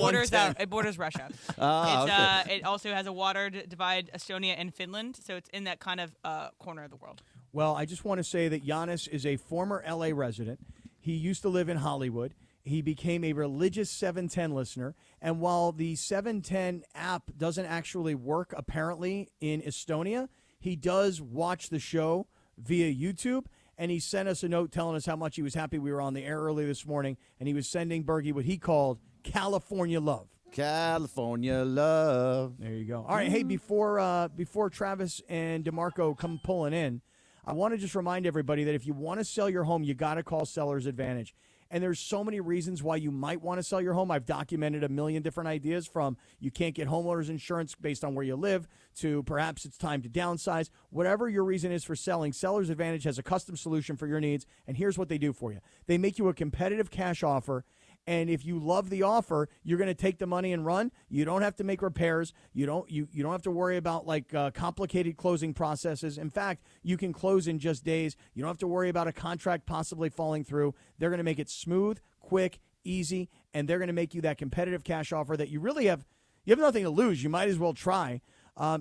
borders Russia. Okay. It also has a water to divide Estonia and Finland, so it's in that kind of corner of the world. Well, I just want to say that Giannis is a former LA resident. He used to live in Hollywood. He became a religious 710 listener. And while the 710 app doesn't actually work, apparently, in Estonia, he does watch the show via YouTube. And he sent us a note telling us how much he was happy we were on the air early this morning. And he was sending Bergie what he called California love. California love. There you go. All right, hey, before Travis and DeMarco come pulling in, I want to just remind everybody that if you want to sell your home, you got to call Seller's Advantage. And there's so many reasons why you might want to sell your home. I've documented a million different ideas, from you can't get homeowners insurance based on where you live to perhaps it's time to downsize. Whatever your reason is for selling, Seller's Advantage has a custom solution for your needs. And here's what they do for you. They make you a competitive cash offer. And if you love the offer, you're going to take the money and run. You don't have to make repairs. You don't have to worry about complicated closing processes. In fact, you can close in just days. You don't have to worry about a contract possibly falling through. They're going to make it smooth, quick, easy, and they're going to make you that competitive cash offer that you have nothing to lose. You might as well try.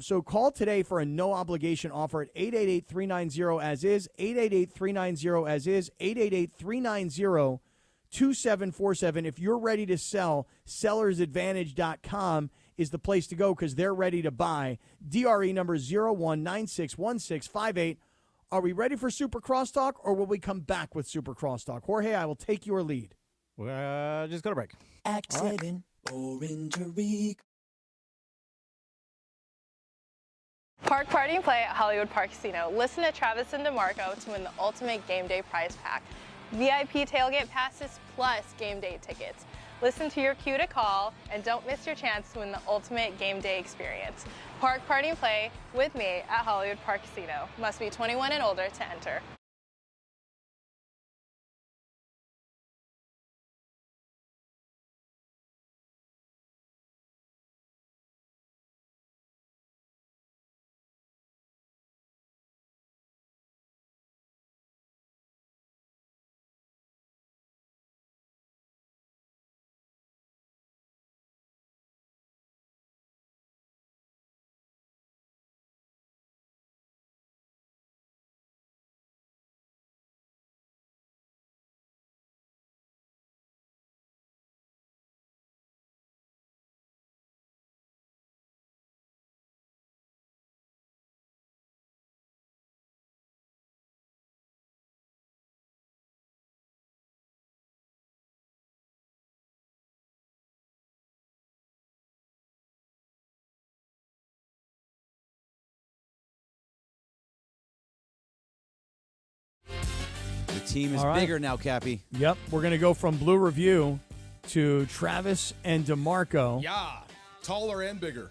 So call today for a no-obligation offer at 888-390-AS-IS, 888-390-AS-IS, 888-390-2747. If you're ready to sell, sellersadvantage.com is the place to go because they're ready to buy. DRE number 01961658. Are we ready for Super Crosstalk, or will we come back with Super Crosstalk? Jorge, I will take your lead. Just go to break. Accident or injury. Park, party, and play at Hollywood Park Casino. Listen to Travis and DeMarco to win the ultimate game day prize pack. VIP tailgate passes plus game day tickets. Listen to your cue to call and don't miss your chance to win the ultimate game day experience. Park, party, and play with me at Hollywood Park Casino. Must be 21 and older to enter. team is All right. bigger now, Cappy. Yep, we're going to go from Blue Review to Travis and DeMarco. Yeah, taller and bigger.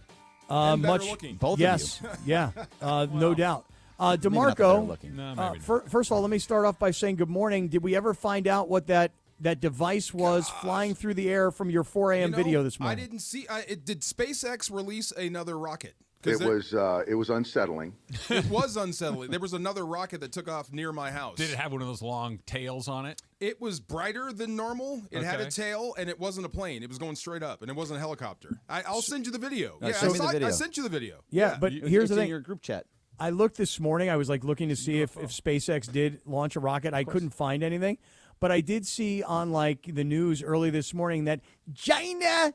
And better looking. Both yes, of you. yeah, no doubt. Maybe not the better DeMarco, looking. No, maybe not. first of all, let me start off by saying good morning. Did we ever find out what that device was flying through the air from your 4 a.m. video this morning? I didn't see. Did SpaceX release another rocket? It was unsettling. It was unsettling. There was another rocket that took off near my house. Did it have one of those long tails on it? It was brighter than normal. It had a Okay. tail, and it wasn't a plane. It was going straight up, and it wasn't a helicopter. I'll send you the video. No, Yeah, send me the video. I sent you the video. Yeah, but here's It's the in thing. your group chat. I looked this morning. I was looking to see if SpaceX did launch a rocket. I couldn't find anything, but I did see on the news early this morning that China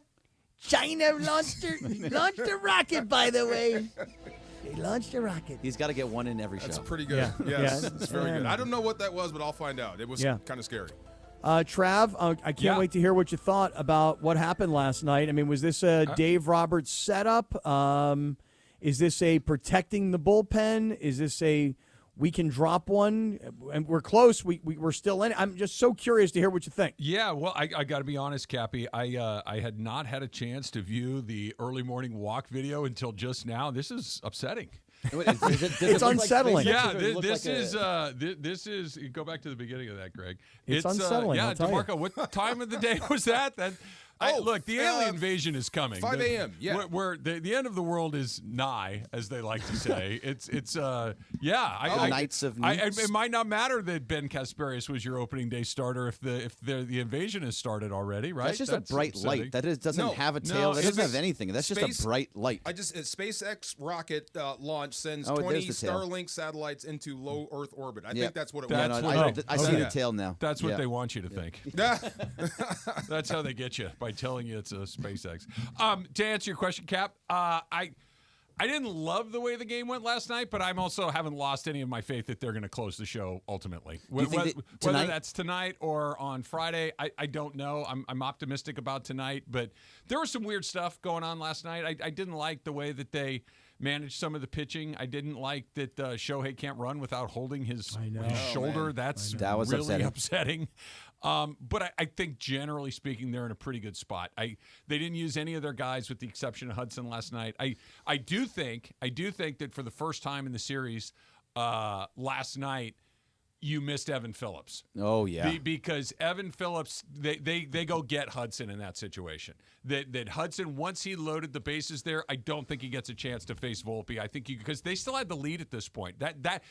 launched a rocket. By the way, they launched a rocket. He's got to get one in every show. That's pretty good. Yeah. Yes, Yeah. it's very good. I don't know what that was, but I'll find out. It was kind of scary. Trav, I can't wait to hear what you thought about what happened last night. I mean, was this a Dave Roberts setup? Is this a protecting the bullpen? Is this a we can drop one? And we're close. We're still in it. I'm just so curious to hear what you think. Yeah, well, I got to be honest, Cappy. I had not had a chance to view the early morning walk video until just now. This is upsetting. It's unsettling. Yeah, this is. Go back to the beginning of that, Greg. It's unsettling. Yeah, I'll tell you. DeMarco, what time of the day was that? Look, the alien invasion is coming. 5 a.m., yeah. Where the end of the world is nigh, as they like to say. It's Knights of Newts. It might not matter that Ben Kasparius was your opening day starter if the invasion has started already, right? That's just a bright light. That doesn't have a tail. That doesn't have anything. That's just a bright light. SpaceX rocket launch sends Oh, 20 there's the tail. Starlink satellites into low Earth orbit. I think that's what it That's was. I see the tail now. That's what they want you to think. That's how they get you, by telling you it's a SpaceX. To answer your question, Cap, I didn't love the way the game went last night, but I'm also haven't lost any of my faith that they're going to close the show ultimately. Whether that's tonight or on Friday, I don't know. I'm optimistic about tonight, but there was some weird stuff going on last night. I didn't like the way that they managed some of the pitching. I didn't like that Shohei can't run without holding his shoulder. That was really upsetting. But I think generally speaking, they're in a pretty good spot. They didn't use any of their guys with the exception of Hudson last night. I do think that for the first time in the series last night, you missed Evan Phillips. Oh yeah, because Evan Phillips, they go get Hudson in that situation. That Hudson, once he loaded the bases there, I don't think he gets a chance to face Volpe. I think because they still had the lead at this point. That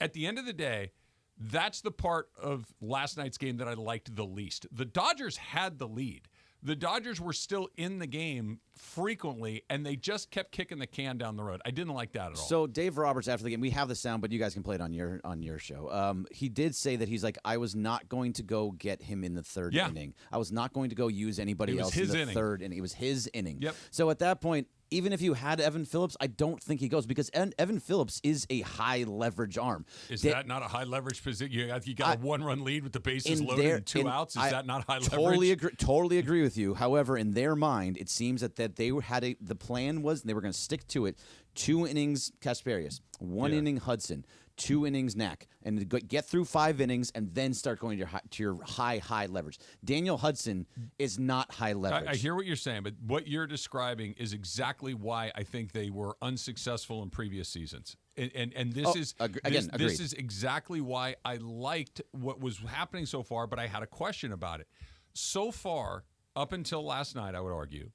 at the end of the day, that's the part of last night's game that I liked the least. The Dodgers had the lead. The Dodgers were still in the game frequently, and they just kept kicking the can down the road. I didn't like that at all. So Dave Roberts, after the game, we have the sound, but you guys can play it on your show. He did say that he's like, I was not going to go get him in the third inning. I was not going to go use anybody else in the third inning. It was his inning. Yep. So at that point, even if you had Evan Phillips, I don't think he goes because Evan Phillips is a high leverage arm. Is that not a high leverage position? You got a 1-run lead with the bases loaded and 2 outs. Is that not high leverage? Totally agree with you. However, in their mind, it seems that they had the plan was they were going to stick to it. 2 innings Kasparius, 1 inning Hudson, 2 innings Knack, and get through 5 innings and then start going to your high leverage. Daniel Hudson is not high leverage. I hear what you're saying, but what you're describing is exactly why I think they were unsuccessful in previous seasons. And this this is exactly why I liked what was happening so far, but I had a question about it. So far, up until last night, I would argue,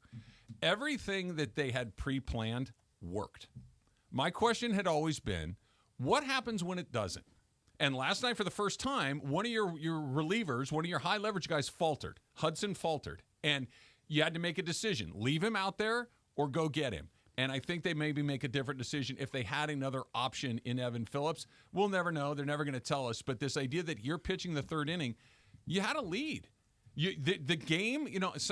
everything that they had pre-planned worked. My question had always been, what happens when it doesn't? And last night, for the first time, one of your relievers, one of your high leverage guys faltered. Hudson faltered. And you had to make a decision. Leave him out there or go get him. And I think they maybe make a different decision if they had another option in Evan Phillips. We'll never know. They're never going to tell us. But this idea that you're pitching the third inning, you had a lead. The game,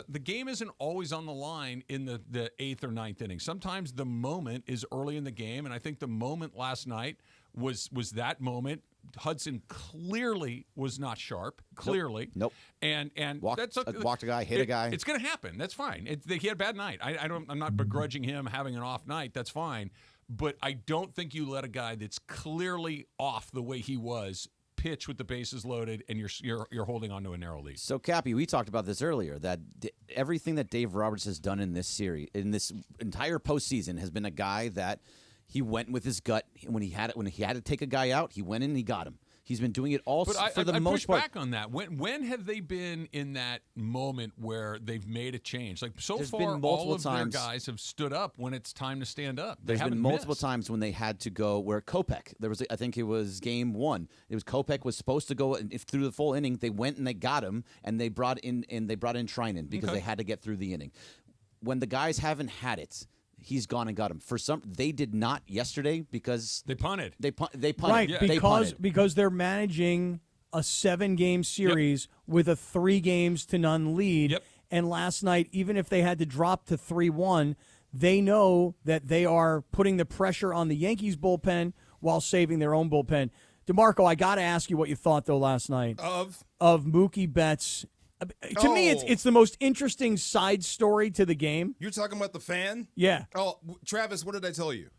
the game isn't always on the line in the 8th or 9th inning. Sometimes the moment is early in the game, and I think the moment last night was that moment. Hudson clearly was not sharp. Clearly, nope. And walked a guy, hit a guy. It's going to happen. That's fine. He had a bad night. I'm not begrudging him having an off night. That's fine. But I don't think you let a guy that's clearly off the way he was pitch with the bases loaded and you're holding on to a narrow lead. So, Cappy, we talked about this earlier, that everything that Dave Roberts has done in this series, in this entire postseason, has been a guy that he went with his gut. When he had to take a guy out, he went in and he got him. He's been doing it all for the most part. I push back on that. When have they been in that moment where they've made a change? Like, so There's far, been multiple all of times. their guys have stood up when it's time to stand up. They There's been haven't multiple missed. times when they had to go where Kopech. There was, I think it was game 1. It was Kopech was supposed to go through the full inning. They went and they got him, and they brought in Trinan because they had to get through the inning. When the guys haven't had it, he's gone and got him. They did not yesterday because they punted. They punted. Right, They punted. because they're managing a 7-game series with a 3-0 lead. And last night, even if they had to drop to 3-1, they know that they are putting the pressure on the Yankees bullpen while saving their own bullpen. DeMarco, I got to ask you what you thought, though, last night. Of Mookie Betts. To me, it's the most interesting side story to the game. You're talking about the fan? Yeah. Oh, Travis, what did I tell you?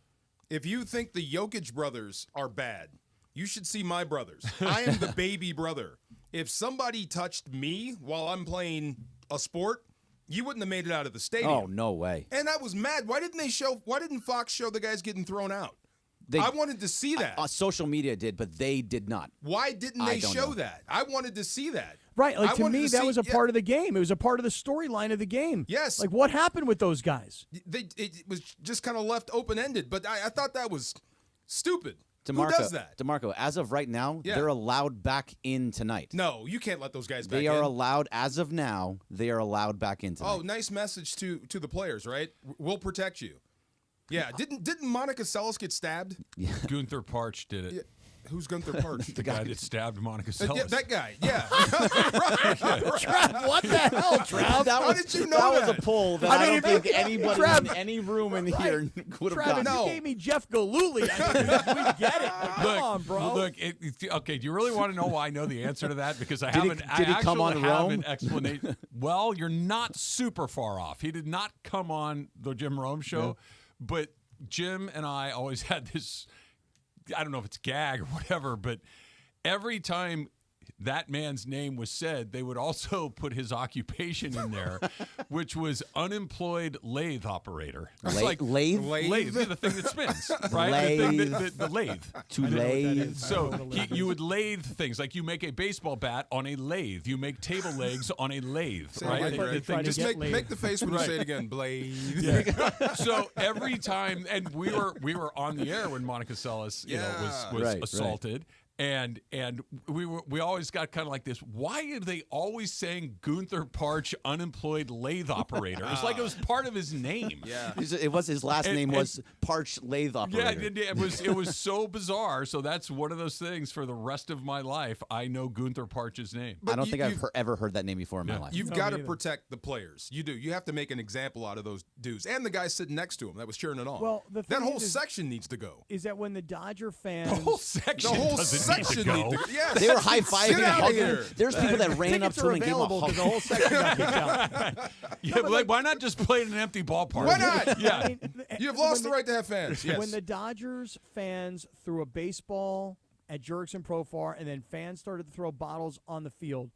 If you think the Jokic brothers are bad, you should see my brothers. I am the baby brother. If somebody touched me while I'm playing a sport, you wouldn't have made it out of the stadium. Oh, no way. And I was mad. Why didn't Fox show the guys getting thrown out? I wanted to see that. Social media did, but they did not. Why didn't they show that? I wanted to see that. Right, like to me, that was a part of the game. It was a part of the storyline of the game. Yes. Like, what happened with those guys? It was just kind of left open-ended, but I thought that was stupid. DeMarco, Who does that? DeMarco, as of right now, they're allowed back in tonight. No, you can't let those guys back in. They are allowed, as of now, they are allowed back in tonight. Oh, nice message to the players, right? We'll protect you. Yeah, didn't Monica Seles get stabbed? Yeah. Gunther Parch did it. Yeah. Who's Gunther Parch? The guy that stabbed Monica Seles. Yeah, that guy, yeah. Trav, what the hell, Trav? How did you know that? was a pull that I don't think anybody Trav, in any room in here would have Travis, gotten. you gave me Jeff Galooly. I mean, we get it. Come on, bro. Look, okay, do you really want to know why I know the answer to that? Because I Did he come on Rome? an explanation. Well, you're not super far off. He did not come on the Jim Rome show, but Jim and I always had this, I don't know if it's gag or whatever, but every time that man's name was said, they would also put his occupation in there, which was unemployed lathe operator. It's like lathe? Lathe, yeah, the thing that spins, right? Lathe. The lathe. To lathe. So you would lathe things. Like you make a baseball bat on a lathe. You make table legs on a lathe, right? Just make the face when you say it again, blade. Yeah. So every time, and we were on the air when Monica Seles, was assaulted. And we always got kind of like this. Why are they always saying Gunther Parch, unemployed lathe operator? It's like it was part of his name. Yeah, it was his last name was Parch Lathe Operator. Yeah, it was so bizarre. So that's one of those things for the rest of my life. I know Gunther Parch's name. I don't think I've ever heard that name before in my life. You've got to protect the players. You do. You have to make an example out of those dudes and the guy sitting next to him that was cheering it on. Well, that whole section needs to go. Is that when the Dodger fans? The whole section. Section need to go. Yes. They were high-fiving and hugging. Here. There's people that ran up to him and gave him a hug. The whole section got kicked out. Yeah, but why not just play in an empty ballpark? Why not? Yeah. I mean, you have lost the right to have fans. Yes. When the Dodgers fans threw a baseball at Jerks and Profar, and then fans started to throw bottles on the field,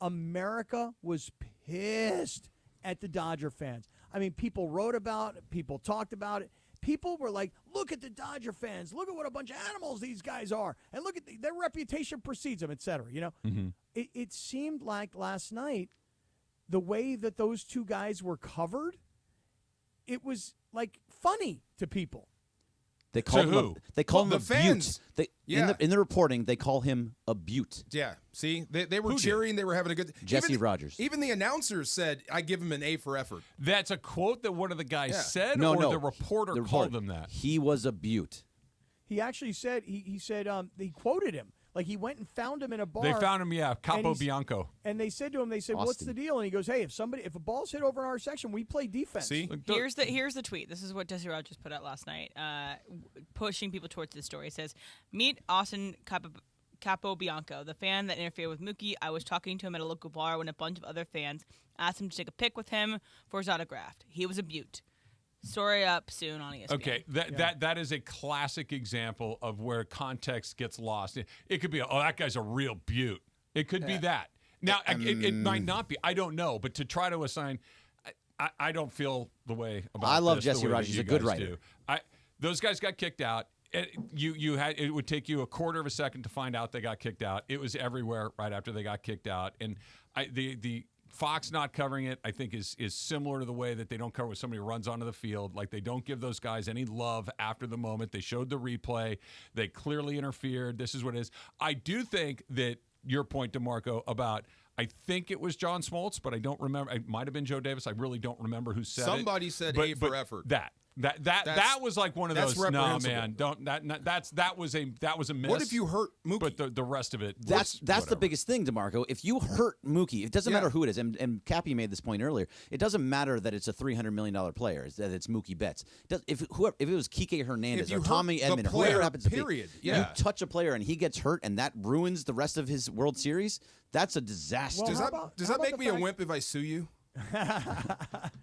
America was pissed at the Dodger fans. I mean, people wrote about it. People talked about it. People were like, look at the Dodger fans. Look at what a bunch of animals these guys are. And look at their reputation precedes them, et cetera. You know, it seemed like last night, the way that those two guys were covered, it was like funny to people. They call him. They call him the a fans. Butte. In the reporting, they call him a Butte. Yeah. See, they were cheering. They were having a good. Jesse Rogers. Even the announcers said, "I give him an A for effort." That's a quote that one of the guys said, No. the reporter called them that. He was a Butte. He actually said he said he quoted him. Like, he went and found him in a bar. They found him, Capo Bianco. And they said to him, what's the deal? And he goes, hey, if a ball's hit over in our section, we play defense. See? Here's the tweet. This is what Jesse Rogers put out last night, pushing people towards this story. It says, meet Austin Capo Bianco, the fan that interfered with Mookie. I was talking to him at a local bar when a bunch of other fans asked him to take a pic with him for his autograph. He was a Butte. Story up soon on ESPN. Okay, that is a classic example of where context gets lost. It could be, that guy's a real beaut. It could be that. Now, it might not be. I don't know. But to try to assign, I don't feel the way about I love this Jesse the way Rogers. that He's you a good guys writer. do. Those guys got kicked out. It would take you a quarter of a second to find out they got kicked out. It was everywhere right after they got kicked out. And the Fox not covering it, I think, is similar to the way that they don't cover when somebody runs onto the field. Like, they don't give those guys any love after the moment. They showed the replay. They clearly interfered. This is what it is. I do think that your point, DeMarco, about I think it was John Smoltz, but I don't remember. It might have been Joe Davis. I really don't remember who said Somebody it. said But- A for but effort. That was like one of that's those. No, reprehensible. man, don't. That was a miss. What if you hurt Mookie? But the rest of it. That's whatever. the biggest thing, DeMarco. If you hurt Mookie, it doesn't matter who it is. And Cappy made this point earlier. It doesn't matter that it's a $300 million player. That it's Mookie Betts. If it was Kike Hernandez you or hurt Tommy the Edman, or player, whoever happens to be, period. you Yeah. touch a player and he gets hurt, and that ruins the rest of his World Series. That's a disaster. Does that make me a wimp if I sue you?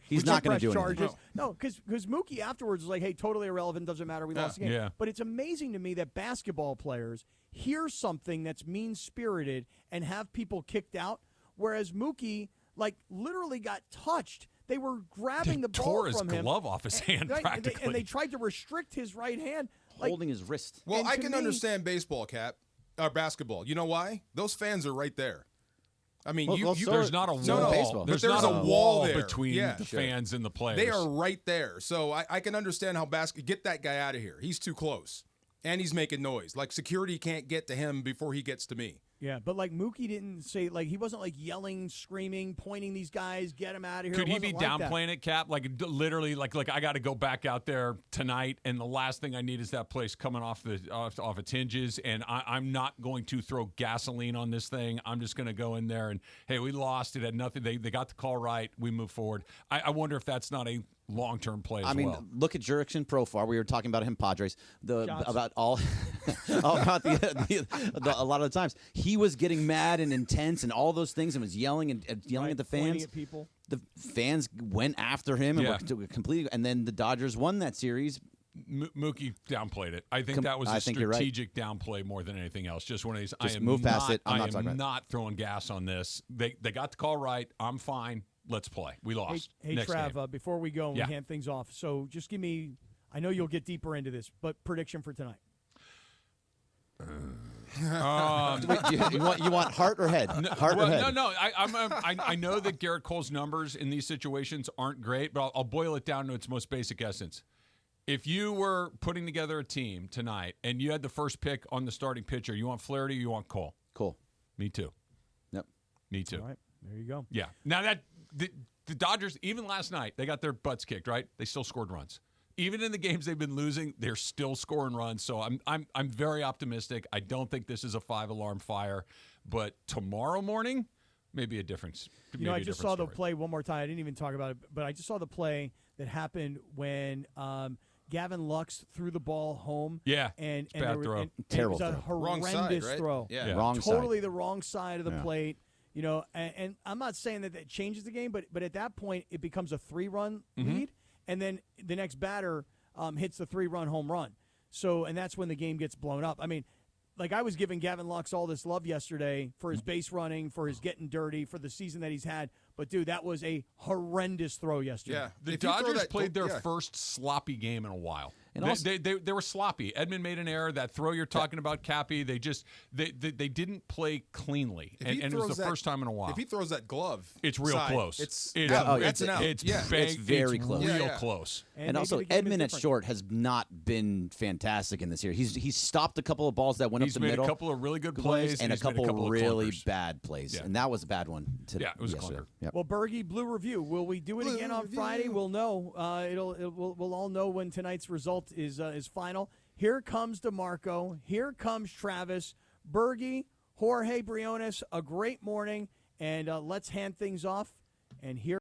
He's not going to do charges. anything. No, because Mookie afterwards was like, hey, totally irrelevant, doesn't matter, we lost the game. Yeah. But it's amazing to me that basketball players hear something that's mean-spirited and have people kicked out, whereas Mookie, like, literally got touched. They were grabbing the ball tore his from him. glove off his hand, right, practically. and they tried to restrict his right hand. Like, Holding his wrist. Well, And I to can me- understand baseball, basketball. You know why? Those fans are right there. I mean, there's not a wall. baseball. But There's there's not a wall there between the fans and the players. They are right there. So I can understand how get that guy out of here. He's too close. And he's making noise. Like, security can't get to him before he gets to me. Yeah, but like Mookie didn't say, like, he wasn't like yelling, screaming, pointing these guys, get him out of here. Could It he be wasn't like that. downplaying it, Cap? Like, literally, like I got to go back out there tonight, and the last thing I need is that place coming off its hinges, and I'm not going to throw gasoline on this thing. I'm just going to go in there and, hey, we lost. It had nothing. They got the call right. We move forward. I wonder if that's not a long-term play as well. Look at Jurickson Profar. We were talking about him, Padres. About a lot of the times he was getting mad and intense and all those things and was yelling and yelling at the fans. Pointing at people. The fans went after him and were completely. And then the Dodgers won that series. Mookie downplayed it. I think that was a strategic downplay more than anything else. Just one of these. Just move past it. I'm not I talking am about not throwing gas on this. They got the call right. I'm fine. Let's play. We lost. Hey Next Trav, game. Before we go and we hand things off, so just give me, I know you'll get deeper into this, but prediction for tonight. You want heart or head? Heart or head? No. I know that Gerrit Cole's numbers in these situations aren't great, but I'll boil it down to its most basic essence. If you were putting together a team tonight and you had the first pick on the starting pitcher, you want Flaherty or you want Cole? Cole. Me too. Yep. Me too. All right, there you go. Yeah. Now that the Dodgers, even last night, they got their butts kicked, right? They still scored runs. Even in the games they've been losing, they're still scoring runs. So I'm very optimistic. I don't think this is a 5-alarm fire, but tomorrow morning, maybe a difference. I just saw the play one more time. I didn't even talk about it, but I just saw the play that happened when Gavin Lux threw the ball home. Yeah, and bad throw. Terrible it was a throw. horrendous Wrong side, right? throw. Yeah. Wrong side. Totally the wrong side of the plate. And I'm not saying that changes the game, but at that point it becomes a 3-run lead, and then the next batter hits the 3-run home run. So, and that's when the game gets blown up. I mean, like, I was giving Gavin Lux all this love yesterday for his base running, for his getting dirty, for the season that he's had. But, dude, that was a horrendous throw yesterday. Yeah. The Dodgers played their first sloppy game in a while. And they were sloppy. Edman made an error. That throw you're talking about, Cappy, they didn't play cleanly. And it was the first time in a while. If he throws that glove, it's real close. It's an out. It's very close. Real close. And also, Edman at short has not been fantastic in this year. He's stopped a couple of balls that went up the middle. He's made a couple of really good plays and a he's made couple of really clunkers. bad plays. Yeah. And that was a bad one today. Yeah, it was a yesterday. clunker. Yep. Well, Bergie, Blue Review. Will we do it again on Friday? We'll know. We'll all know when tonight's result is final. Here comes DeMarco. Here comes Travis. Bergie, Jorge Briones, a great morning. And let's hand things off. And here